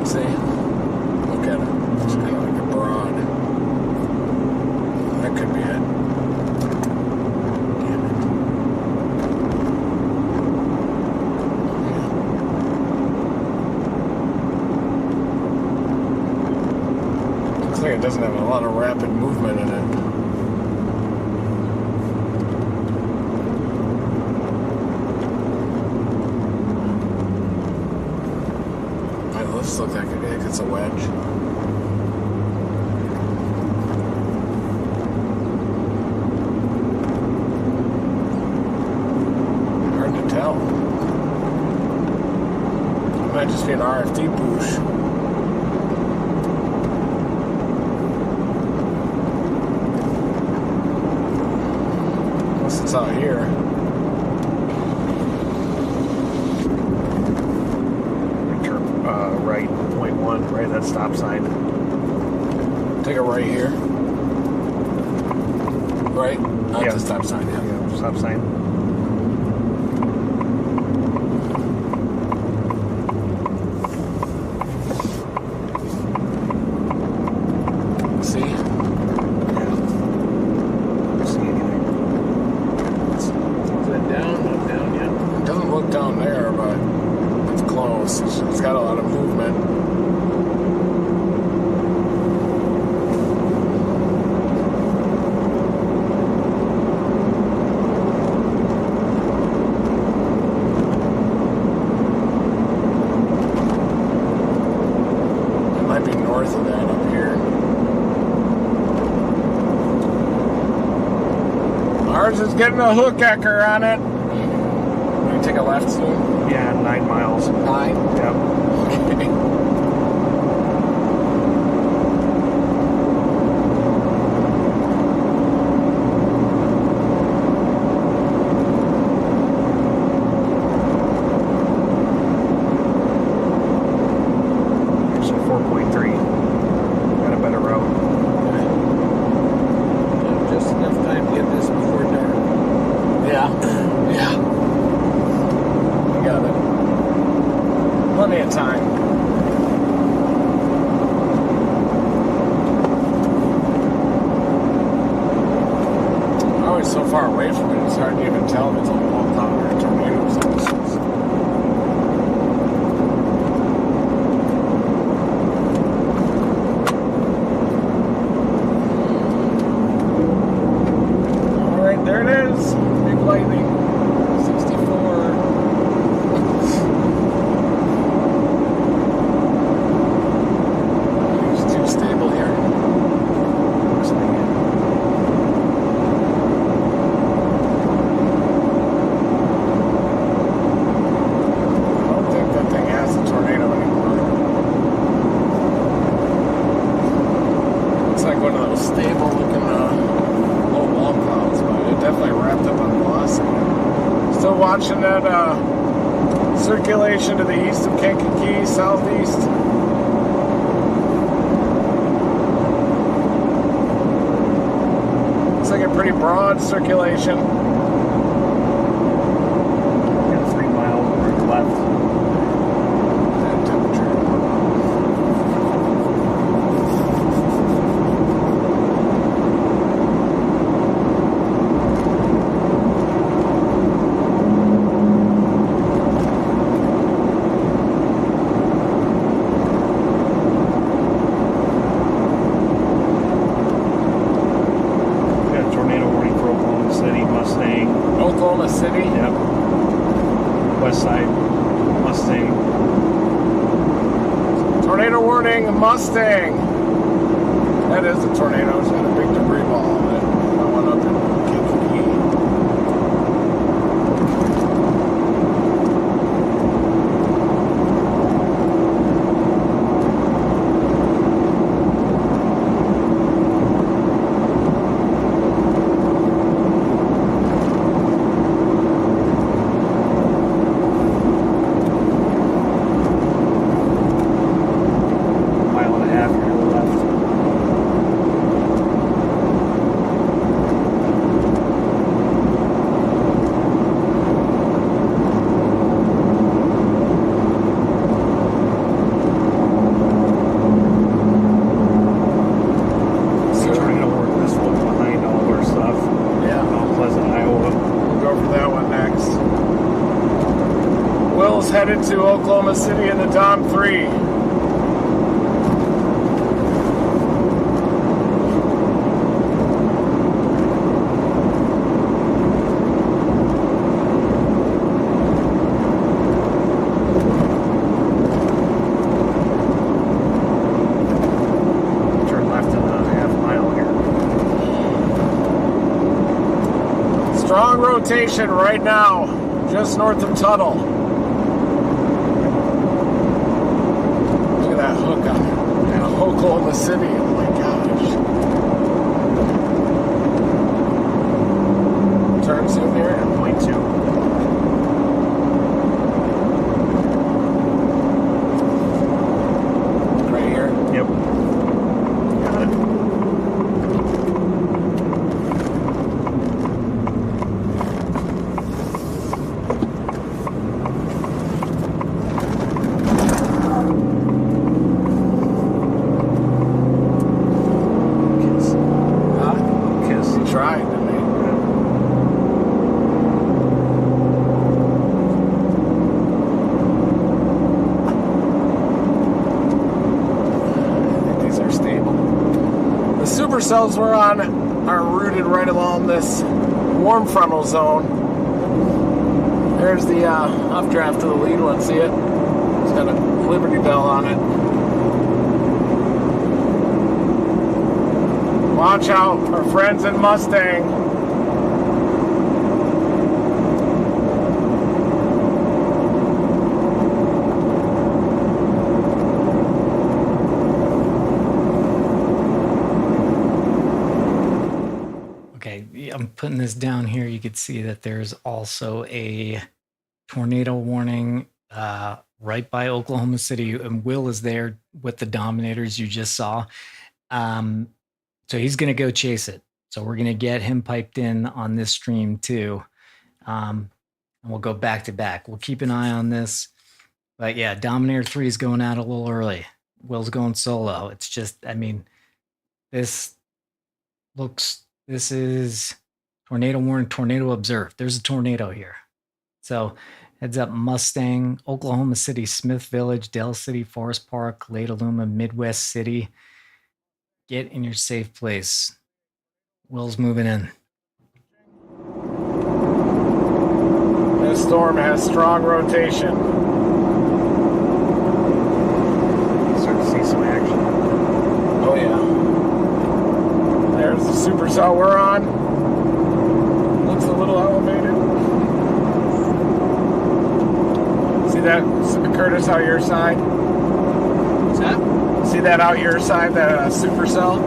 A: see, look at it. It's kind of like a broad. That could be it. Damn it. Looks like it doesn't have a lot of rapid movement in it. Look like it's a wedge. Hard to tell. It might just be an RFD push. Unless it's out here.
B: Right, 0.1, right at that stop sign.
A: Take a right here. Right? Not the stop sign,
B: yeah. Stop sign.
A: See?
B: Yeah. Don't see anything.
A: Is it down? Not down yet? It doesn't look down there, but it's close. It's got a lot of movement. It might be north of that up here. Ours is getting a hook ecker on it. Will you take a left soon?
B: Yeah, 9 miles.
A: 9?
B: Yep.
A: Okay.
B: Actually, 4.3. Got a better route.
C: Just enough time to get this before dark.
A: Yeah. Yeah. You got it. Plenty of time. Circulation to the east of Kankakee, southeast. Looks like a pretty broad circulation.
B: Yeah, 3 miles left.
A: That temperature. Oklahoma City.
B: Yep. West side, Mustang.
A: Tornado warning, Mustang. That is a tornado. It's got a big debris ball on it. That one up in Kankakee. Headed to Oklahoma City in the Dom 3.
B: Turn left in a half mile here.
A: Strong rotation right now, just north of Tuttle. That hook on Oklahoma City. Oh my gosh. Turn soon here at 0.2. Right here?
B: Yep. Got it. Supercells we're on are rooted right along this warm frontal zone. There's the updraft of the lead one, see it? It's got a Liberty Bell on it. Watch out, our friends in Mustang.
D: I'm putting this down here. You can see that there's also a tornado warning right by Oklahoma City, and Will is there with the Dominators you just saw. So he's going to go chase it. So we're going to get him piped in on this stream too. And we'll go back to back. We'll keep an eye on this. But yeah, Dominator 3 is going out a little early. Will's going solo. It's just, I mean, this is tornado warning, tornado observed. There's a tornado here. So heads up, Mustang, Oklahoma City, Smith Village, Dell City, Forest Park, Lake Aluma, Midwest City. Get in your safe place. Will's moving in.
A: This storm has strong rotation.
B: Start to see some action.
A: Oh yeah. There's the supercell we're on. Looks a little elevated. See that, Curtis, out your side?
C: What's that?
A: See that out your side, that supercell?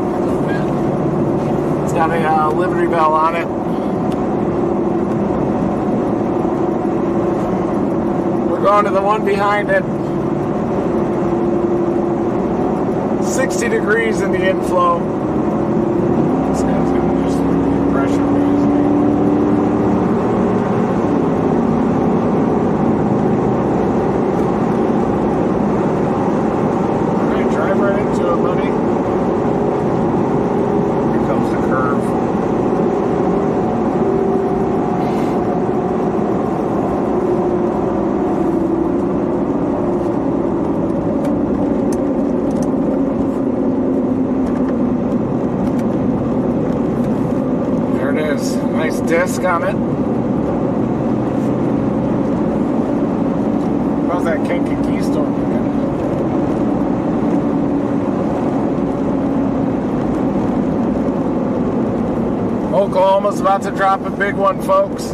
A: It's got a Liberty Bell on it. We're going to the one behind it. 60 degrees in the inflow. This guy's gonna just pressure me. Alright, drive right into it, buddy.
B: Here comes the curve.
A: Nice disc on it. How's that Kankakee storm again? Oklahoma's about to drop a big one, folks.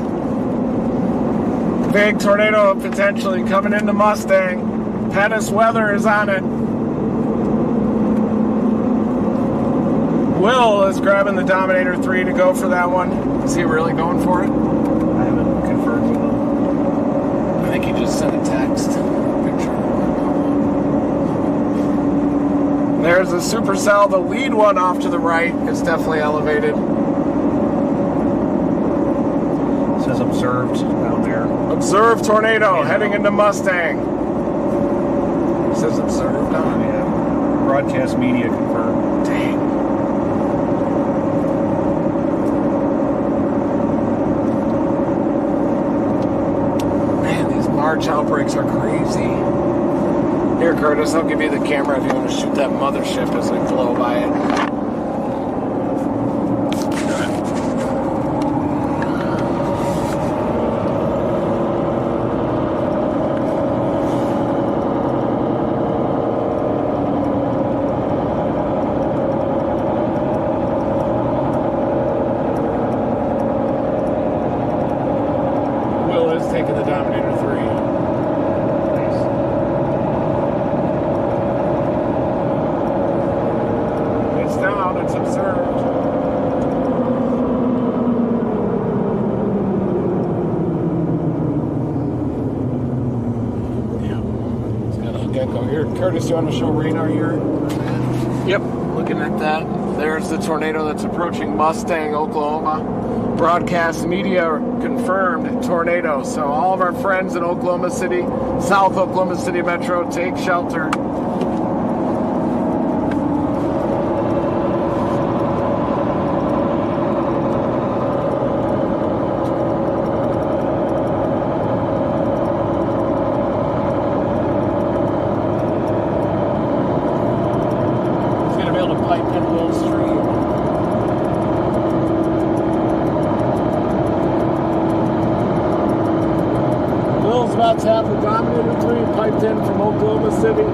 A: Big tornado potentially coming into Mustang. Tennis weather is on it. Will is grabbing the Dominator 3 to go for that one. Is he really going for it?
B: I haven't confirmed with him.
A: I think he just sent a text. Picture. There's a supercell. The lead one off to the right is definitely elevated.
B: It says observed down there.
A: Observed tornado heading into Mustang. It says observed on it.
B: Yeah. Broadcast media confirmed.
A: Dang. March outbreaks are crazy. Here, Curtis, I'll give you the camera if you want to shoot that mothership as we blow by it. Will is taking the Dominator 3. It's down, it's observed. Yeah. It's got a gecko here. Curtis, you want to show radar here? Yep. Looking at that. There's the tornado that's approaching Mustang, Oklahoma. Broadcast media confirmed tornado. So all of our friends in Oklahoma City, South Oklahoma City Metro, take shelter. He's going to be able to pipe in a little stream. Will's about to have the Dominator 3 piped in from Oklahoma City.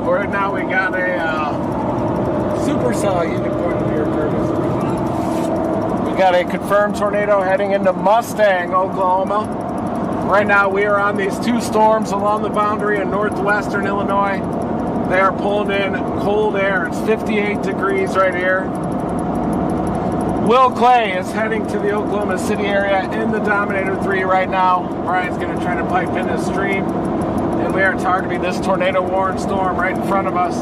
A: 12. Right now we got a supercell. You can point to your Curtis. We got a confirmed tornado heading into Mustang, Oklahoma. Right now we are on these two storms along the boundary in northwestern Illinois. They are pulling in cold air. It's 58 degrees right here. Will Clay is heading to the Oklahoma City area in the Dominator 3 right now. Brian's going to try to pipe in his stream. And we are targeting this tornado warning storm right in front of us.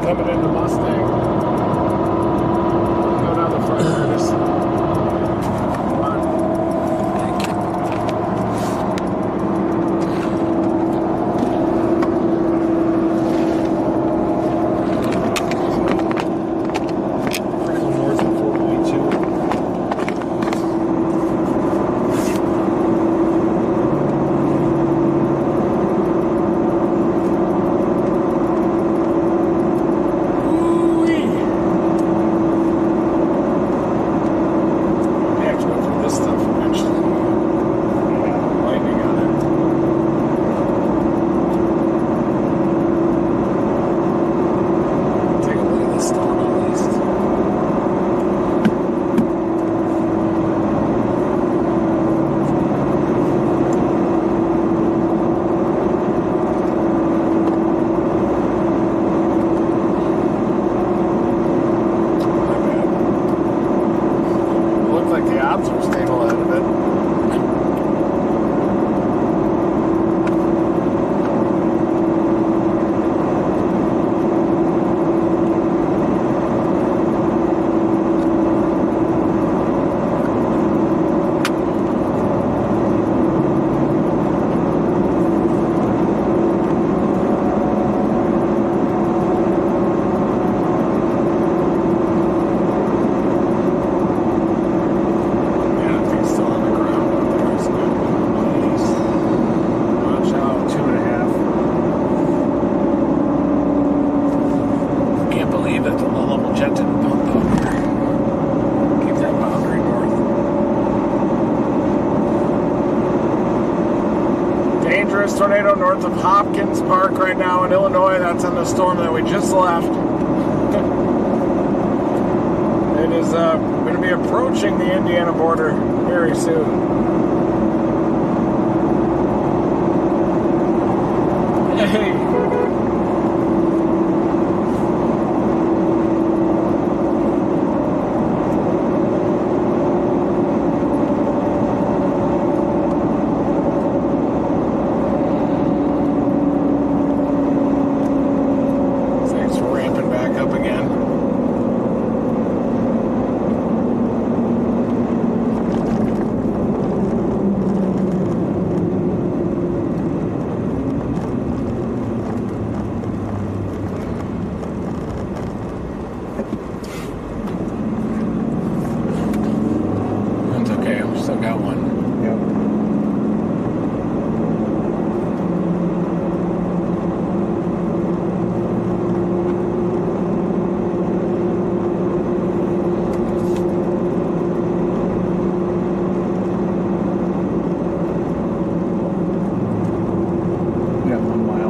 A: Coming into Mustang. Go down the front of this. Come on. North of 4.2. Tornado north of Hopkins Park right now in Illinois. That's on the storm that we just left. It is going to be approaching the Indiana border very soon. Hey! Yeah, 1 mile.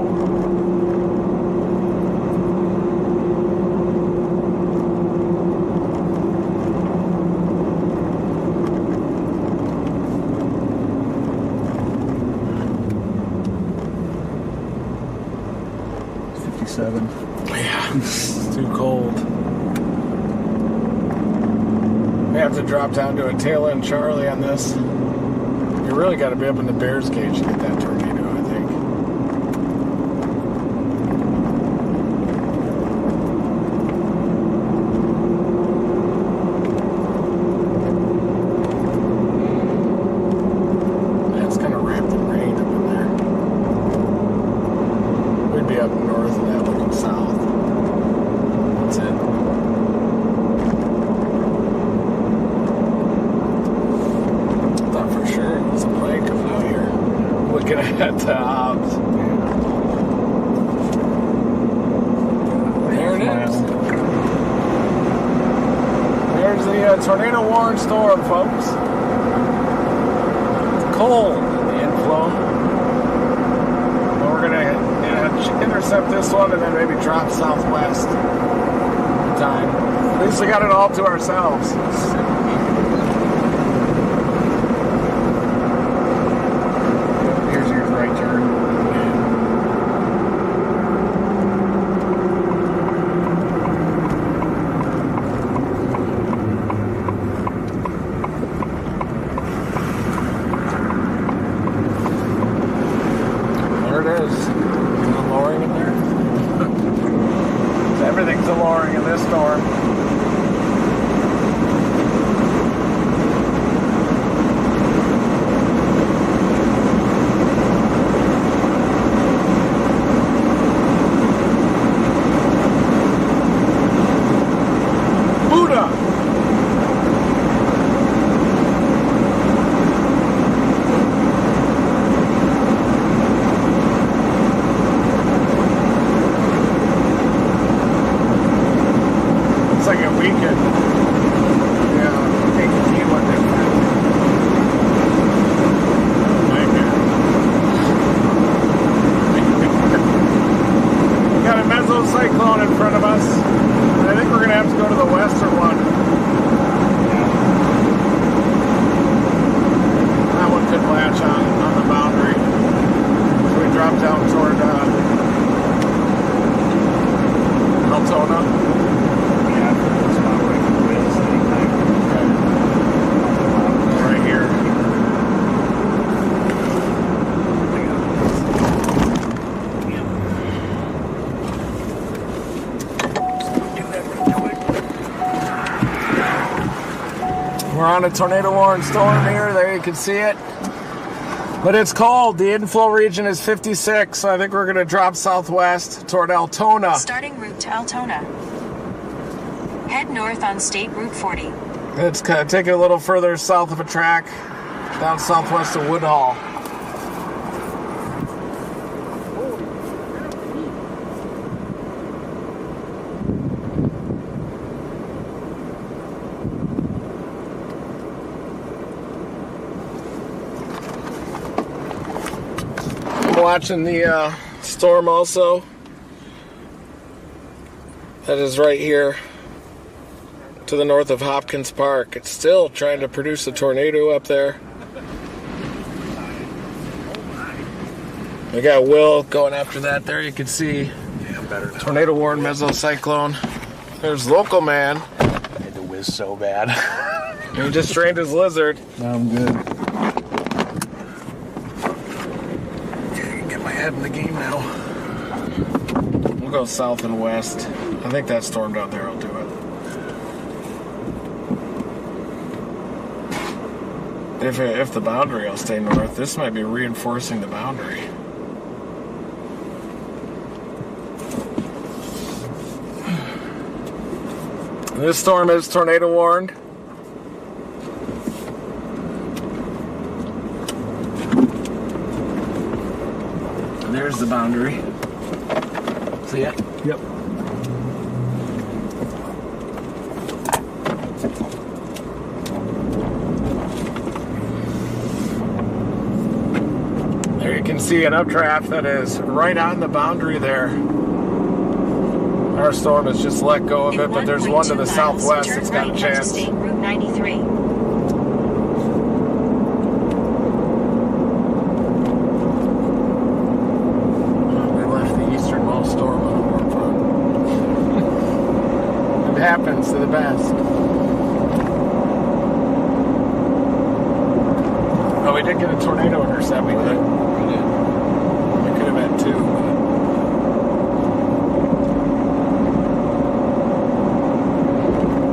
B: 7.
A: Yeah, it's too cold. We have to drop down to a tail end Charlie on this. You really got to be up in the Bears cage to get that tornado, I think. It's kind of wrapped in rain up in there. We'd be up north and that looking south. That's it. Thought for sure it was a plane coming out here. Looking at the Hobbs. There it is. There's the tornado warning storm, folks. It's cold in the inflow. But we're going to intercept this one and then maybe drop southwest time. At least we got it all to ourselves. Here's your right turn. There it is. A little lowering in there. Everything's a lowering in this storm. Buddha! It's like a weekend. Yeah, I think you feel like that. We got a mesocyclone in front of us. I think we're going to have to go to the western one. That one could latch on the boundary. So we drop down toward Altona. Right here. We're on a tornado warning storm here. There you can see it. But it's cold. The inflow region is 56, so I think we're going to drop southwest toward Altona.
E: Starting route to Altona. Head north on State Route 40.
A: It's kind of taking a little further south of a track, down southwest of Woodhall. I'm watching the storm also. That is right here to the north of Hopkins Park. It's still trying to produce a tornado up there. We got Will going after that there. You can see tornado warning mesocyclone. There's local man.
B: I had to whiz so bad.
A: He just trained his lizard.
B: Now I'm good.
A: Get my head in the game now. We'll go south and west. I think that storm down there will do it. If the boundary will stay north, this might be reinforcing the boundary. This storm is tornado warned. There's the boundary. See it?
B: Yep.
A: There you can see an updraft that is right on the boundary there. Our storm has just let go of it, but there's one to the southwest that's got a chance.
E: State Route 93.
A: We left the easternmost storm on the did get a tornado intercept. We could have had two.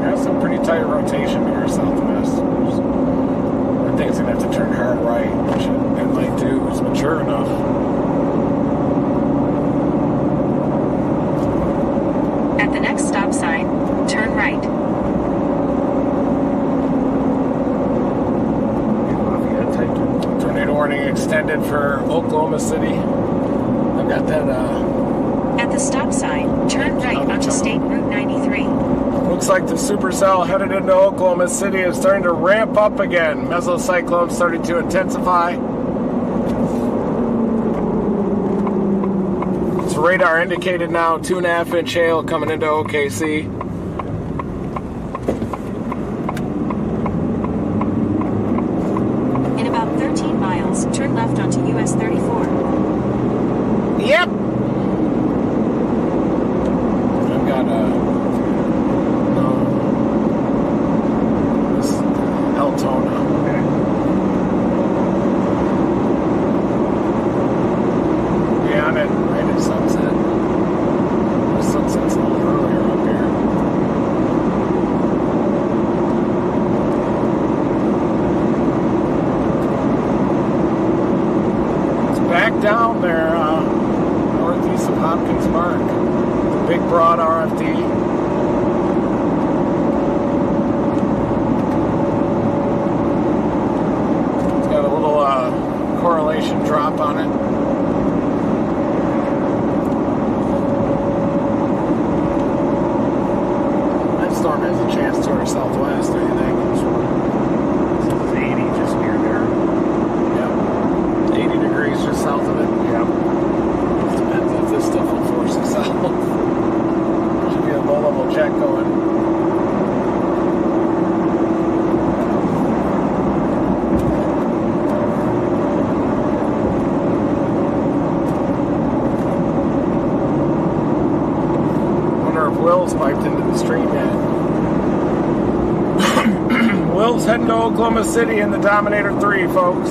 A: Got some pretty tight rotation here, southwest. I think it's going to have to turn hard right, which it might do. It's mature enough.
E: At the next stop sign, turn right.
A: Tornado warning extended for Oklahoma City. I've got that.
E: At the stop sign, turn right onto State Route 93.
A: Looks like the supercell headed into Oklahoma City is starting to ramp up again. Mesocyclone starting to intensify. It's radar indicated now 2.5-inch hail coming into OKC.
E: In about 13 miles, turn left onto US 34.
A: Yep. I've got this Altona. Okay. Yeah, I'm at right at sunset. The sunset's a little earlier up here. It's back down there, northeast of Hopkins Park. The big broad RFD. It's got a little correlation drop on it. That storm has a chance to our southwest, do you think? This is 80 just near there. Yep. 80 degrees just south of it. Yep. Depends if this stuff will force us out. Should be a low-level check going. Wonder if Will's piped into the stream yet. Will's heading to Oklahoma City in the Dominator 3, folks.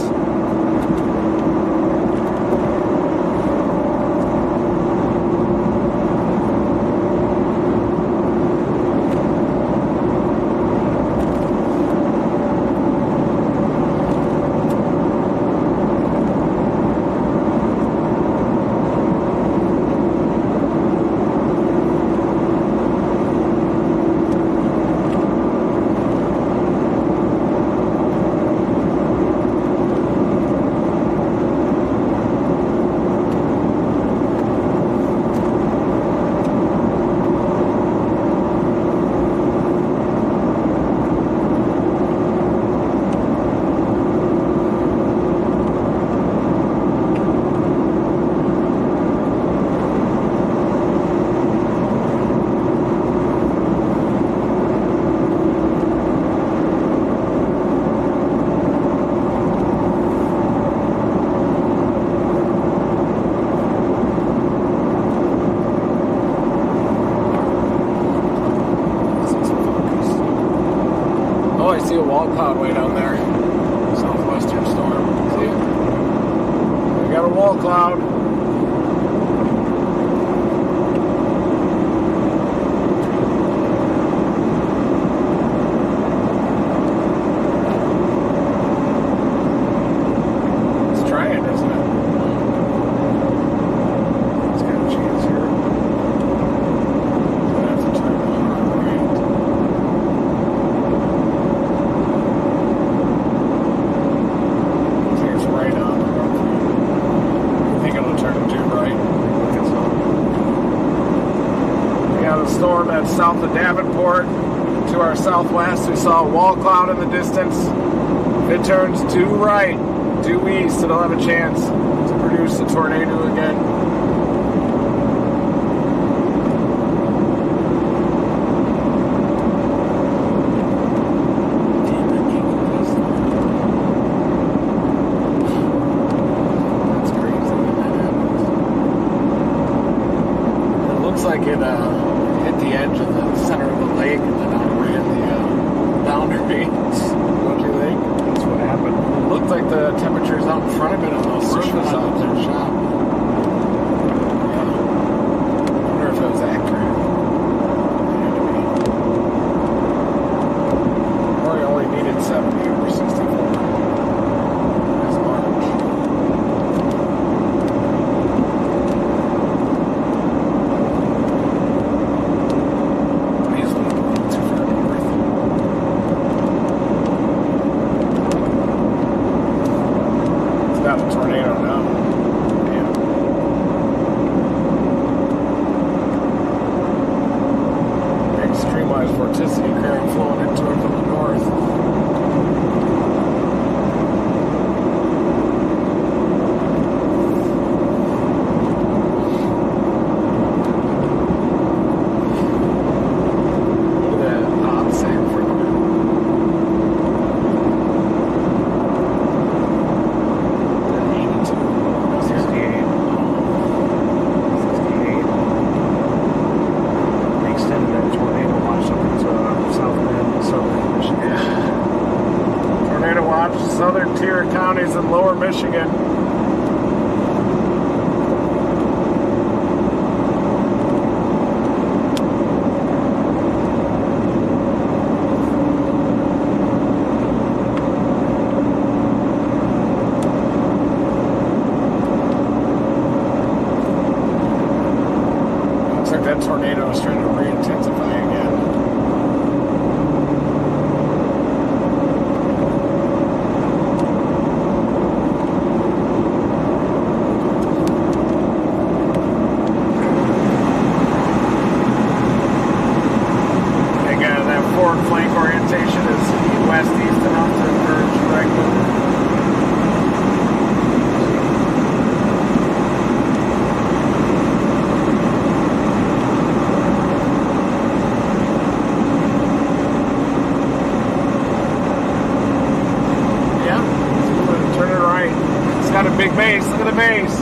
A: I see a wall cloud way down there. Southwestern storm. See it? We got a wall cloud. It's trying, isn't it? It's got a chance here. Gonna have to turn the hard right. It's right on. I think it'll turn to right. We got a storm that's south of Davenport. To our southwest, we saw a wall cloud in the distance. If it turns due right, due east, it'll have a chance to produce a tornado again. That's crazy when that happens. It looks like it hit the edge of the center of the lake and then outran the boundary. Don't you think?
B: That's what happened.
A: It looked like the temperature tornado now. Yeah. Big streamlined vorticity current flowing into it from the north. Southern tier counties in lower Michigan. Looks like that tornado is trying to re-intensify again. Flank orientation is west-east enough to encourage directly. Yeah, turn it right. It's got a big base. Look at the base.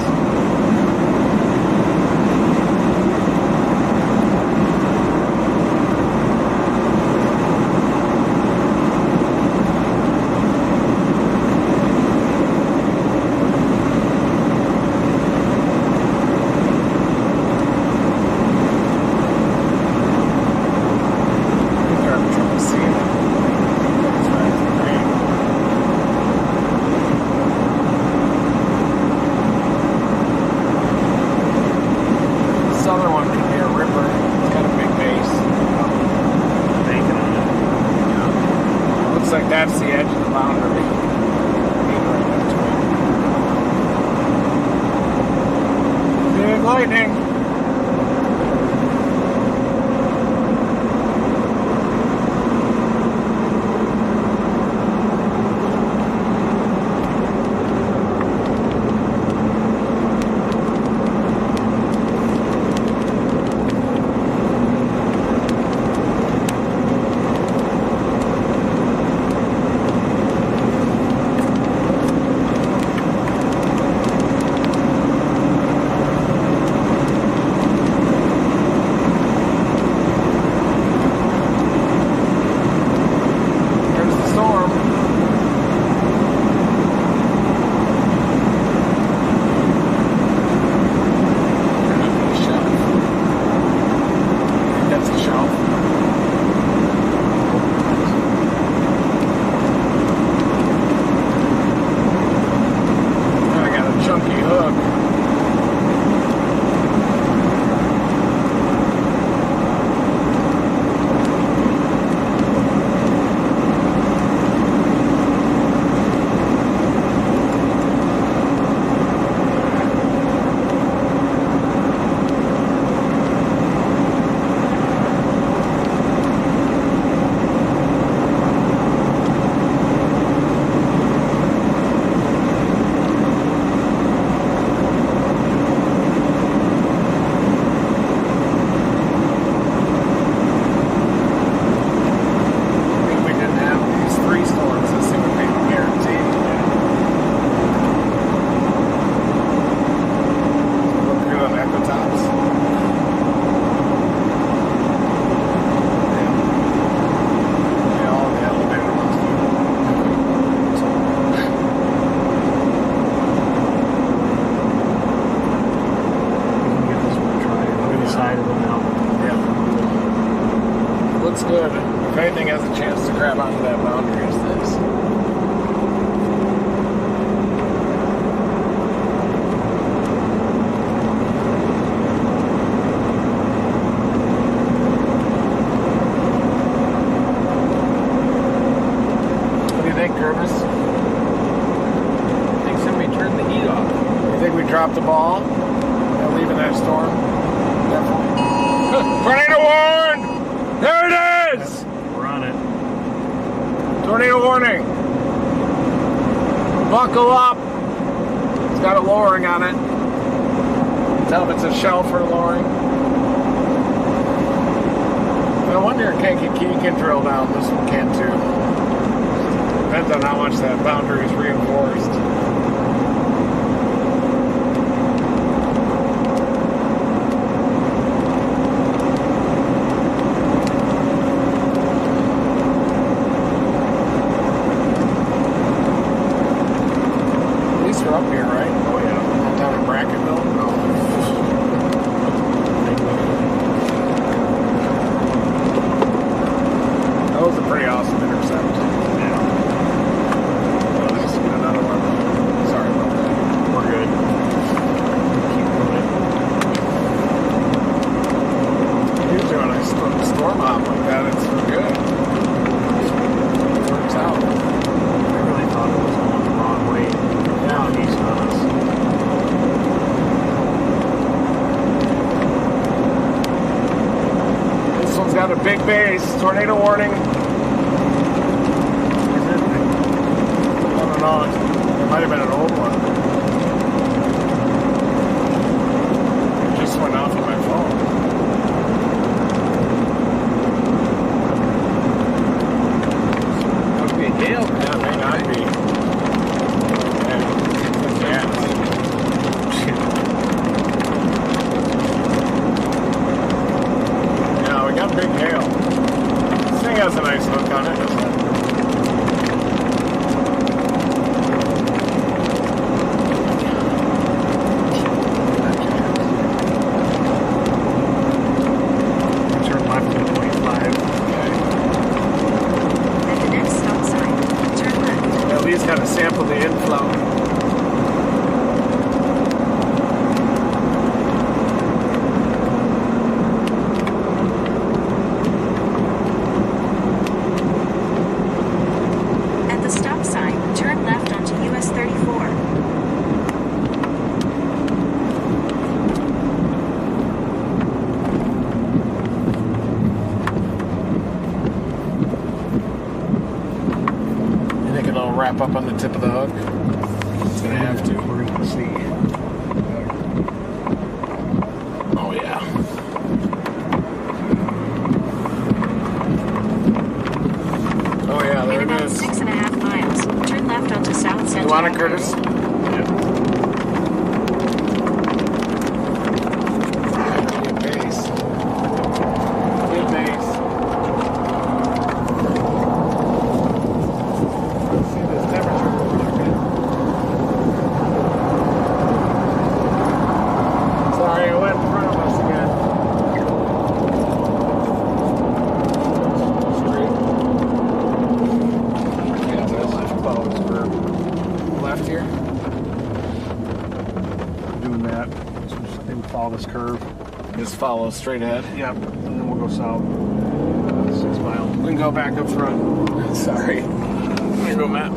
A: Like that's the edge of the boundary. Big lightning. Looks good. If anything has a chance to grab onto that boundary, it's this. What do you think, Curtis?
C: I think somebody turned the heat off.
A: dropped the ball. They're leaving that storm. Definitely. Tornado warned! There it is!
B: We're on it.
A: Tornado warning. Buckle up. It's got a lowering on it. Tell if it's a shelf or lowering. No wonder Kankakee can drill down. This one can too. Depends on how much that boundary is reinforced. At least we're up here, right? Oh yeah. Not down in Brackenville? No. That was a pretty awesome intercept.
B: Yeah.
A: Oh, nice to get another one. Sorry about that.
B: We're good. Keep doing it.
A: Usually when I storm hop like that, it's good. It works out.
B: I really thought it was going the wrong way. Down east on us.
A: This one's got a big base. Tornado warning.
B: Is it?
A: I don't know. It might have been an old one. It just went off on my phone.
C: Could be a gale.
A: Yeah, it may not be. Yeah. Yeah, we got big hail. This thing has a nice hook on it, doesn't it?
B: Turn left to 25.
E: At the next stop sign, turn left.
A: At least got to sample the inflow.
E: At the stop sign, turn left onto US 34.
A: You think it'll wrap up on the tip of the hook? It's gonna have to.
B: We're going to see.
A: Oh yeah. Oh yeah, there
E: In
A: it
E: about
A: is.
E: 6.5 miles, turn left onto South Central.
A: You want it,
E: Avenue.
A: Curtis?
B: Yeah.
A: Good base. Good base. See this temperature real quick. Sorry, I went in front of us again. Straight. Yeah, there's left follows curve. Left here.
B: Doing that. So just, I think we follow this curve.
A: Just follow straight ahead.
B: Yep. And then we'll go south. 6 miles.
A: We can go back up front. Sorry. There you go, Matt.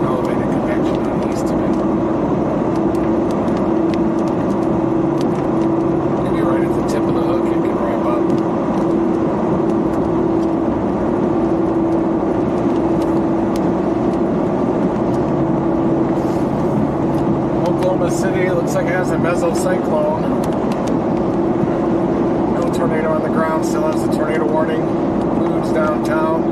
A: Elevated convection on east of it. Maybe right at the tip of the hook it can wrap up. Oklahoma City looks like it has a mesocyclone. No tornado on the ground, still has a tornado warning. Clouds downtown.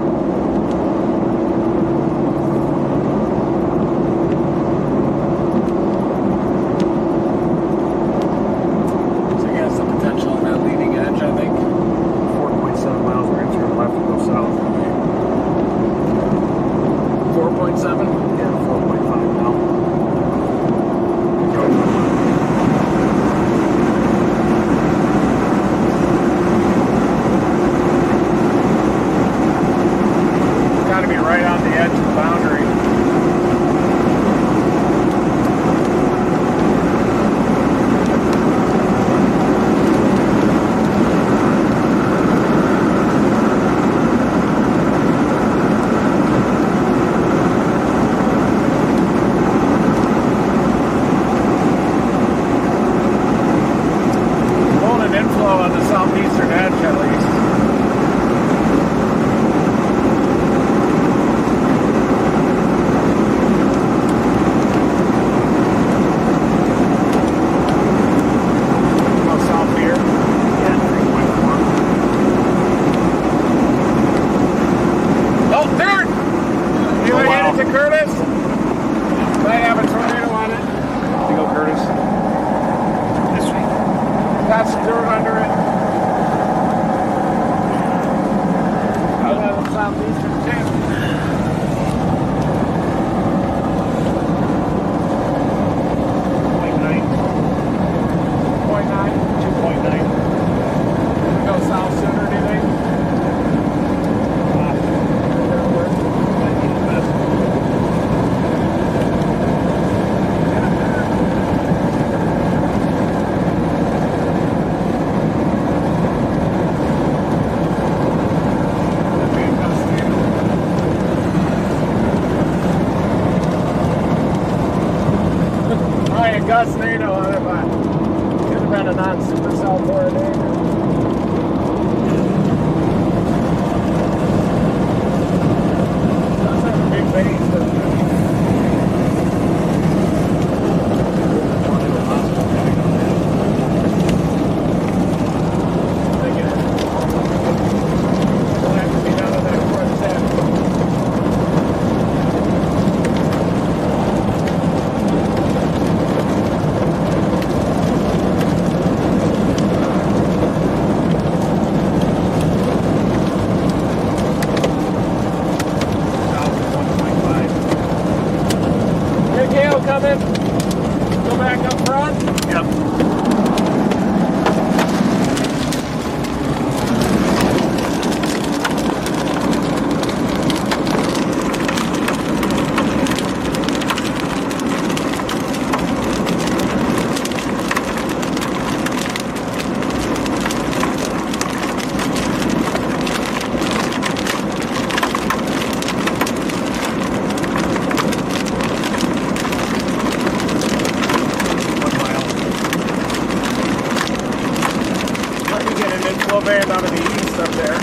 A: So he has the potential on that leading edge, I think.
B: 4.7 miles. We're going to turn left and go south.
A: 4.7?
B: Yeah, 4.5.
A: edge of the boundary. Holding inflow on the southeastern edge at least. Go south here. Yeah, 3.1. Oh, third! You want to
B: wow.
A: hand it to Curtis? Might have a tornado on it.
B: You go, Curtis.
A: This week. Got some dirt under it. Out of the southeastern tip. Go south sooner, do you think? Probably a gustnado on it, but could have been a non-supercell tornado. Does have a big base, doesn't it? We'll have to be down to that front set. Good gale coming. Go back up front.
B: Yep.
A: Let me get an inflow band out of the east up there.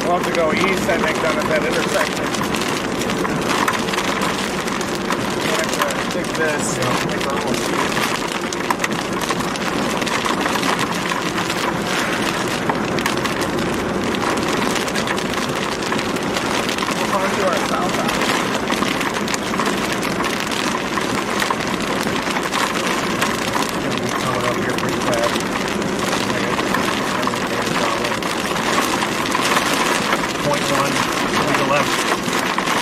A: We'll have to go east, I think, down at that intersection. We'll have to take this. Make our own speed. We'll probably do our southbound.
B: Coming up here pretty fast. 0.1 to the left,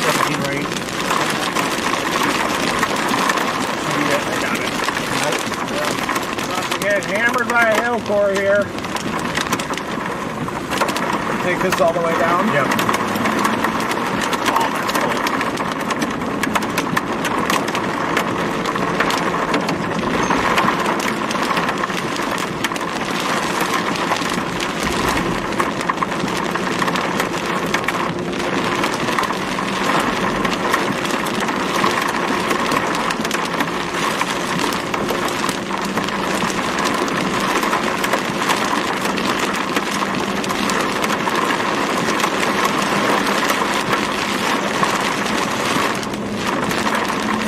B: 17 right.
A: Yeah, I got it. About to get hammered by a hail core here. Take this all the way down.
B: Yep.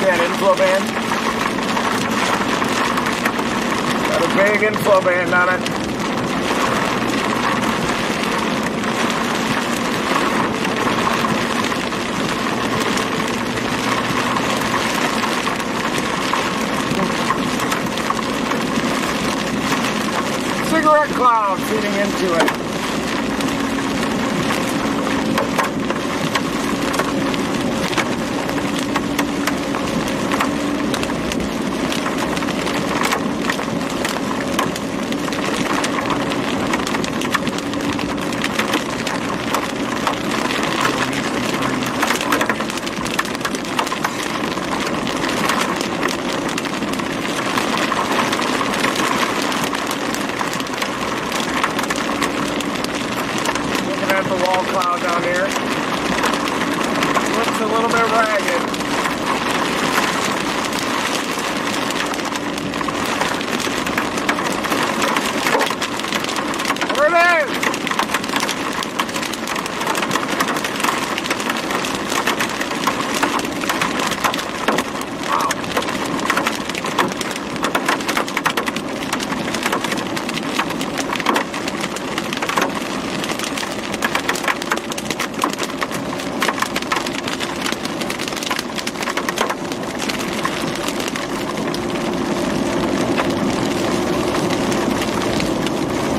A: That inflow band. Got a big inflow band on it. cigarette cloud feeding into it. Cloud down here. Looks a little bit ragged. There it is!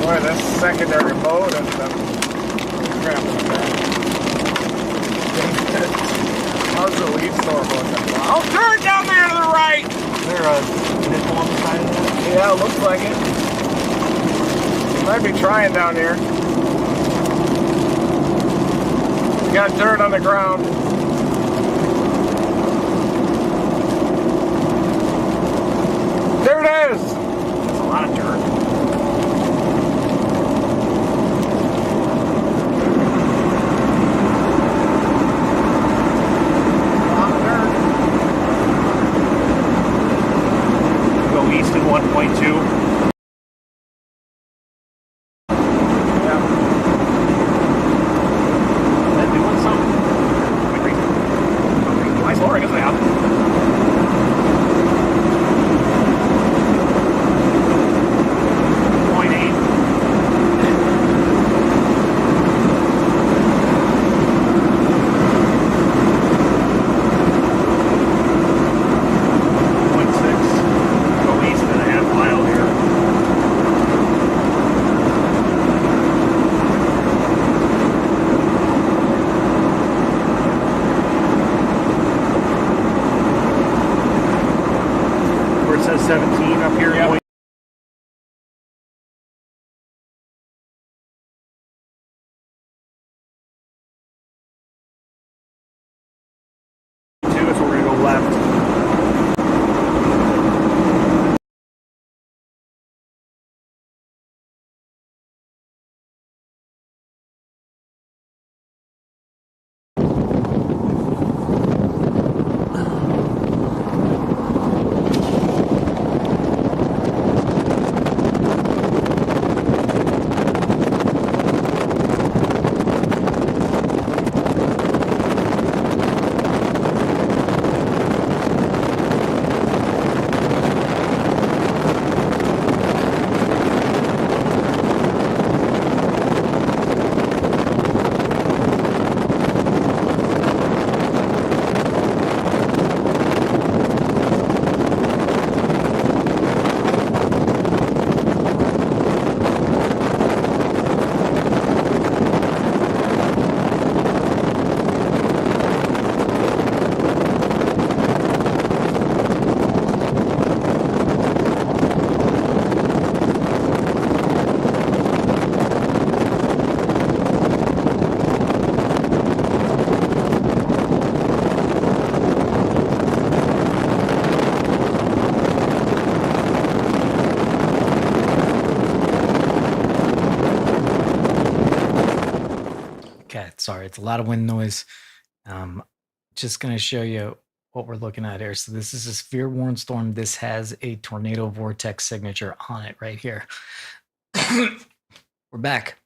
A: Boy, this secondary mode and crap like that. How's the lead storm looking? Oh, turn down there to the right!
B: Is there a nipple on the side of that?
A: Yeah, it looks like it. Might be trying down here. You got dirt on the ground. There it is! That's a lot of dirt.
B: East in 1.2.
A: Yeah.
B: Is that doing something? Nice lowering, isn't it? 0.8. It says 17 up here.
A: Yep.
B: So we're going to go left.
D: Sorry, it's a lot of wind noise. Just going to show you what we're looking at here. So this is a severe warning storm. This has a tornado vortex signature on it right here. We're back.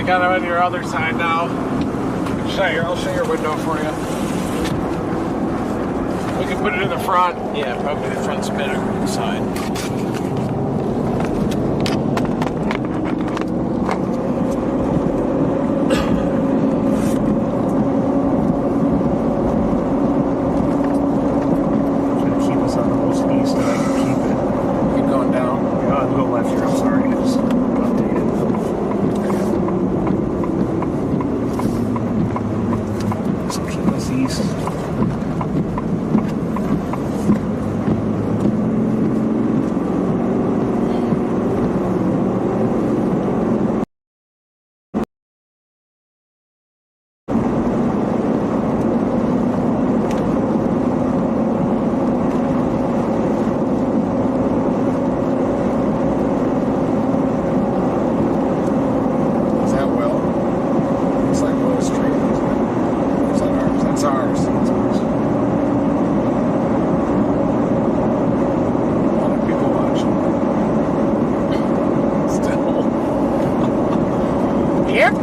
A: got it on your other side now. I'll show your window for you. We can put it in the front.
C: Yeah, probably the front's better than the side.
B: Trying to keep us on the most east that I can keep it.
A: Keep going down.
B: Yeah, I'll go left here. I'm sorry. I just updated. So keep us east.
A: Is that Will? Looks like Will Street. Is that ours? That's ours. That's ours. A lot of people watching. Still. Yep.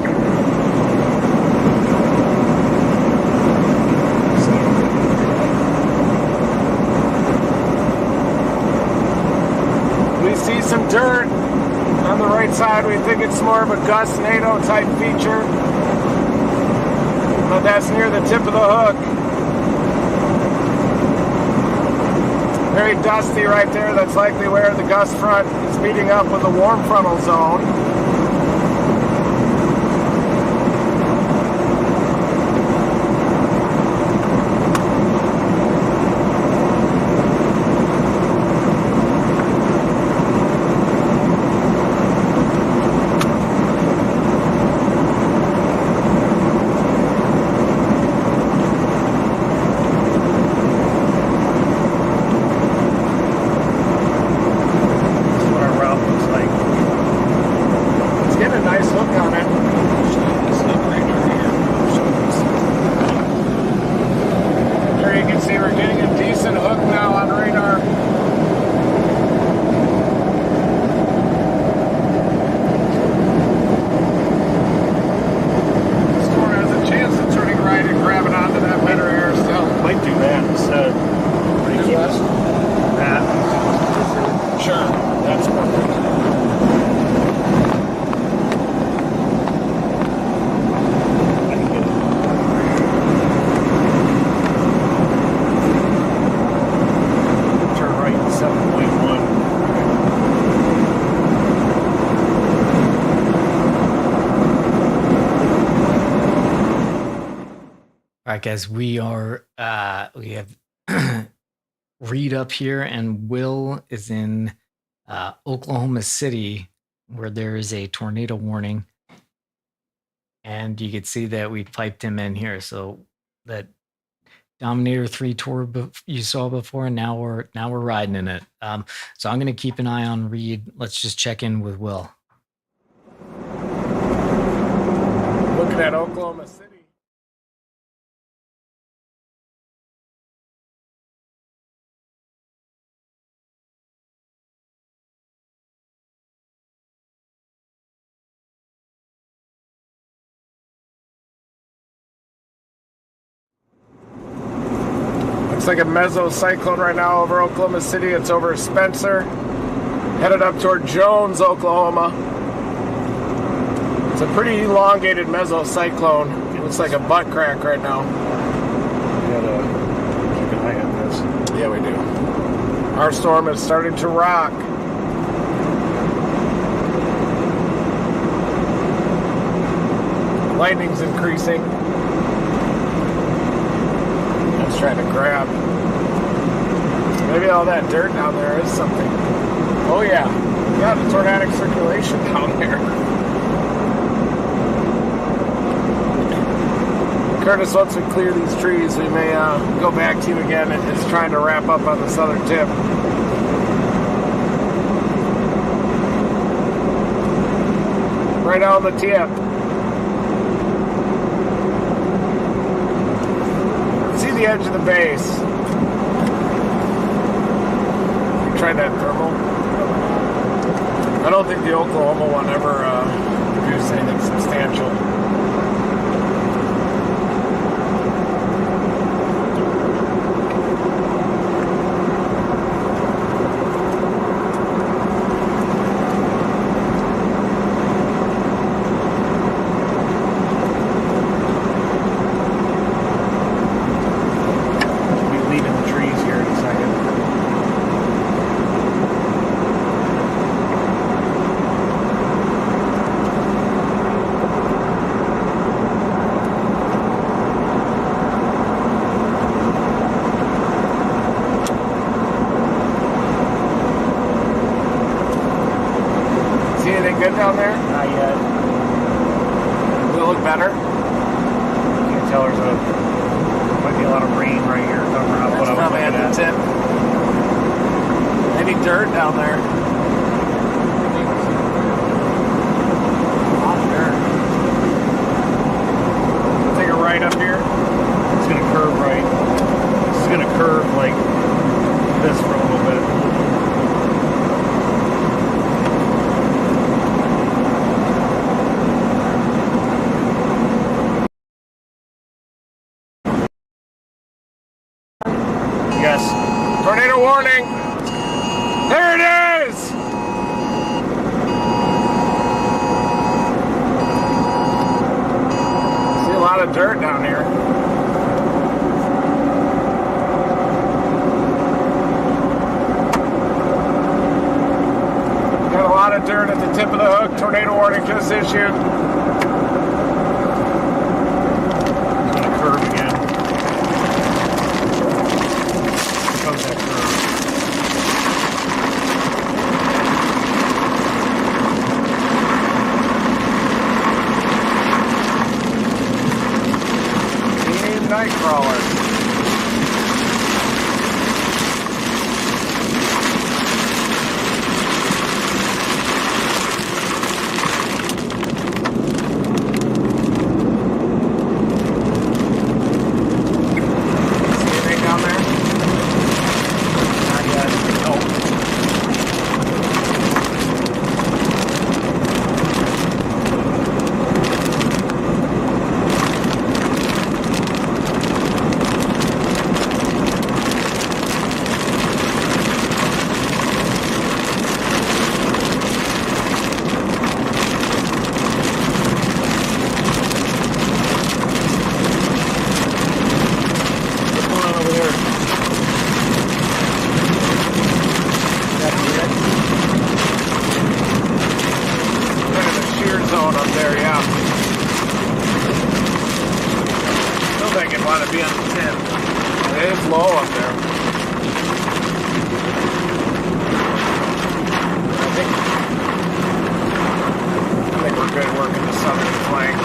A: We see some dirt on the right side. We think it's more of a gust-nado type feature, but that's near the tip of the hook. Very dusty right there. That's likely where the gust front is meeting up with the warm frontal zone.
B: This is what our route looks like.
A: It's getting a nice hook on it. There you can see we're getting a decent hook now on radar. Storm has a chance of turning right and grabbing onto that better air still.
B: Might do that instead.
A: Do
B: Keep
A: what?
B: us that.
A: Sure, that's perfect.
B: I can get it. Turn right to 7.1.
D: All right, guys, we have Reed up here, and Will is in Oklahoma City, where there is a tornado warning. And you can see that we piped him in here. So that Dominator 3 tour you saw before, now we're riding in it. So I'm going to keep an eye on Reed. Let's just check in with Will.
A: Looking at Oklahoma City. Looks like a mesocyclone right now over Oklahoma City. It's over Spencer, headed up toward Jones, Oklahoma. It's a pretty elongated mesocyclone. It looks like a butt crack right now.
B: We gotta keep an eye on this.
A: Yeah, we do. Our storm is starting to rock. Lightning's increasing. That's trying to grab. Maybe all that dirt down there is something. Oh yeah, got a tornadic circulation down there. Curtis, once we clear these trees, we may go back to you again. It's trying to wrap up on the southern tip. Right on the tip. See the edge of the base. You tried that thermal? I don't think the Oklahoma one ever produce anything substantial. Good down there?
B: Not yet.
A: Will it look better?
B: You can tell might be a lot of rain right here covering up what I was
A: Probably
B: looking
A: at the
B: at.
A: tip. Any dirt down there? Take a right up here.
B: It's going to curve right. It's going to curve like this for a little bit. Yes.
A: Tornado warning! There it is! See a lot of dirt down here. Got a lot of dirt at the tip of the hook. Tornado warning just issued.
B: It's going to curve again. Comes that curve.
A: Team Nightcrawler. Want to be on the 10. It is low up there. I think we're good working the southern flank.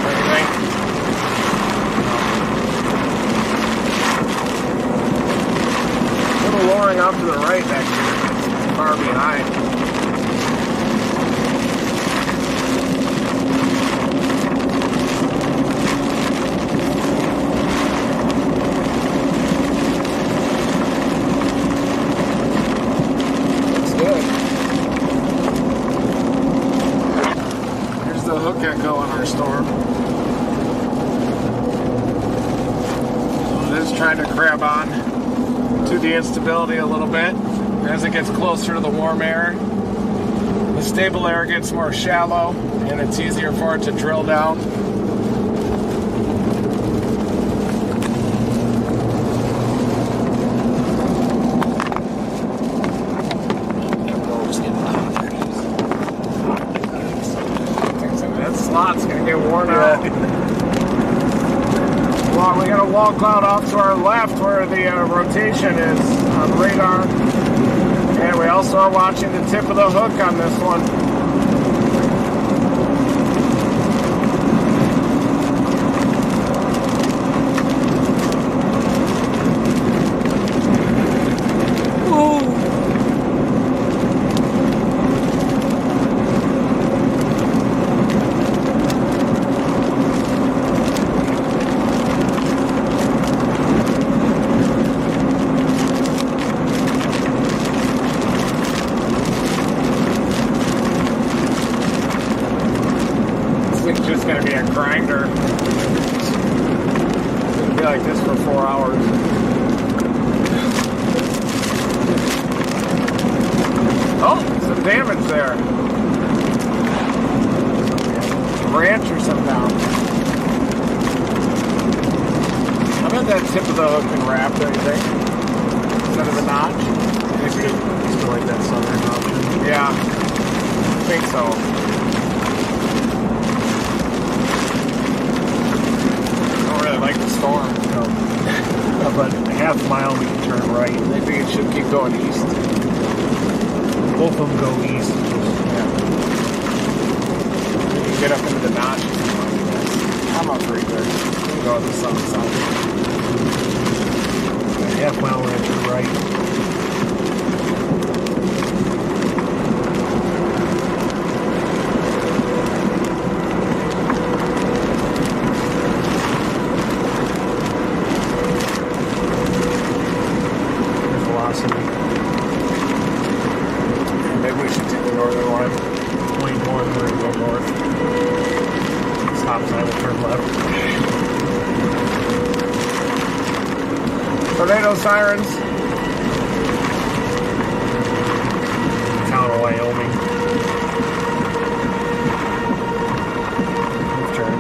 A: What do you think? A little lowering off to the right back here. It's far behind. Echo on our storm. It is trying to grab on to the instability a little bit. As it gets closer to the warm air, the stable air gets more shallow and it's easier for it to drill down. Slot's gonna get worn out. Well, we got a wall cloud off to our left where the rotation is on radar. And we also are watching the tip of the hook on this one. grinder. It's gonna be like this for 4 hours. Oh, some damage there. Branch or some down. I bet that tip of the hook can wrap, don't you think? Instead of the notch?
B: Maybe still like that southern option.
A: Yeah, I think so. I don't really like the storm.
B: No. About a half mile we can turn right.
A: Maybe it should keep going east.
B: Both of them go east.
A: You can get up into the notch. I'm up for either. Go to the south.
B: A half mile we're going to turn right.
A: Maybe we should take the northern one.
B: Point north, we're going to go north. Stop sign will turn left.
A: Tornado sirens.
B: Town of Wyoming. Left turn.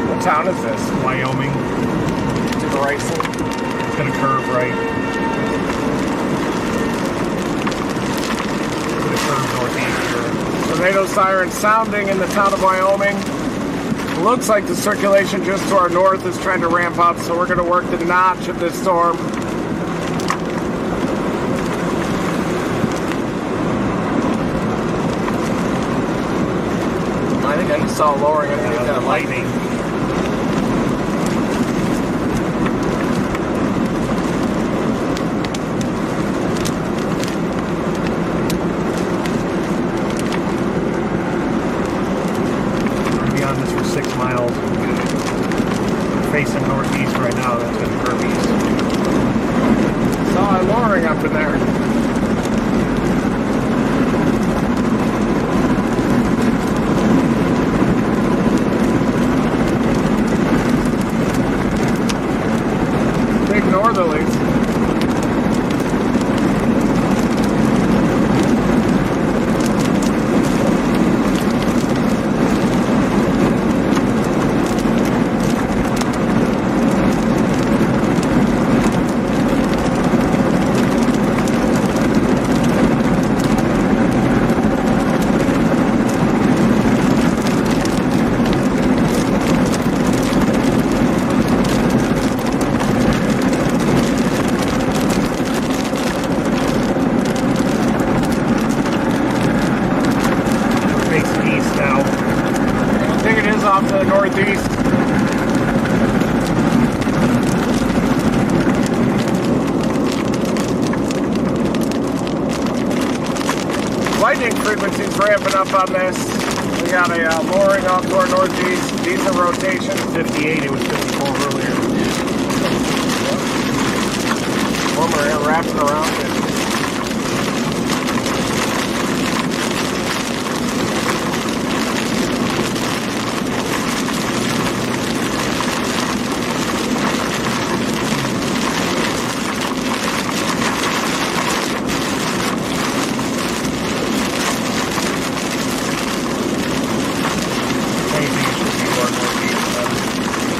A: What town is this?
B: Wyoming.
A: To the right side?
B: It's going to curve right. It's going to curve northeast here.
A: Tornado siren sounding in the town of Wyoming. Looks like the circulation just to our north is trying to ramp up, so we're going to work the notch of this storm. I think I just saw lowering underneath that lightning.
B: We're going to be on this for 6 miles. We're facing northeast right now. That's going to curve east.
A: Saw it lowering up in there. Big northerlies. Off to the northeast. Lightning frequency's ramping up on this. We got a lowering off to our northeast, decent rotation.
B: 58, it was 54 earlier.
A: Warmer air wrapping around it.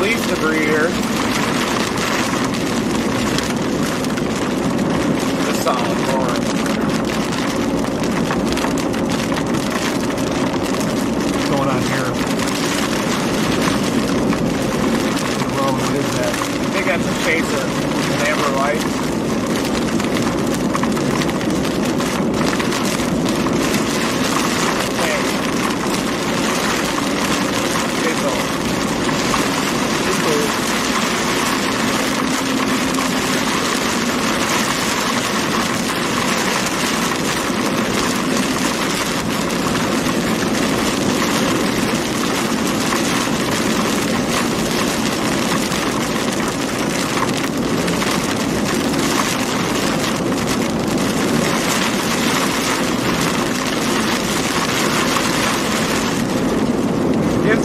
A: Leaf debris here. Just solid lowering.
B: What's going on here? The road, what is that?
A: I think that's a chaser. An amber light.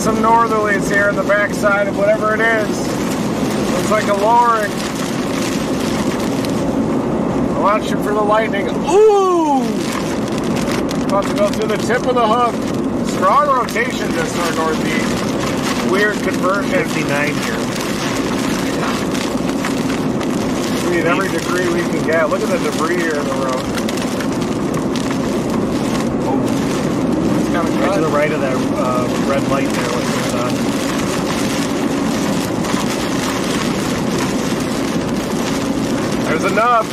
A: some northerlies here in the backside of whatever it is. Looks like a lorry. Watching for the lightning. Ooh! About to go through the tip of the hook. Strong rotation just to our northeast. Weird conversion.
B: 59 here.
A: We need every degree we can get. Look at the debris here in the road.
B: Oh,
A: It's kind of
B: right to
A: good.
B: the right of that red light there. What's going on?
A: There's enough.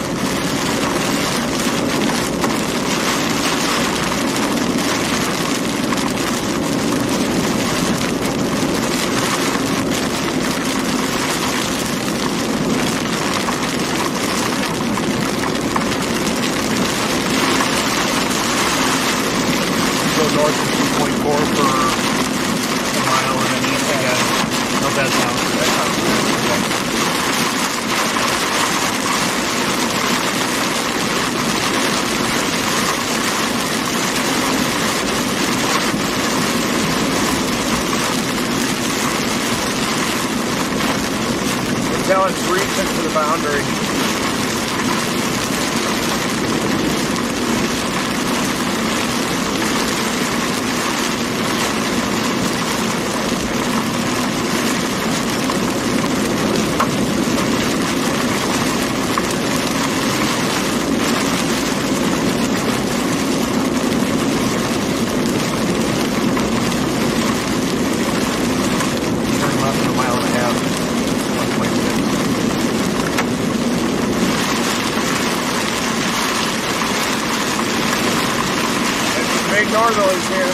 B: Go north of 2.4 for a mile and then east again. How's that sound? That sounds good.
A: Until it's reaching to the boundary.
B: Turn left in a mile and a half. 1.6.
A: Big northerlies here.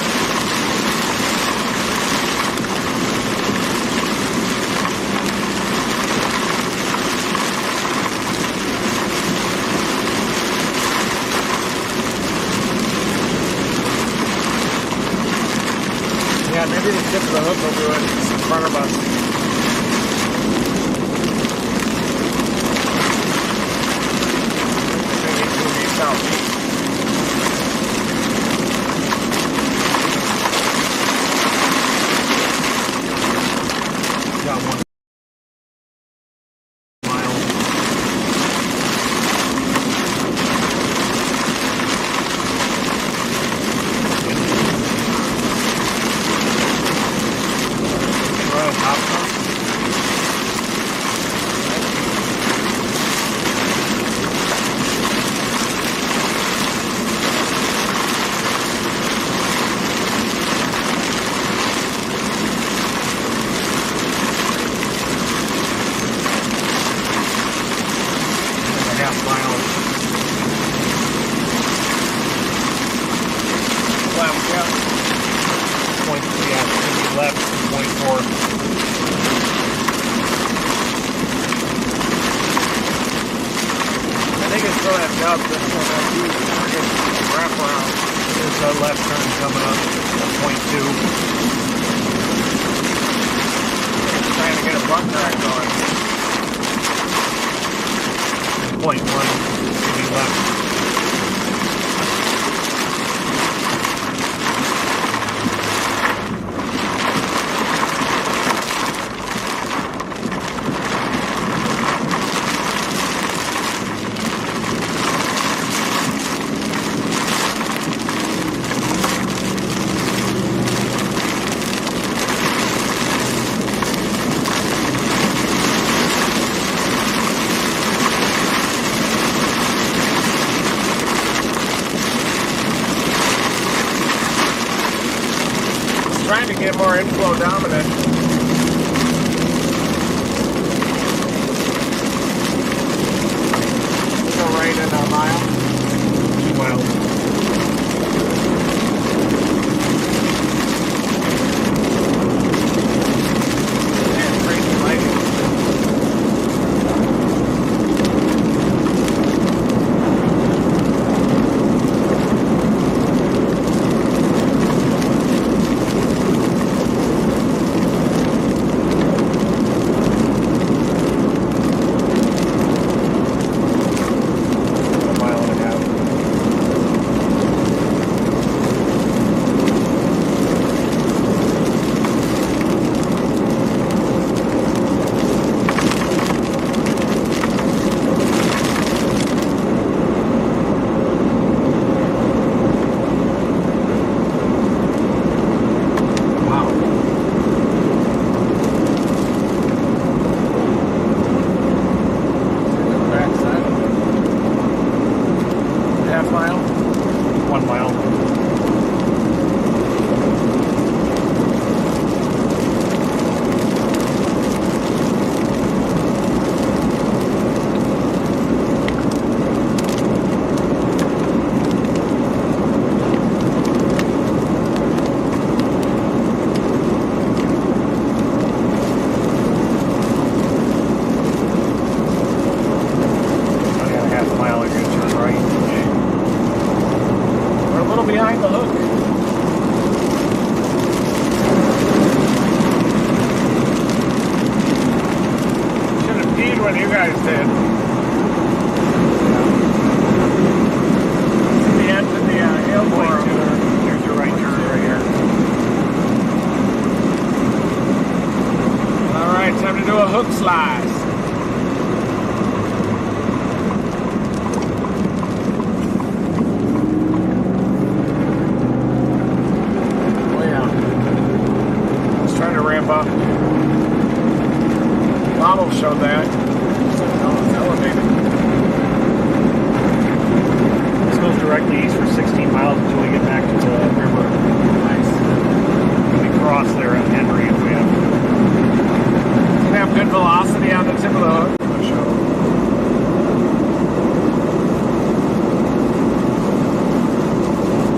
A: Yeah, maybe the tip of the hook will do it. It's in front of us. Maybe it's going to be southeast.
B: Got 1 mile. Royal Popcorn. A half mile.
A: Left, yeah.
B: Point, yeah, it's gonna be left 2.4.
A: I think it's going to jump this one. We're going to wrap around.
B: There's a left turn coming up at 0.2.
A: Trying to get a butt crack going.
B: 0.1 to be left.
A: Trying to get more inflow dominant. Go right in a mile.
B: 2 miles.
A: Man, crazy lighting.
B: mile.
A: Behind the hook. Should have peed when you guys did. The end of the hill bar.
B: Here's your right turn right here.
A: All right, time to do a hook slice. Up. Model showed that. It's elevated.
B: This goes directly east for 16 miles until we get back to the river.
A: Nice.
B: We cross there at Henry if we have.
A: It's gonna have good velocity on the tip of the hook. For sure.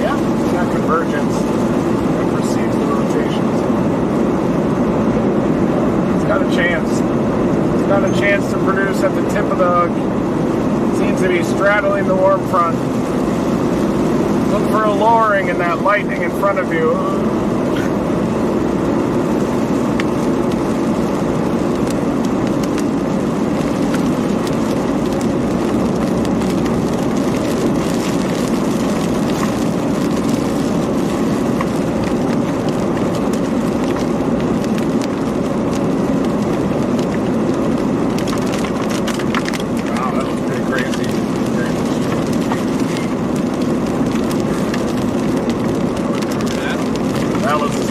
A: Yeah, it's got convergence. It precedes the rotation. Got a chance. It's got a chance to produce at the tip of the hook. Seems to be straddling the warm front. Look for a lowering and that lightning in front of you.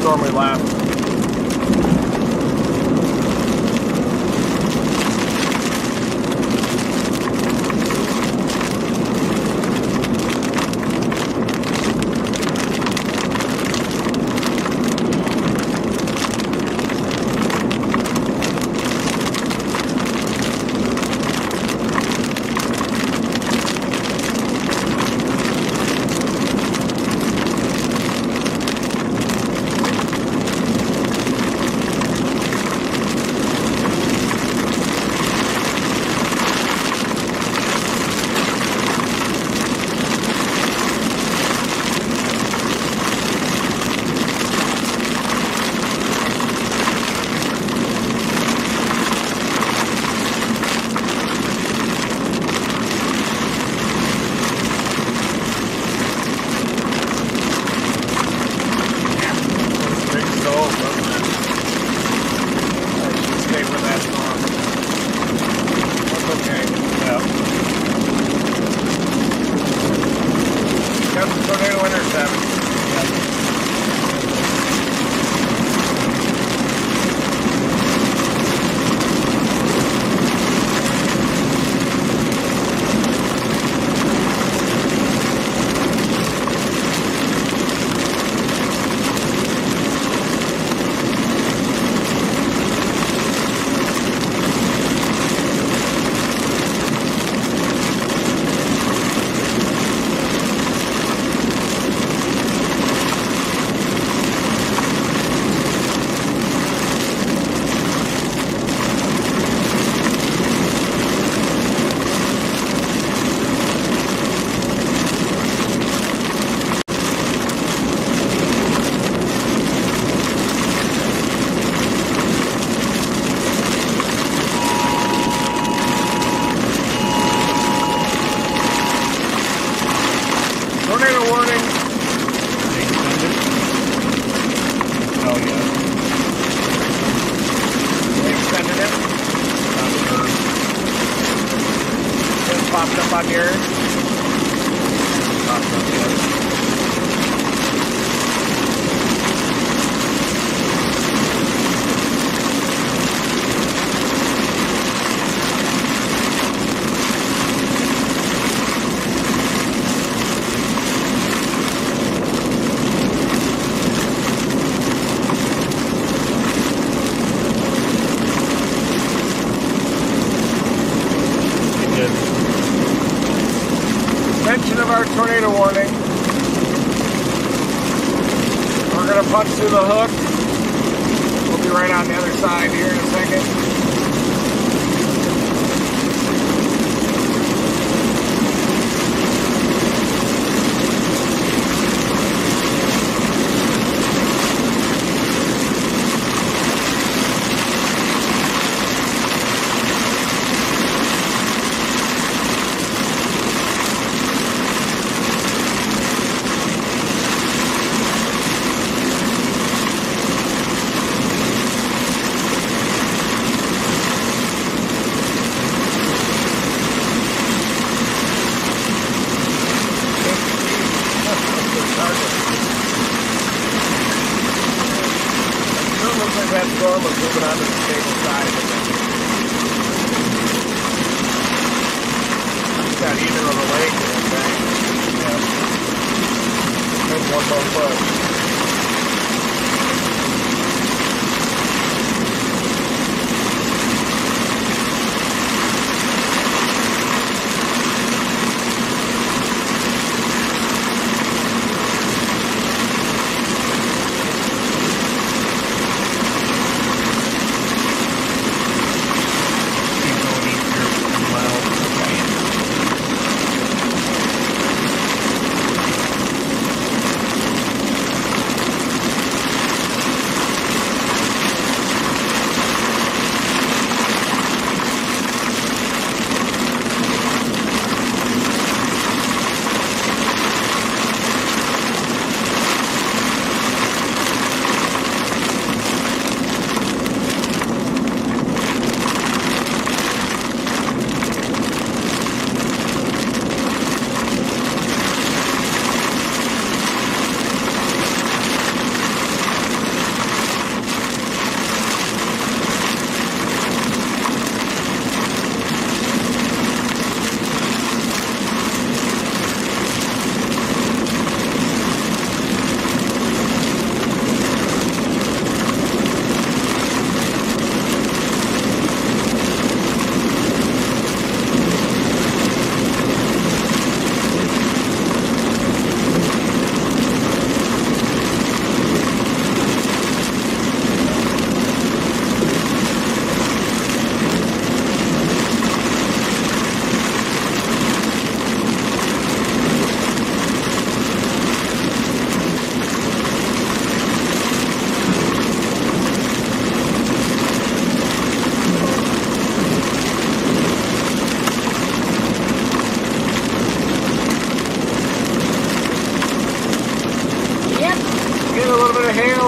A: Stormy lap. punch through the hook. We'll be right on the other side here in a second. That storm was moving onto the stable side. It's got either of the lake in it, right? Yeah. There's one more foot.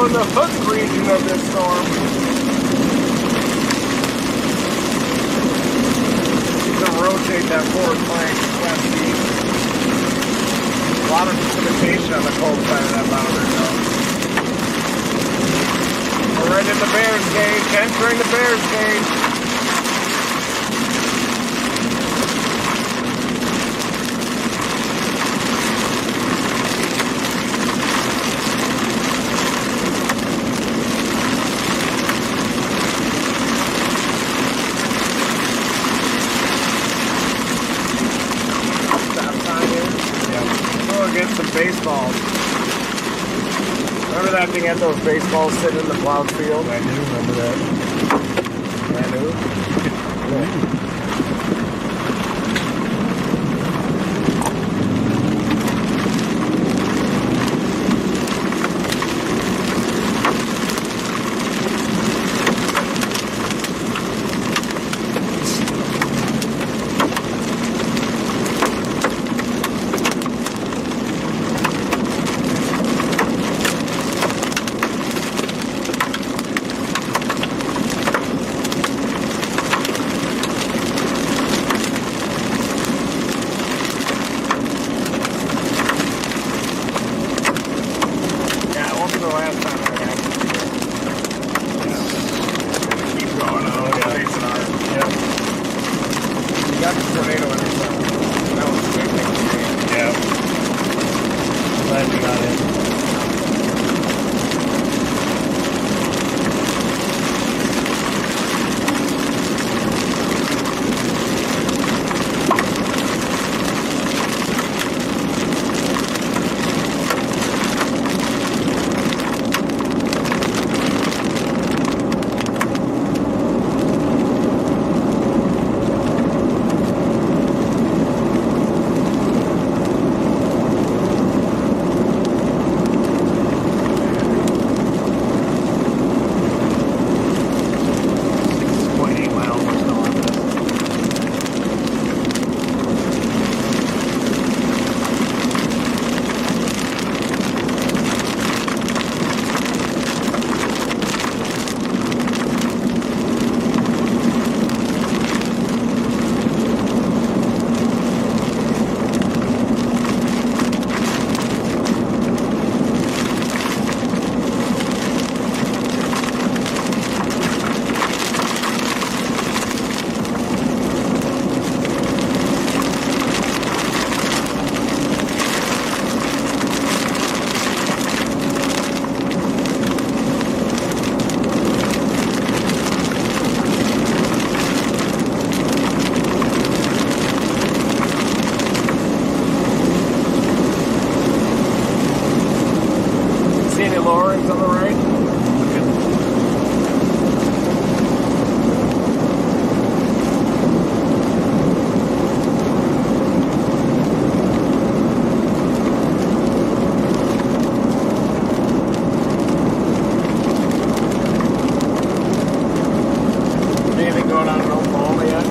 A: In the hook region of this storm. You can rotate that forward flank west east. A lot of precipitation on the cold side of that boundary though. We're right in the Bears gauge, entering the Bears gauge. Baseballs. Remember that thing had those baseballs sitting in the plowed field? I do remember that. Brand new? Yeah. lowerings on the right. Anything going on in Oklahoma yet?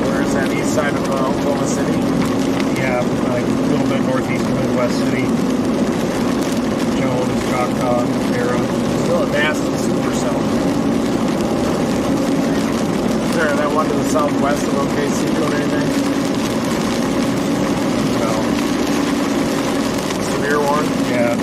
A: Where's that east side of Oklahoma City?
B: Yeah, like a little bit northeast of Midwest City. Jones, Choctaw, Aurora.
A: Still a nasty supercell. Is there that one to the southwest of OKC doing anything?
B: No.
A: Severe one?
B: Yeah.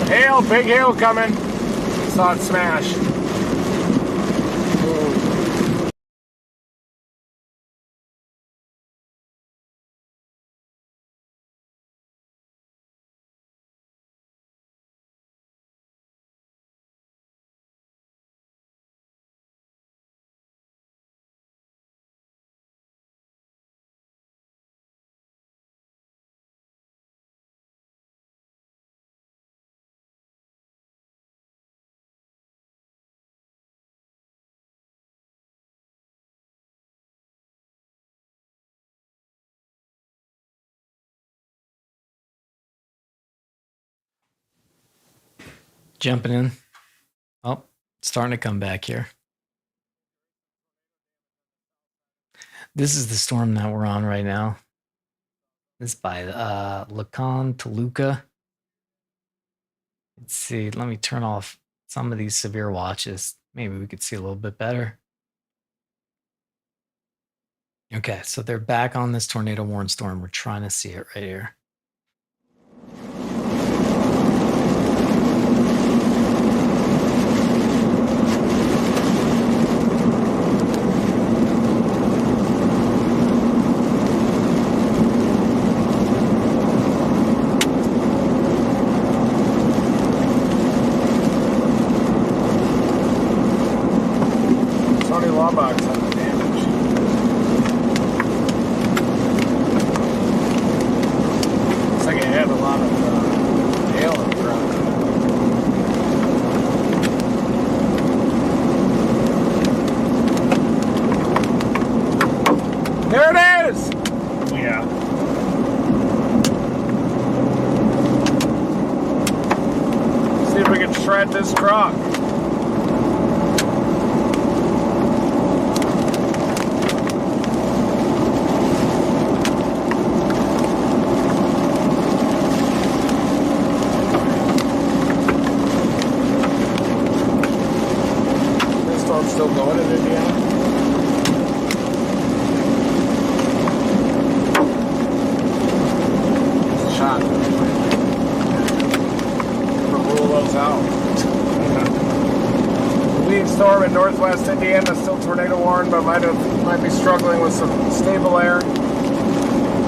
A: Hail, big hail coming. Saw it smash.
D: Jumping in. Oh, starting to come back here. This is the storm that we're on right now. This is by Lacan, Toluca. Let's see. Let me turn off some of these severe watches. Maybe we could see a little bit better. Okay, so they're back on this tornado warning storm. We're trying to see it right here.
A: Box on the damage. Looks like it had a lot of hail in the ground. There it is!
B: Yeah.
A: See if we can shred this truck. Still going in Indiana? It's a shot. Never rule those out. Lead storm in northwest Indiana, still tornado warned, but might be struggling with some stable air.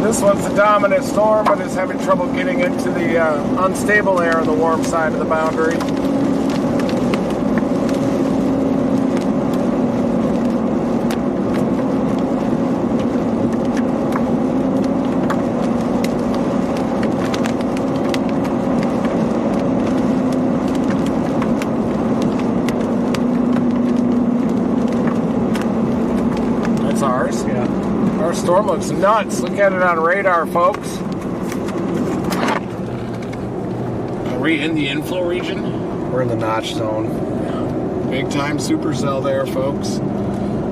A: This one's the dominant storm, but is having trouble getting into the unstable air on the warm side of the boundary. Ours.
B: Yeah.
A: Our storm looks nuts. Look at it on radar, folks. Are we in the inflow region?
B: We're in the notch zone.
A: Big time supercell there, folks.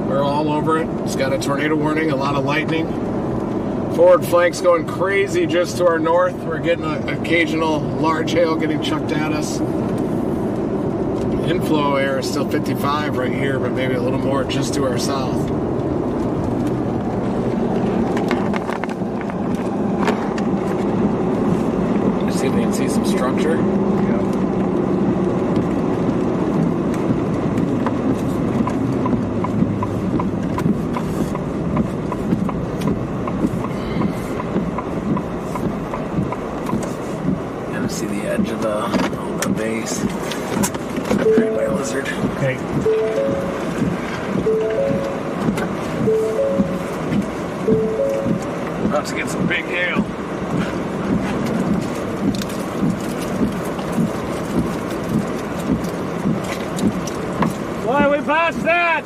A: We're all over it. It's got a tornado warning, a lot of lightning. Forward flank's going crazy just to our north. We're getting an occasional large hail getting chucked at us. Inflow air is still 55 right here, but maybe a little more just to our south. See if we can see some structure. See the edge of the base. Great white lizard.
B: Okay.
A: About to get some big hail. Why we passed that?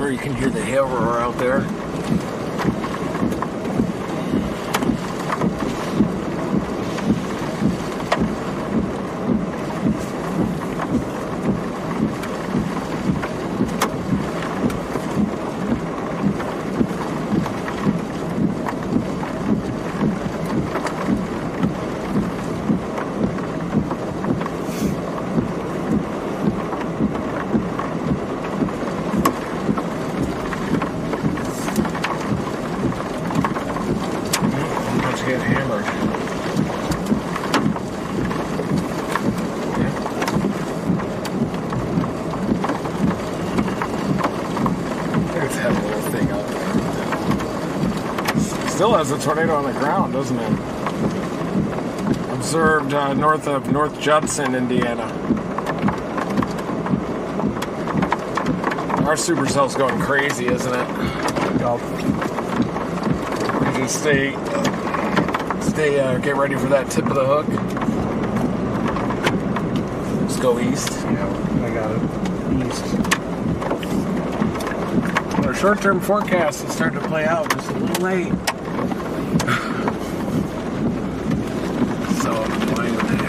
A: You can hear the hail roar out there. Get hammered. Look at that little thing out there. Still has a tornado on the ground, doesn't it? Observed north of North Judson, Indiana. Our supercell's going crazy, isn't it? We just get ready for that tip of the hook. Let's go east.
B: Yeah, I got it. East.
A: Our short-term forecast is starting to play out just a little late. So, why would that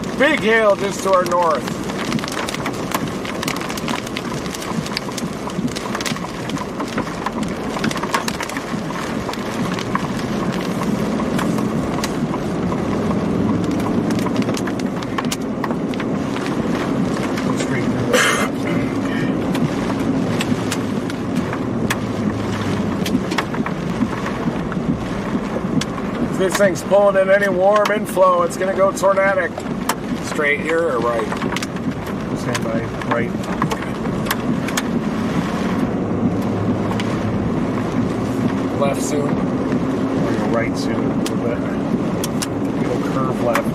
A: happen? Big hail just to our north. This thing's pulling in any warm inflow, it's going to go tornadic. Straight here or right?
B: Stand by. Right.
A: Left soon.
B: We're going to right soon. A little bit. It'll curve left.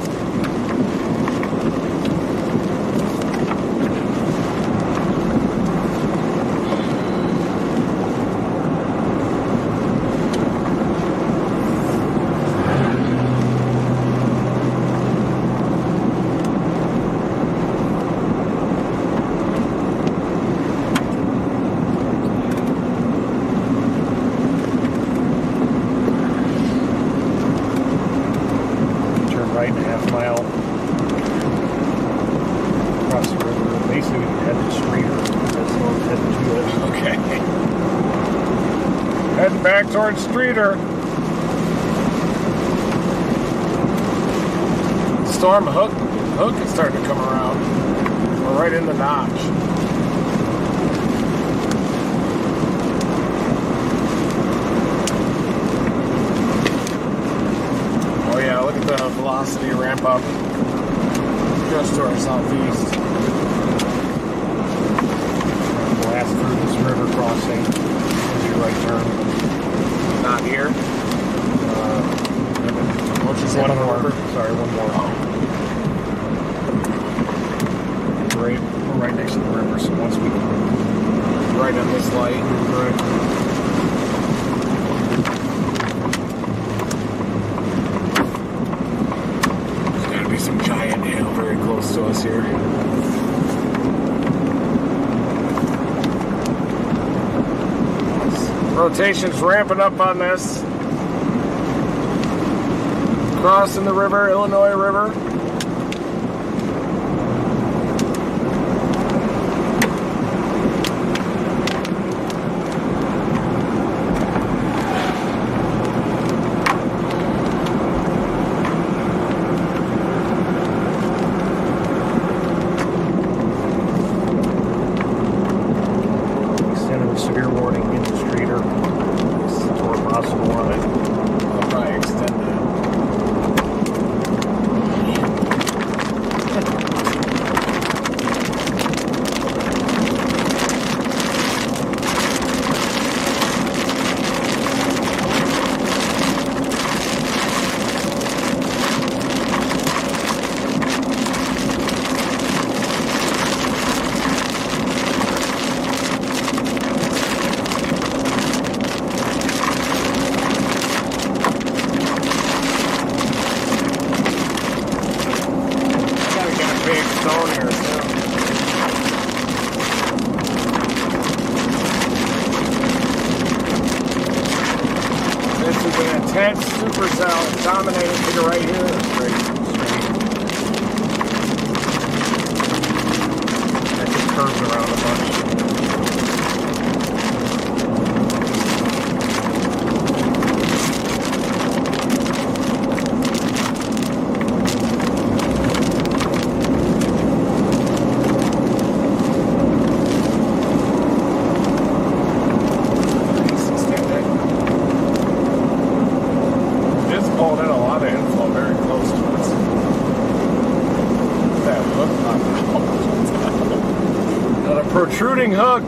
B: Right and a half mile across the river. Basically, we can head to Streeter. That's north heading to it.
A: Okay. Heading back towards Streeter. Storm hook is starting to come around. We're right in the notch. Oh yeah, look at the velocity ramp up just to our southeast.
B: Blast through this river crossing. There's your right turn.
A: Not here.
B: One more. Sorry, one more. We're right next to the river, so once we
A: Right on this light.
B: right.
A: close to us here. Rotation's ramping up on this. Crossing the river, Illinois River.
B: Severe warning in the streeter where possible on it.
A: I'll probably extend that. Intense supercell dominating to the right here.
B: That just curves around a bunch.
A: Protruding hook.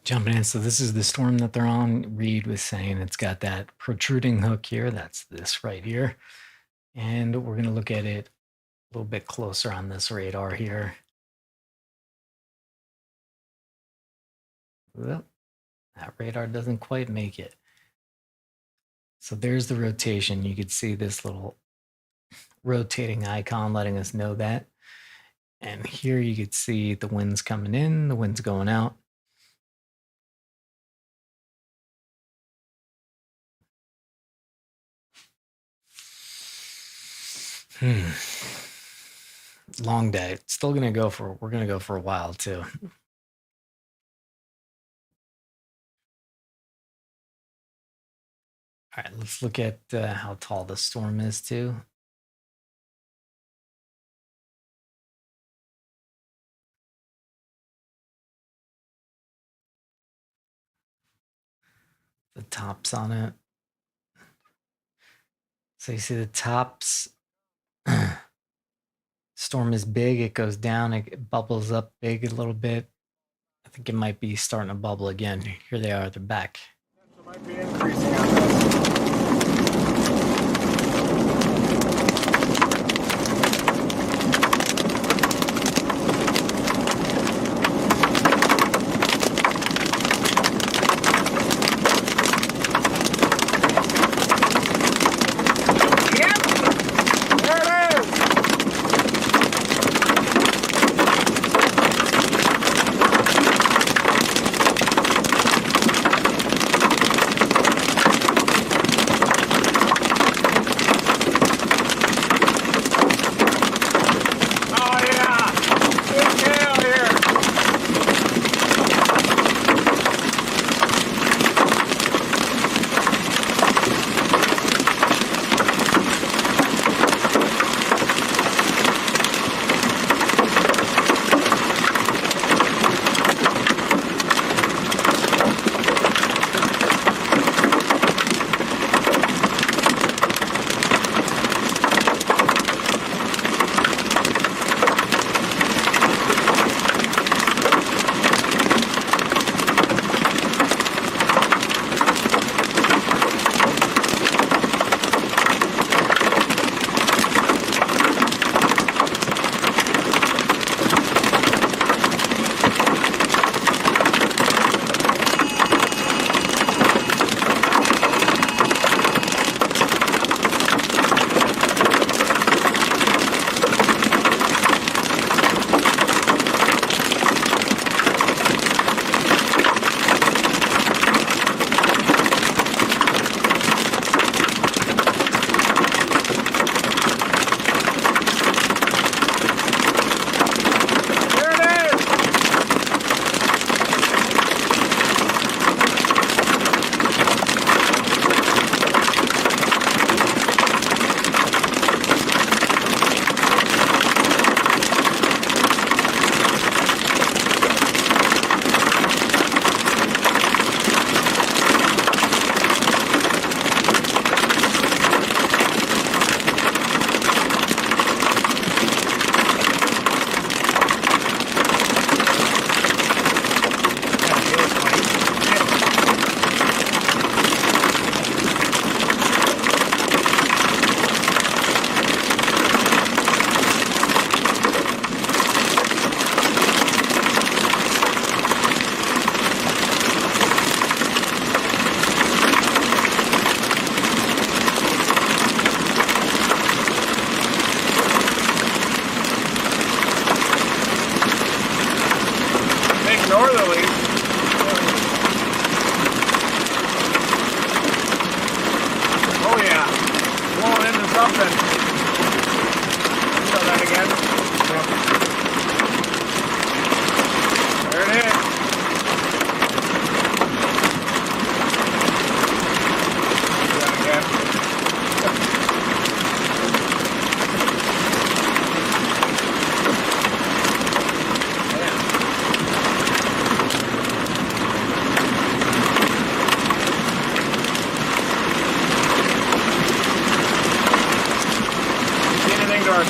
D: Jumping in, so this is the storm that they're on. Reed was saying it's got that protruding hook here. That's this right here. And we're going to look at it a little bit closer on this radar here. Well, that radar doesn't quite make it. So there's the rotation. You could see this little rotating icon letting us know that. And here you could see the wind's coming in, the wind's going out. Long day. Still gonna go for. We're gonna go for a while too. All right, let's look at how tall the storm is too. The tops on it. So you see the tops. Storm is big. It goes down. It bubbles up big a little bit. I think it might be starting to bubble again. Here they are. They're back.
A: It might be increasing on this.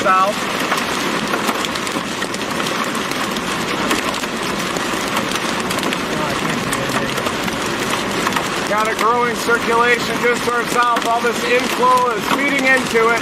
A: south. Got a growing circulation just to our south. All this inflow is feeding into it.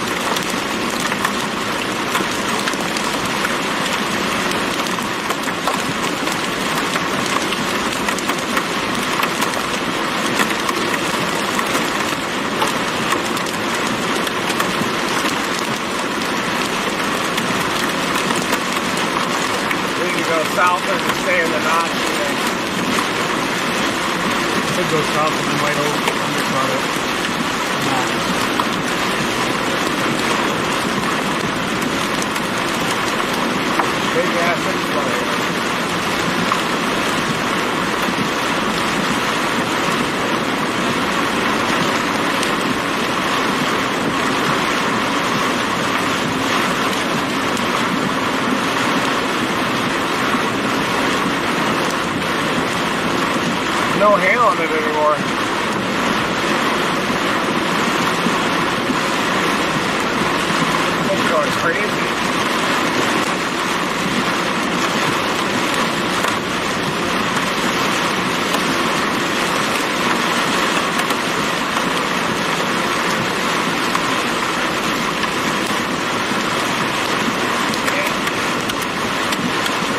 A: We can go south or just stay in the notch.
B: Could go south and then might undercut it.
A: Big ass inflow. No hail on it anymore. It's going crazy.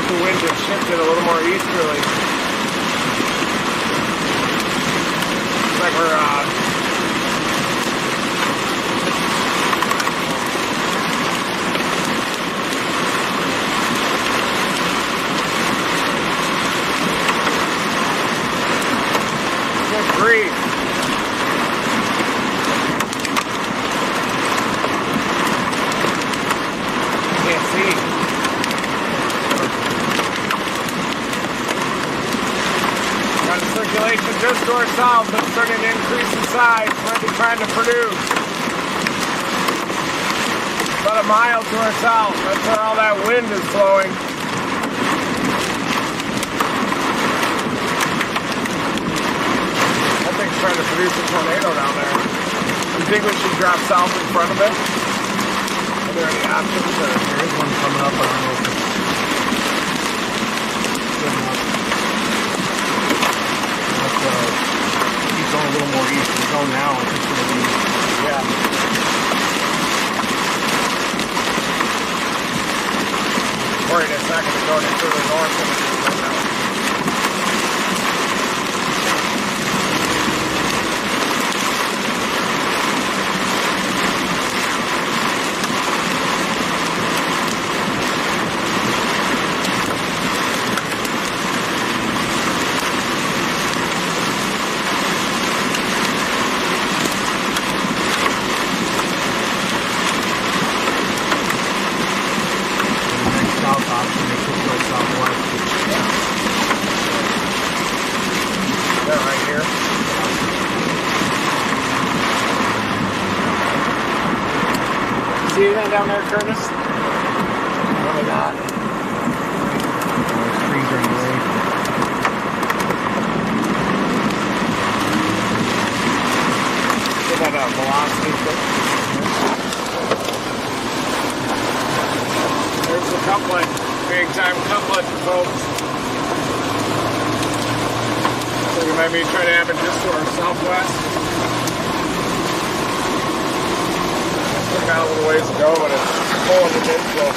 A: The wind just shifted a little more easterly. Like we're good grief. Can't see. Got a circulation just to our south, but it's starting to increase in size. Might be trying to produce. About a mile to our south. That's where all that wind is flowing. That thing's trying to produce a tornado down there. You think we should drop south in front of it? Are there any options? Or?
B: There is one coming up. I don't know if it's good enough. He's going a little more east. He's going now. I think it's going to be.
A: Yeah. Worried it's not going to go any further north than it is right now. That right here. See anything down there, Curtis? Probably not.
B: Those trees are in the way.
A: Give that a velocity. There's the couplet. Big time couplet, folks. So we might be trying to have it just to our southwest. Still got a little ways to go, but it's pulling the inflow.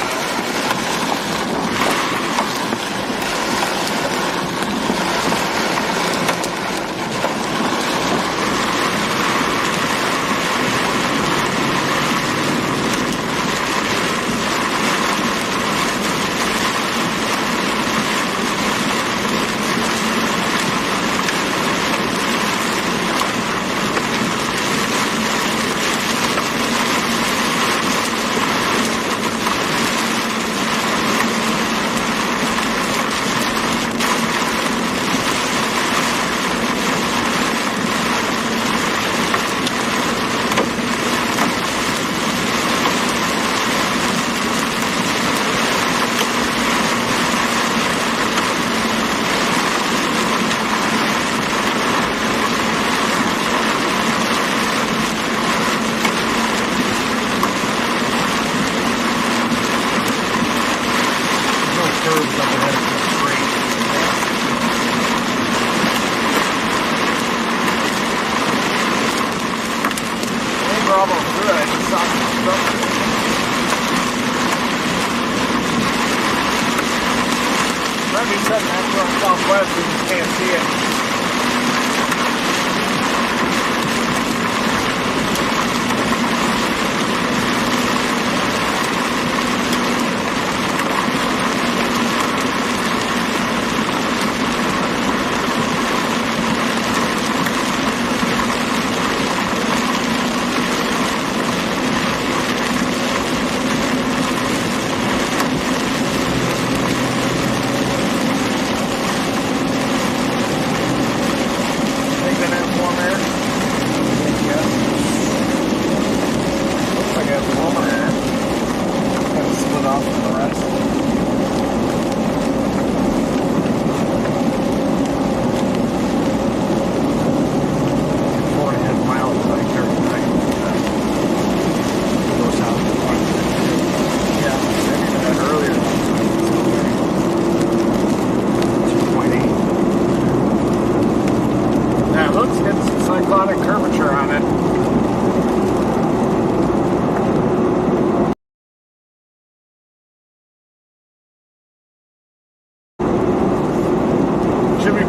A: southwest, we just can't see it.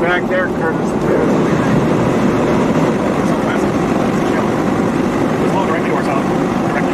A: Back there, Curtis.
B: It's all directly north south. Directly.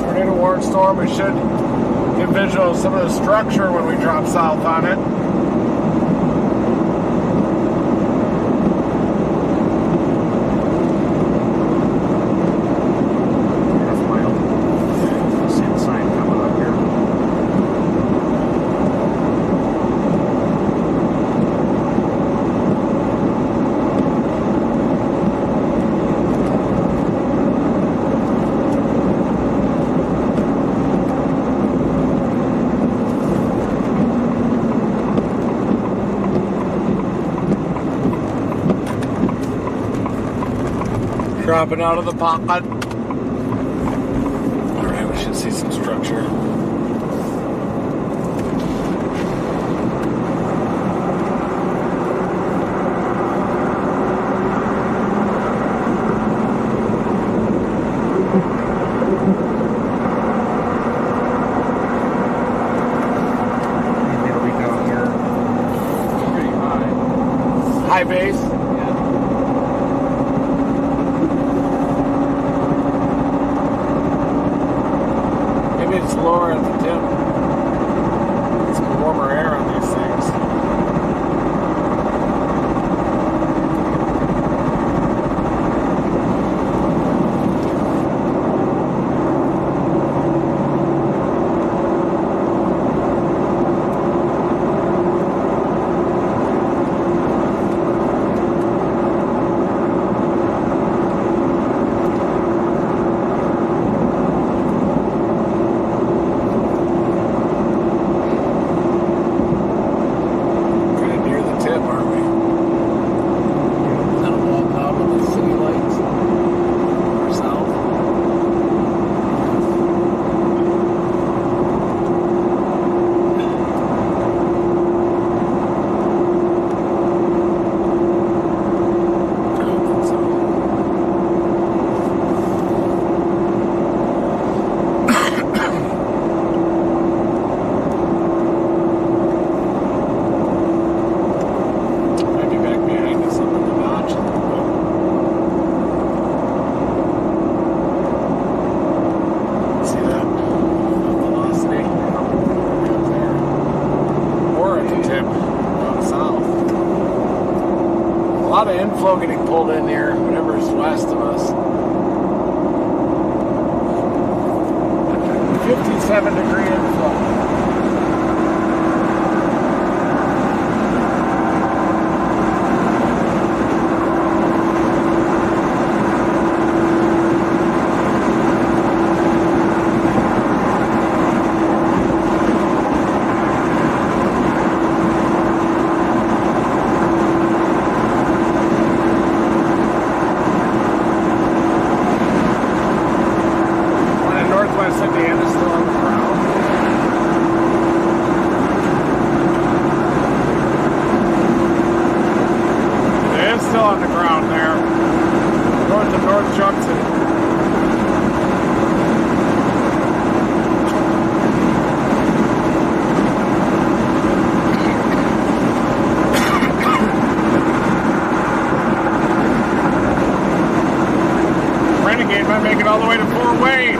A: Tornado warning storm. We should get visual of some of the structure when we drop south on it. Dropping out of the pocket. Alright, we should see some structure. High base.
C: Yeah.
A: wind flow getting pulled in here, whatever's west of us. 57-degree inflow. All the way to Fort Wayne.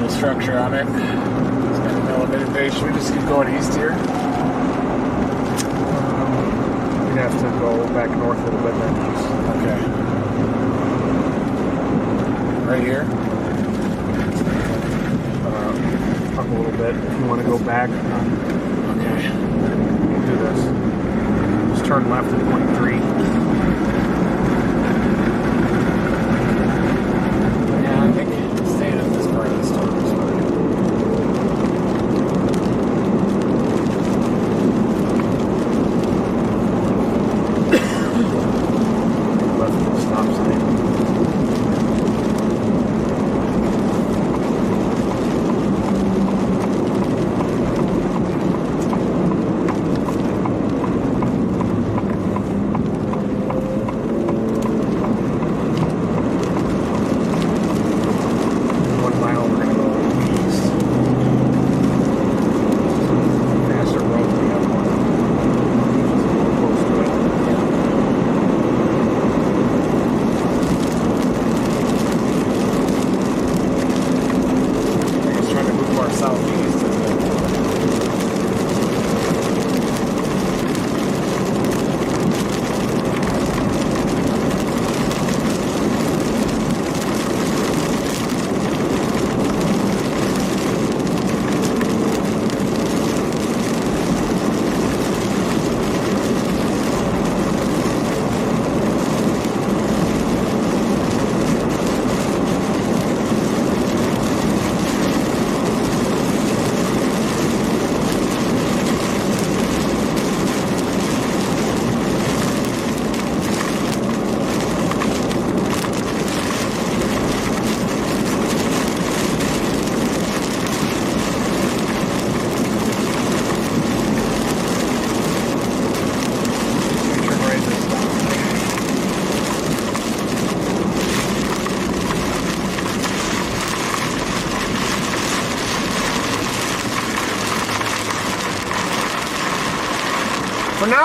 A: Structure on it. It's got an elevated base. Should we just keep going east here?
B: We'd have to go back north a little bit then east.
A: Okay. Right here?
B: Up a little bit. If you want to go back.
A: Okay.
B: We'll do this. Just turn left at 23.
A: Yeah, I think staying at this part of the storm is fine.
B: Left at the stop sign.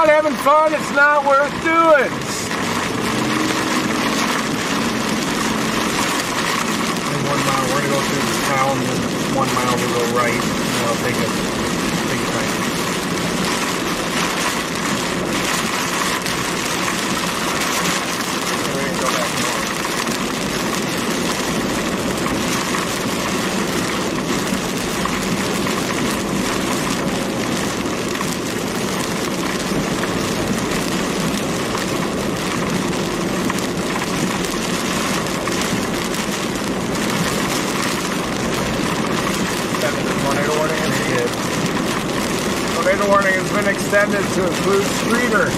A: not having fun, it's not worth doing.
B: 1 mile, we're gonna go through this town, and 1 mile we'll go right, and I'll take a right.
A: We're gonna go back north. Tornado warning has been extended to include Streeter.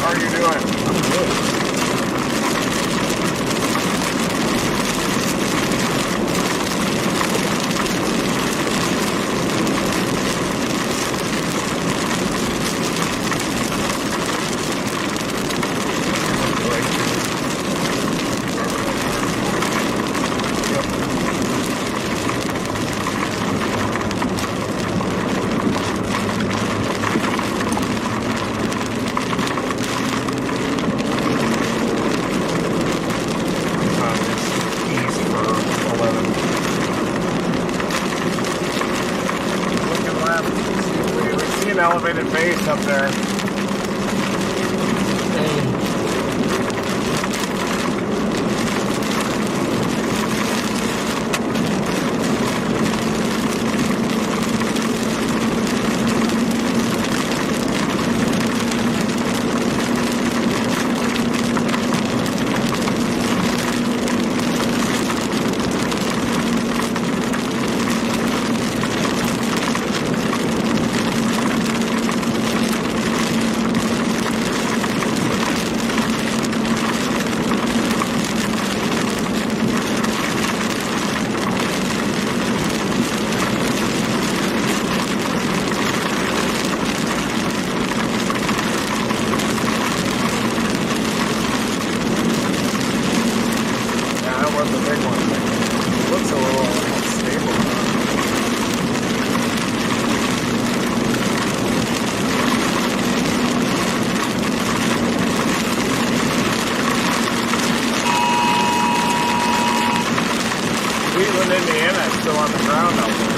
A: How are you doing? I'm good. Elevated base up there. Indiana is still on the ground out there.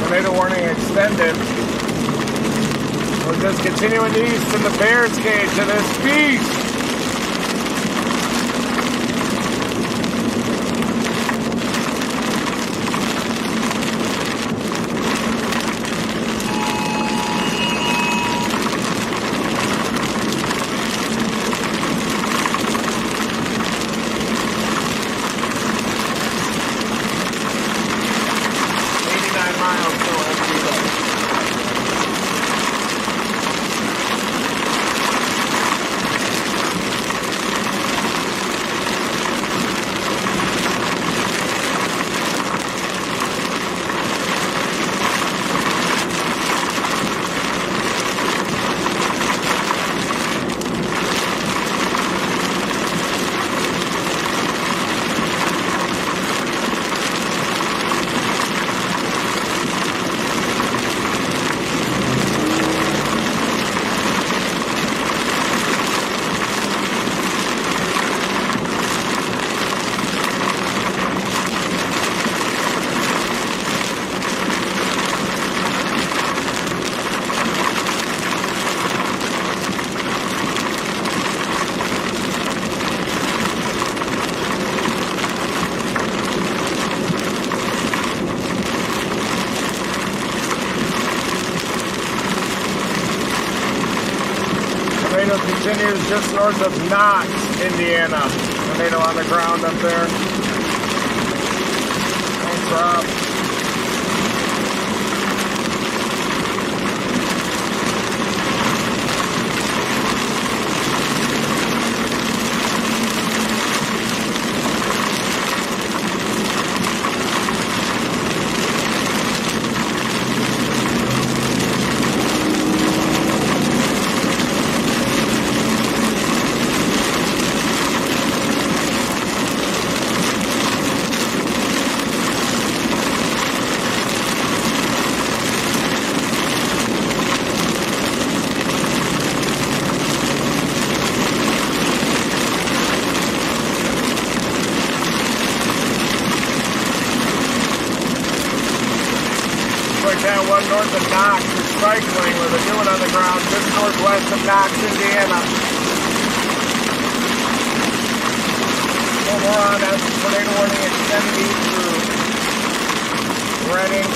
A: Tornado warning extended. We're just continuing east in the Bears cage of this beast. continues just north of Knox, Indiana. Tornado on the ground up there. Thanks, Rob. That one north of Knox is cycling with a new one on the ground just northwest of Knox, Indiana. More on as the tornado warning extended east through Reading.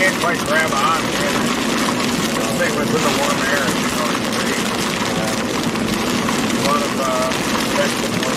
A: Can't quite grab on, man. This thing was in the warm air. A lot of vegetable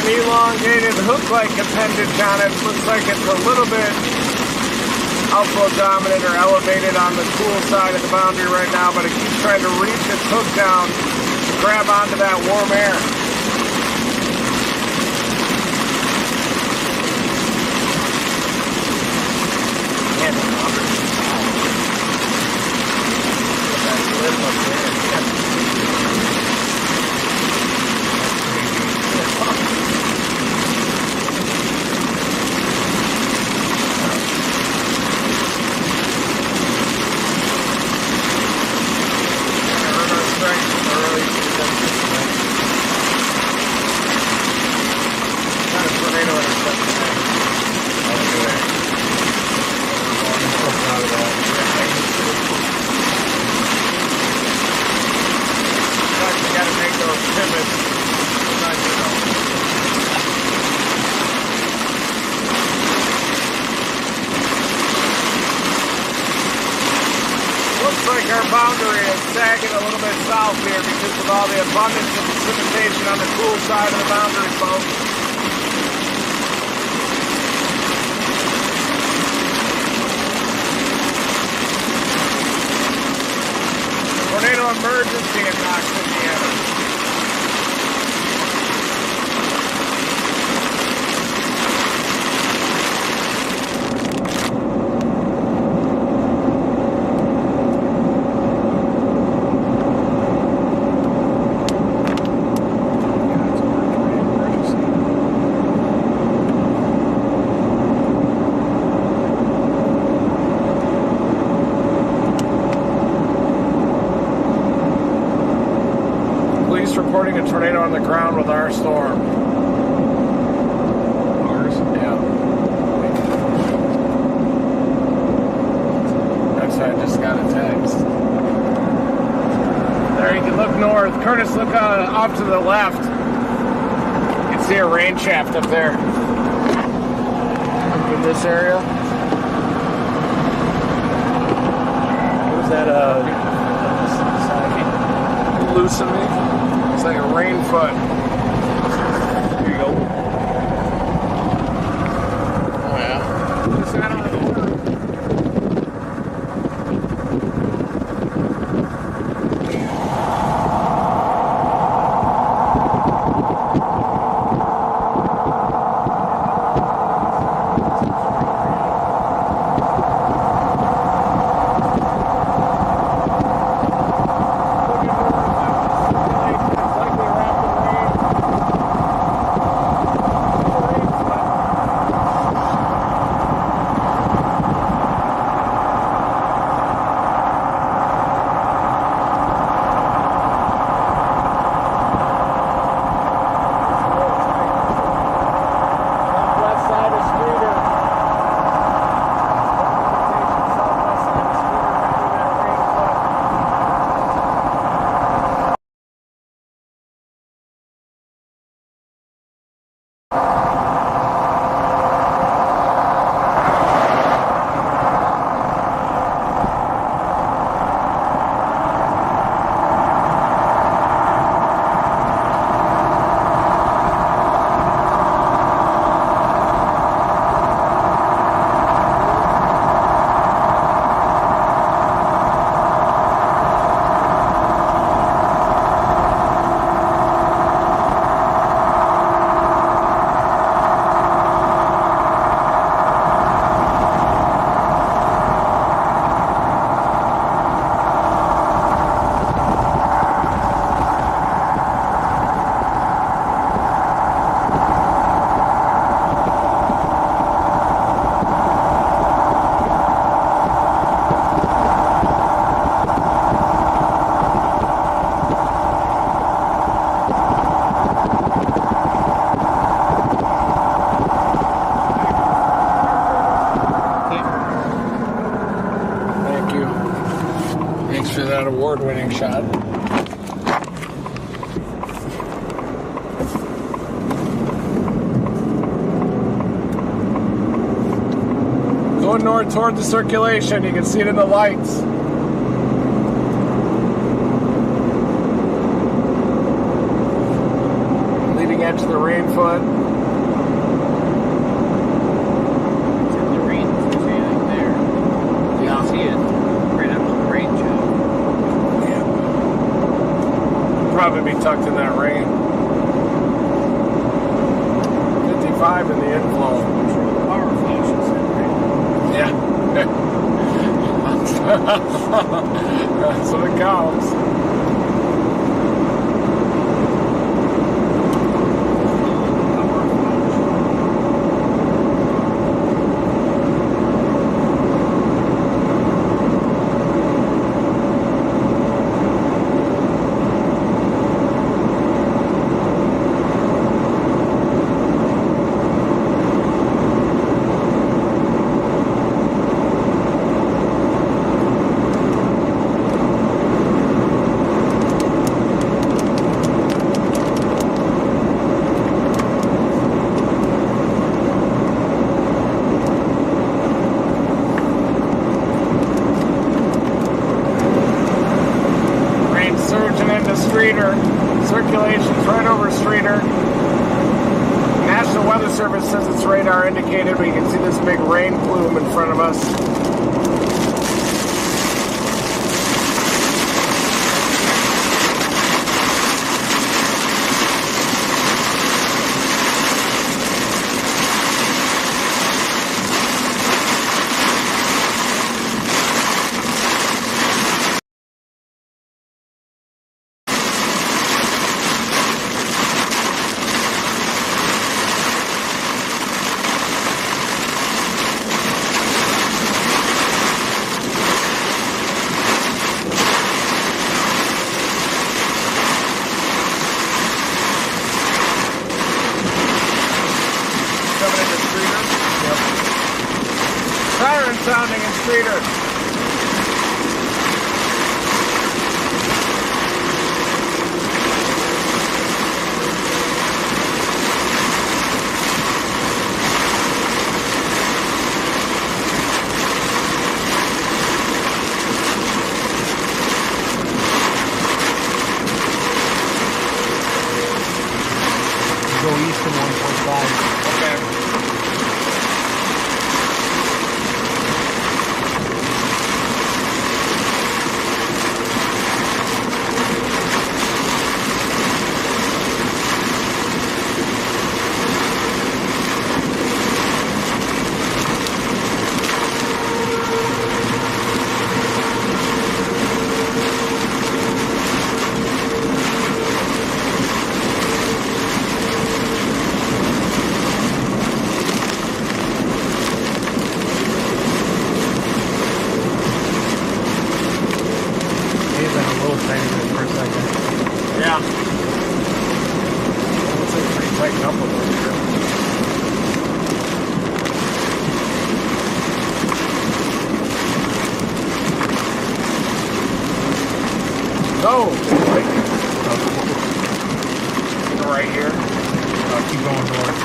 A: elongated hook-like appendage on it. Looks like it's a little bit outflow dominant or elevated on the cool side of the boundary right now, but it keeps trying to reach its hook down to grab onto that warm air. Our boundary is sagging a little bit south here because of all the abundance of precipitation on the cool side of the boundary, folks. Tornado emergency in Knox, Indiana. tornado on the ground with our storm.
C: Ours?
A: Yeah. That's why I just got a text. There, you can look north. Curtis, look off to the left. You can see a rain shaft up there. Up in this area. What is that? Loosening. It's like a rain foot. Here you go. Oh yeah. Is that on the board? Award-winning shot. Going north toward the circulation. You can see it in the lights. Leading edge of the rain foot.
C: The rain, if there's anything there. You can see it right up to the rain shaft.
A: Probably be tucked in that rain. 55 in the inflow.
C: Power flashes in rain.
A: Yeah. That's what it counts. Circulation's right over Streeter. National Weather Service says it's radar indicated, but you can see this big rain plume in front of us. sounding in Streeter.
D: Go east in 1.5.
A: Okay. Yeah. Looks like pretty tightened up a little here. Go! Right here.
B: Keep going north.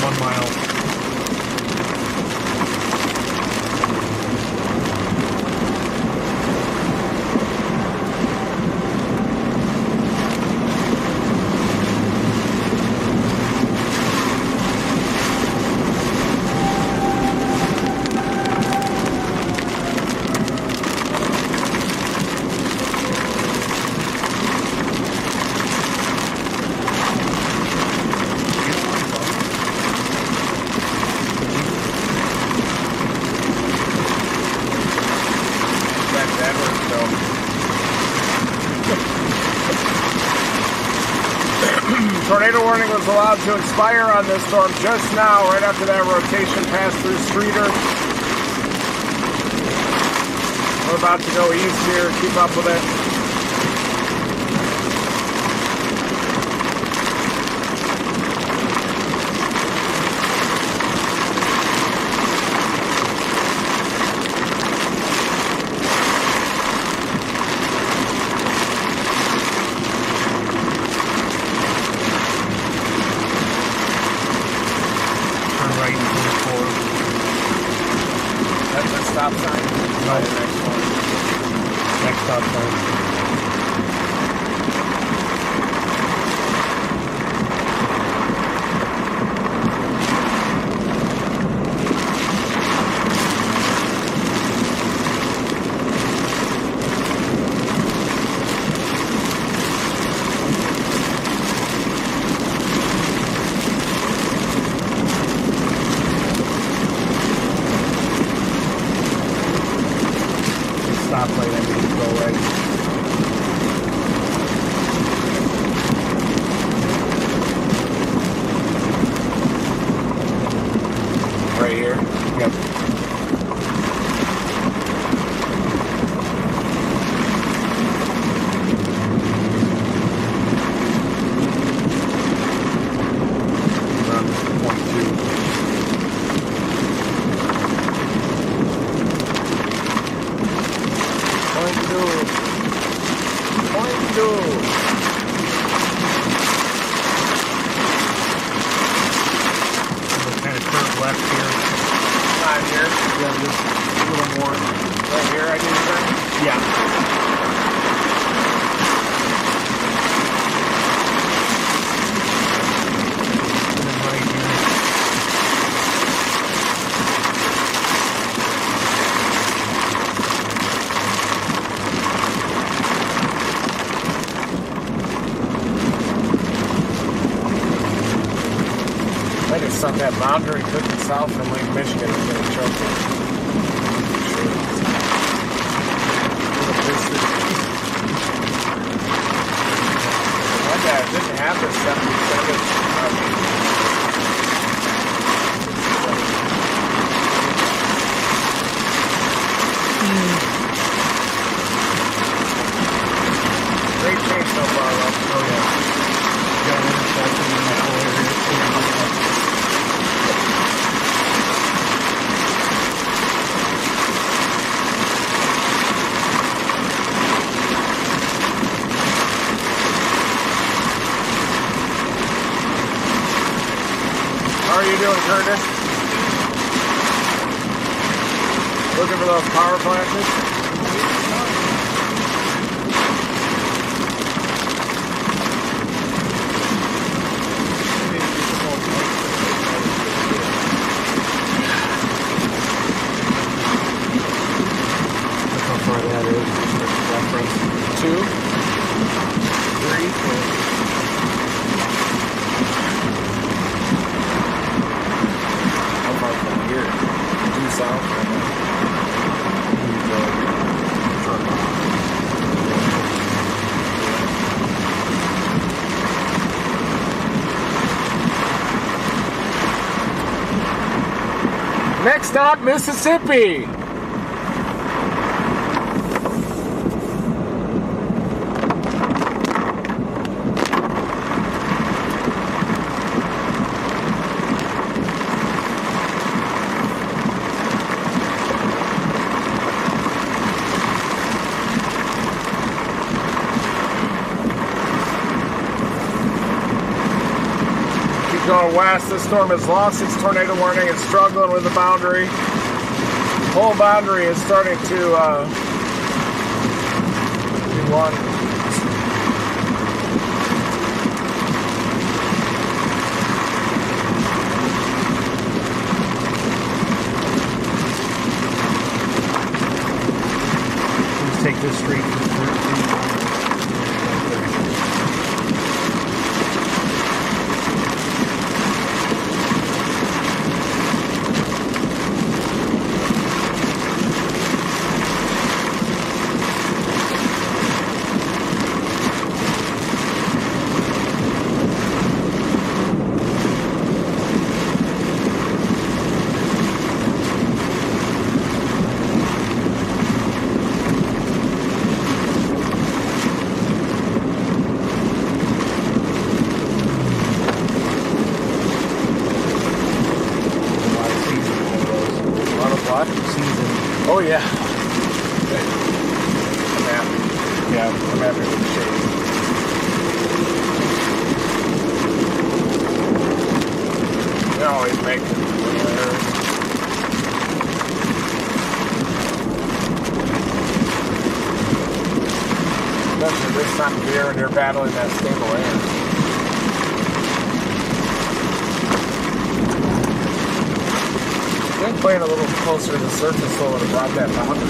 B: 1 mile.
A: Tornado warning was allowed to expire on this storm just now, right after that rotation passed through Streeter. We're about to go east here. Keep up with it. That's a stop sign.
B: No.
A: The next one.
B: Next stop sign. Stoplight, I need to go right.
A: Right here.
B: Yep. Around 22. Kind of turn left here.
A: Not here.
B: Yeah, just a little more.
A: Right here, I need to turn.
B: Yeah. And then right here.
A: I just suck that boundary cooking south from Lake Michigan is going to choke it. My dad didn't have the 77. Great change so far, though.
B: Oh, yeah. Got an intersection in that whole area.
A: turned it. Looking for those power flashes. Next stop, Mississippi. Going west, this storm has lost its tornado warning. It's struggling with the boundary. The whole boundary is starting to be one.
B: Let's take this street to 13.
A: Oh yeah. I'm happy. Yeah, I'm happy with the shade. They always make it. Especially this time of year when you're battling that stable air. Playing a little closer to the surface so it would have brought that boundary.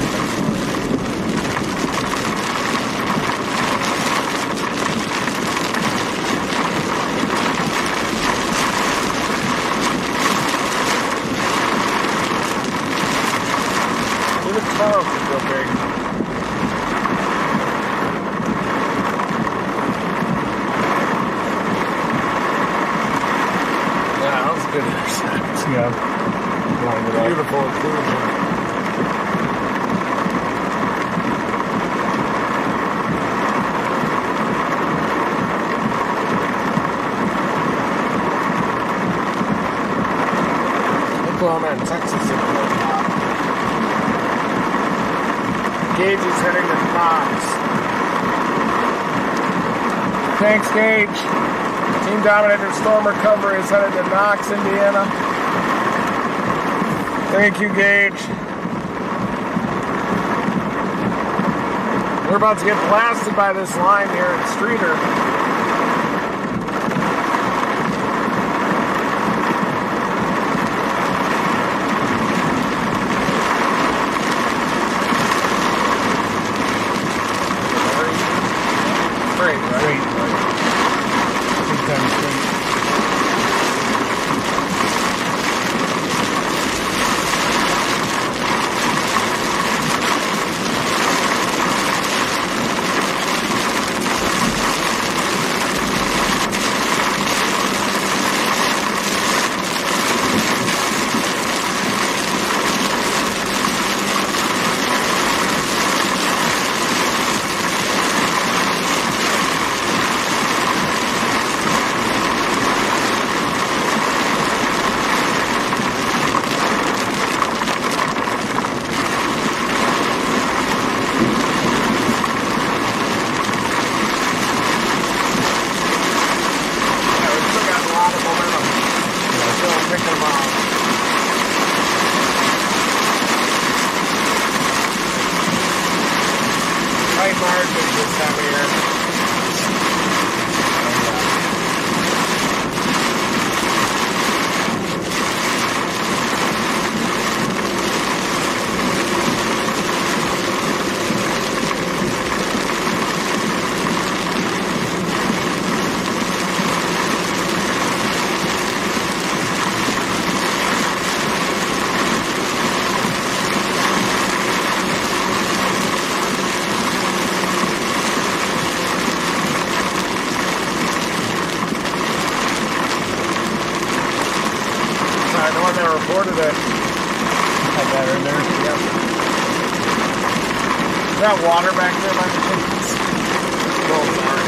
A: Even tomorrow could go big. Yeah, that was a good intercept.
B: Yeah.
A: Beautiful inclusion. Oklahoma and Texas. Gage is heading to Knox. Thanks, Gage. Team Dominator Storm Recovery is headed to Knox, Indiana. Thank you, Gage. We're about to get blasted by this line here at Streeter. Great, right? Big time straight. time of year. They reported it. Had that in there. Yep. Is that water back there by the chance? Oh, sorry.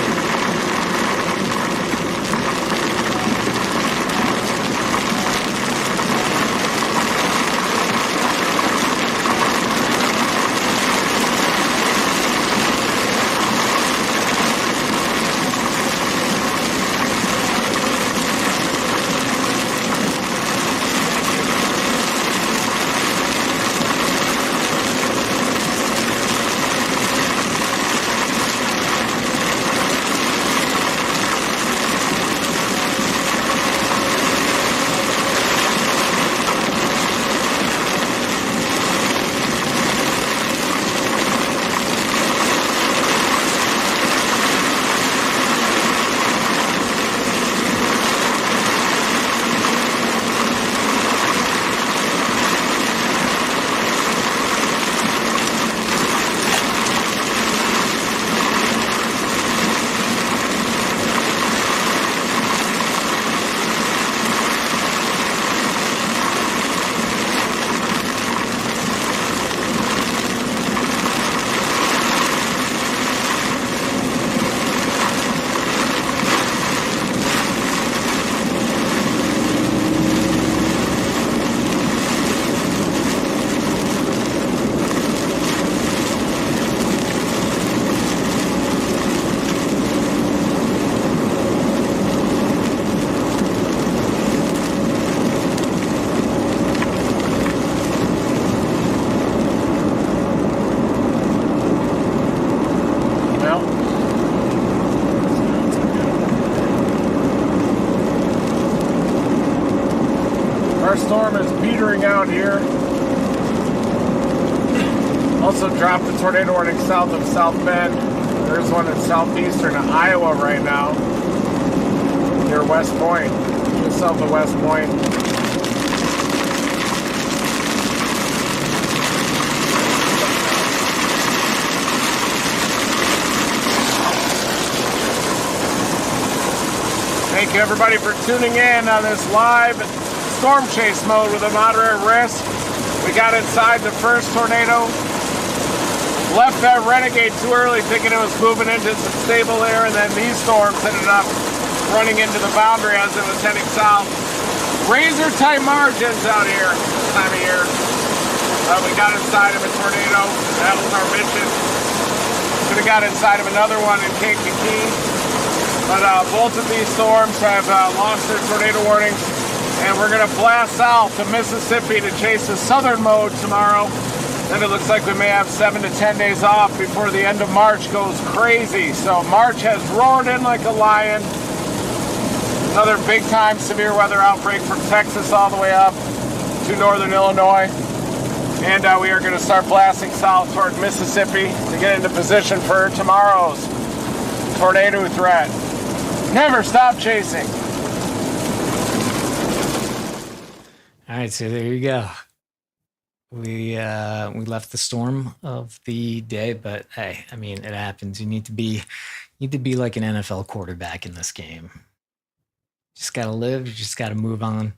A: Our storm is petering out here. Also dropped the tornado warning south of South Bend. There's one in southeastern Iowa right now, near West Point, just south of West Point. Thank you everybody for tuning in on this live storm chase mode with a moderate risk. We got inside the first tornado. Left that Renegade too early thinking it was moving into some stable air, and then these storms ended up running into the boundary as it was heading south. Razor tight margins out here this time of year. We got inside of a tornado. That was our mission. Could have got inside of another one in Kankakee. But both of these storms have lost their tornado warnings, and we're going to blast south to Mississippi to chase the southern mode tomorrow. Then it looks like we may have 7 to 10 days off before the end of March goes crazy. So March has roared in like a lion. Another big time severe weather outbreak from Texas all the way up to northern Illinois. And we are going to start blasting south toward Mississippi to get into position for tomorrow's tornado threat. Never stop chasing.
D: All right, so there you go. We left the storm of the day, but hey, I mean, it happens. You need to be like an NFL quarterback in this game. Just gotta live. You just gotta move on.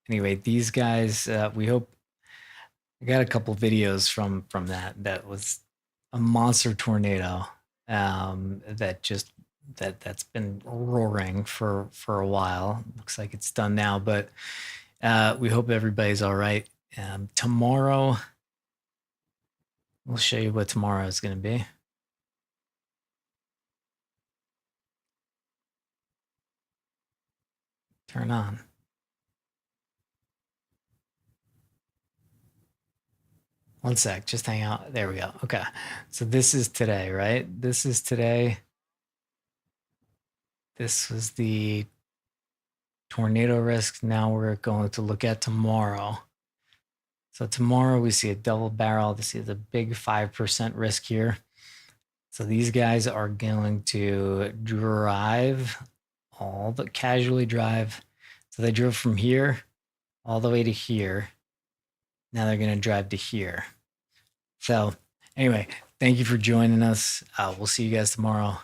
D: Anyway, these guys. We hope. I got a couple videos from that. That was a monster tornado. That's been roaring for a while. Looks like it's done now, but we hope everybody's all right. Tomorrow, we'll show you what tomorrow is going to be. Turn on. One sec, just hang out. There we go. Okay. So this is today, right? This is today. This was the tornado risk. Now we're going to look at tomorrow. So tomorrow we see a double barrel. This is a big 5% risk here. So these guys are going to drive casually drive. So they drove from here all the way to here. Now they're going to drive to here. So anyway, thank you for joining us. We'll see you guys tomorrow.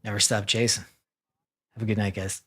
D: Never stop chasing. Have a good night, guys.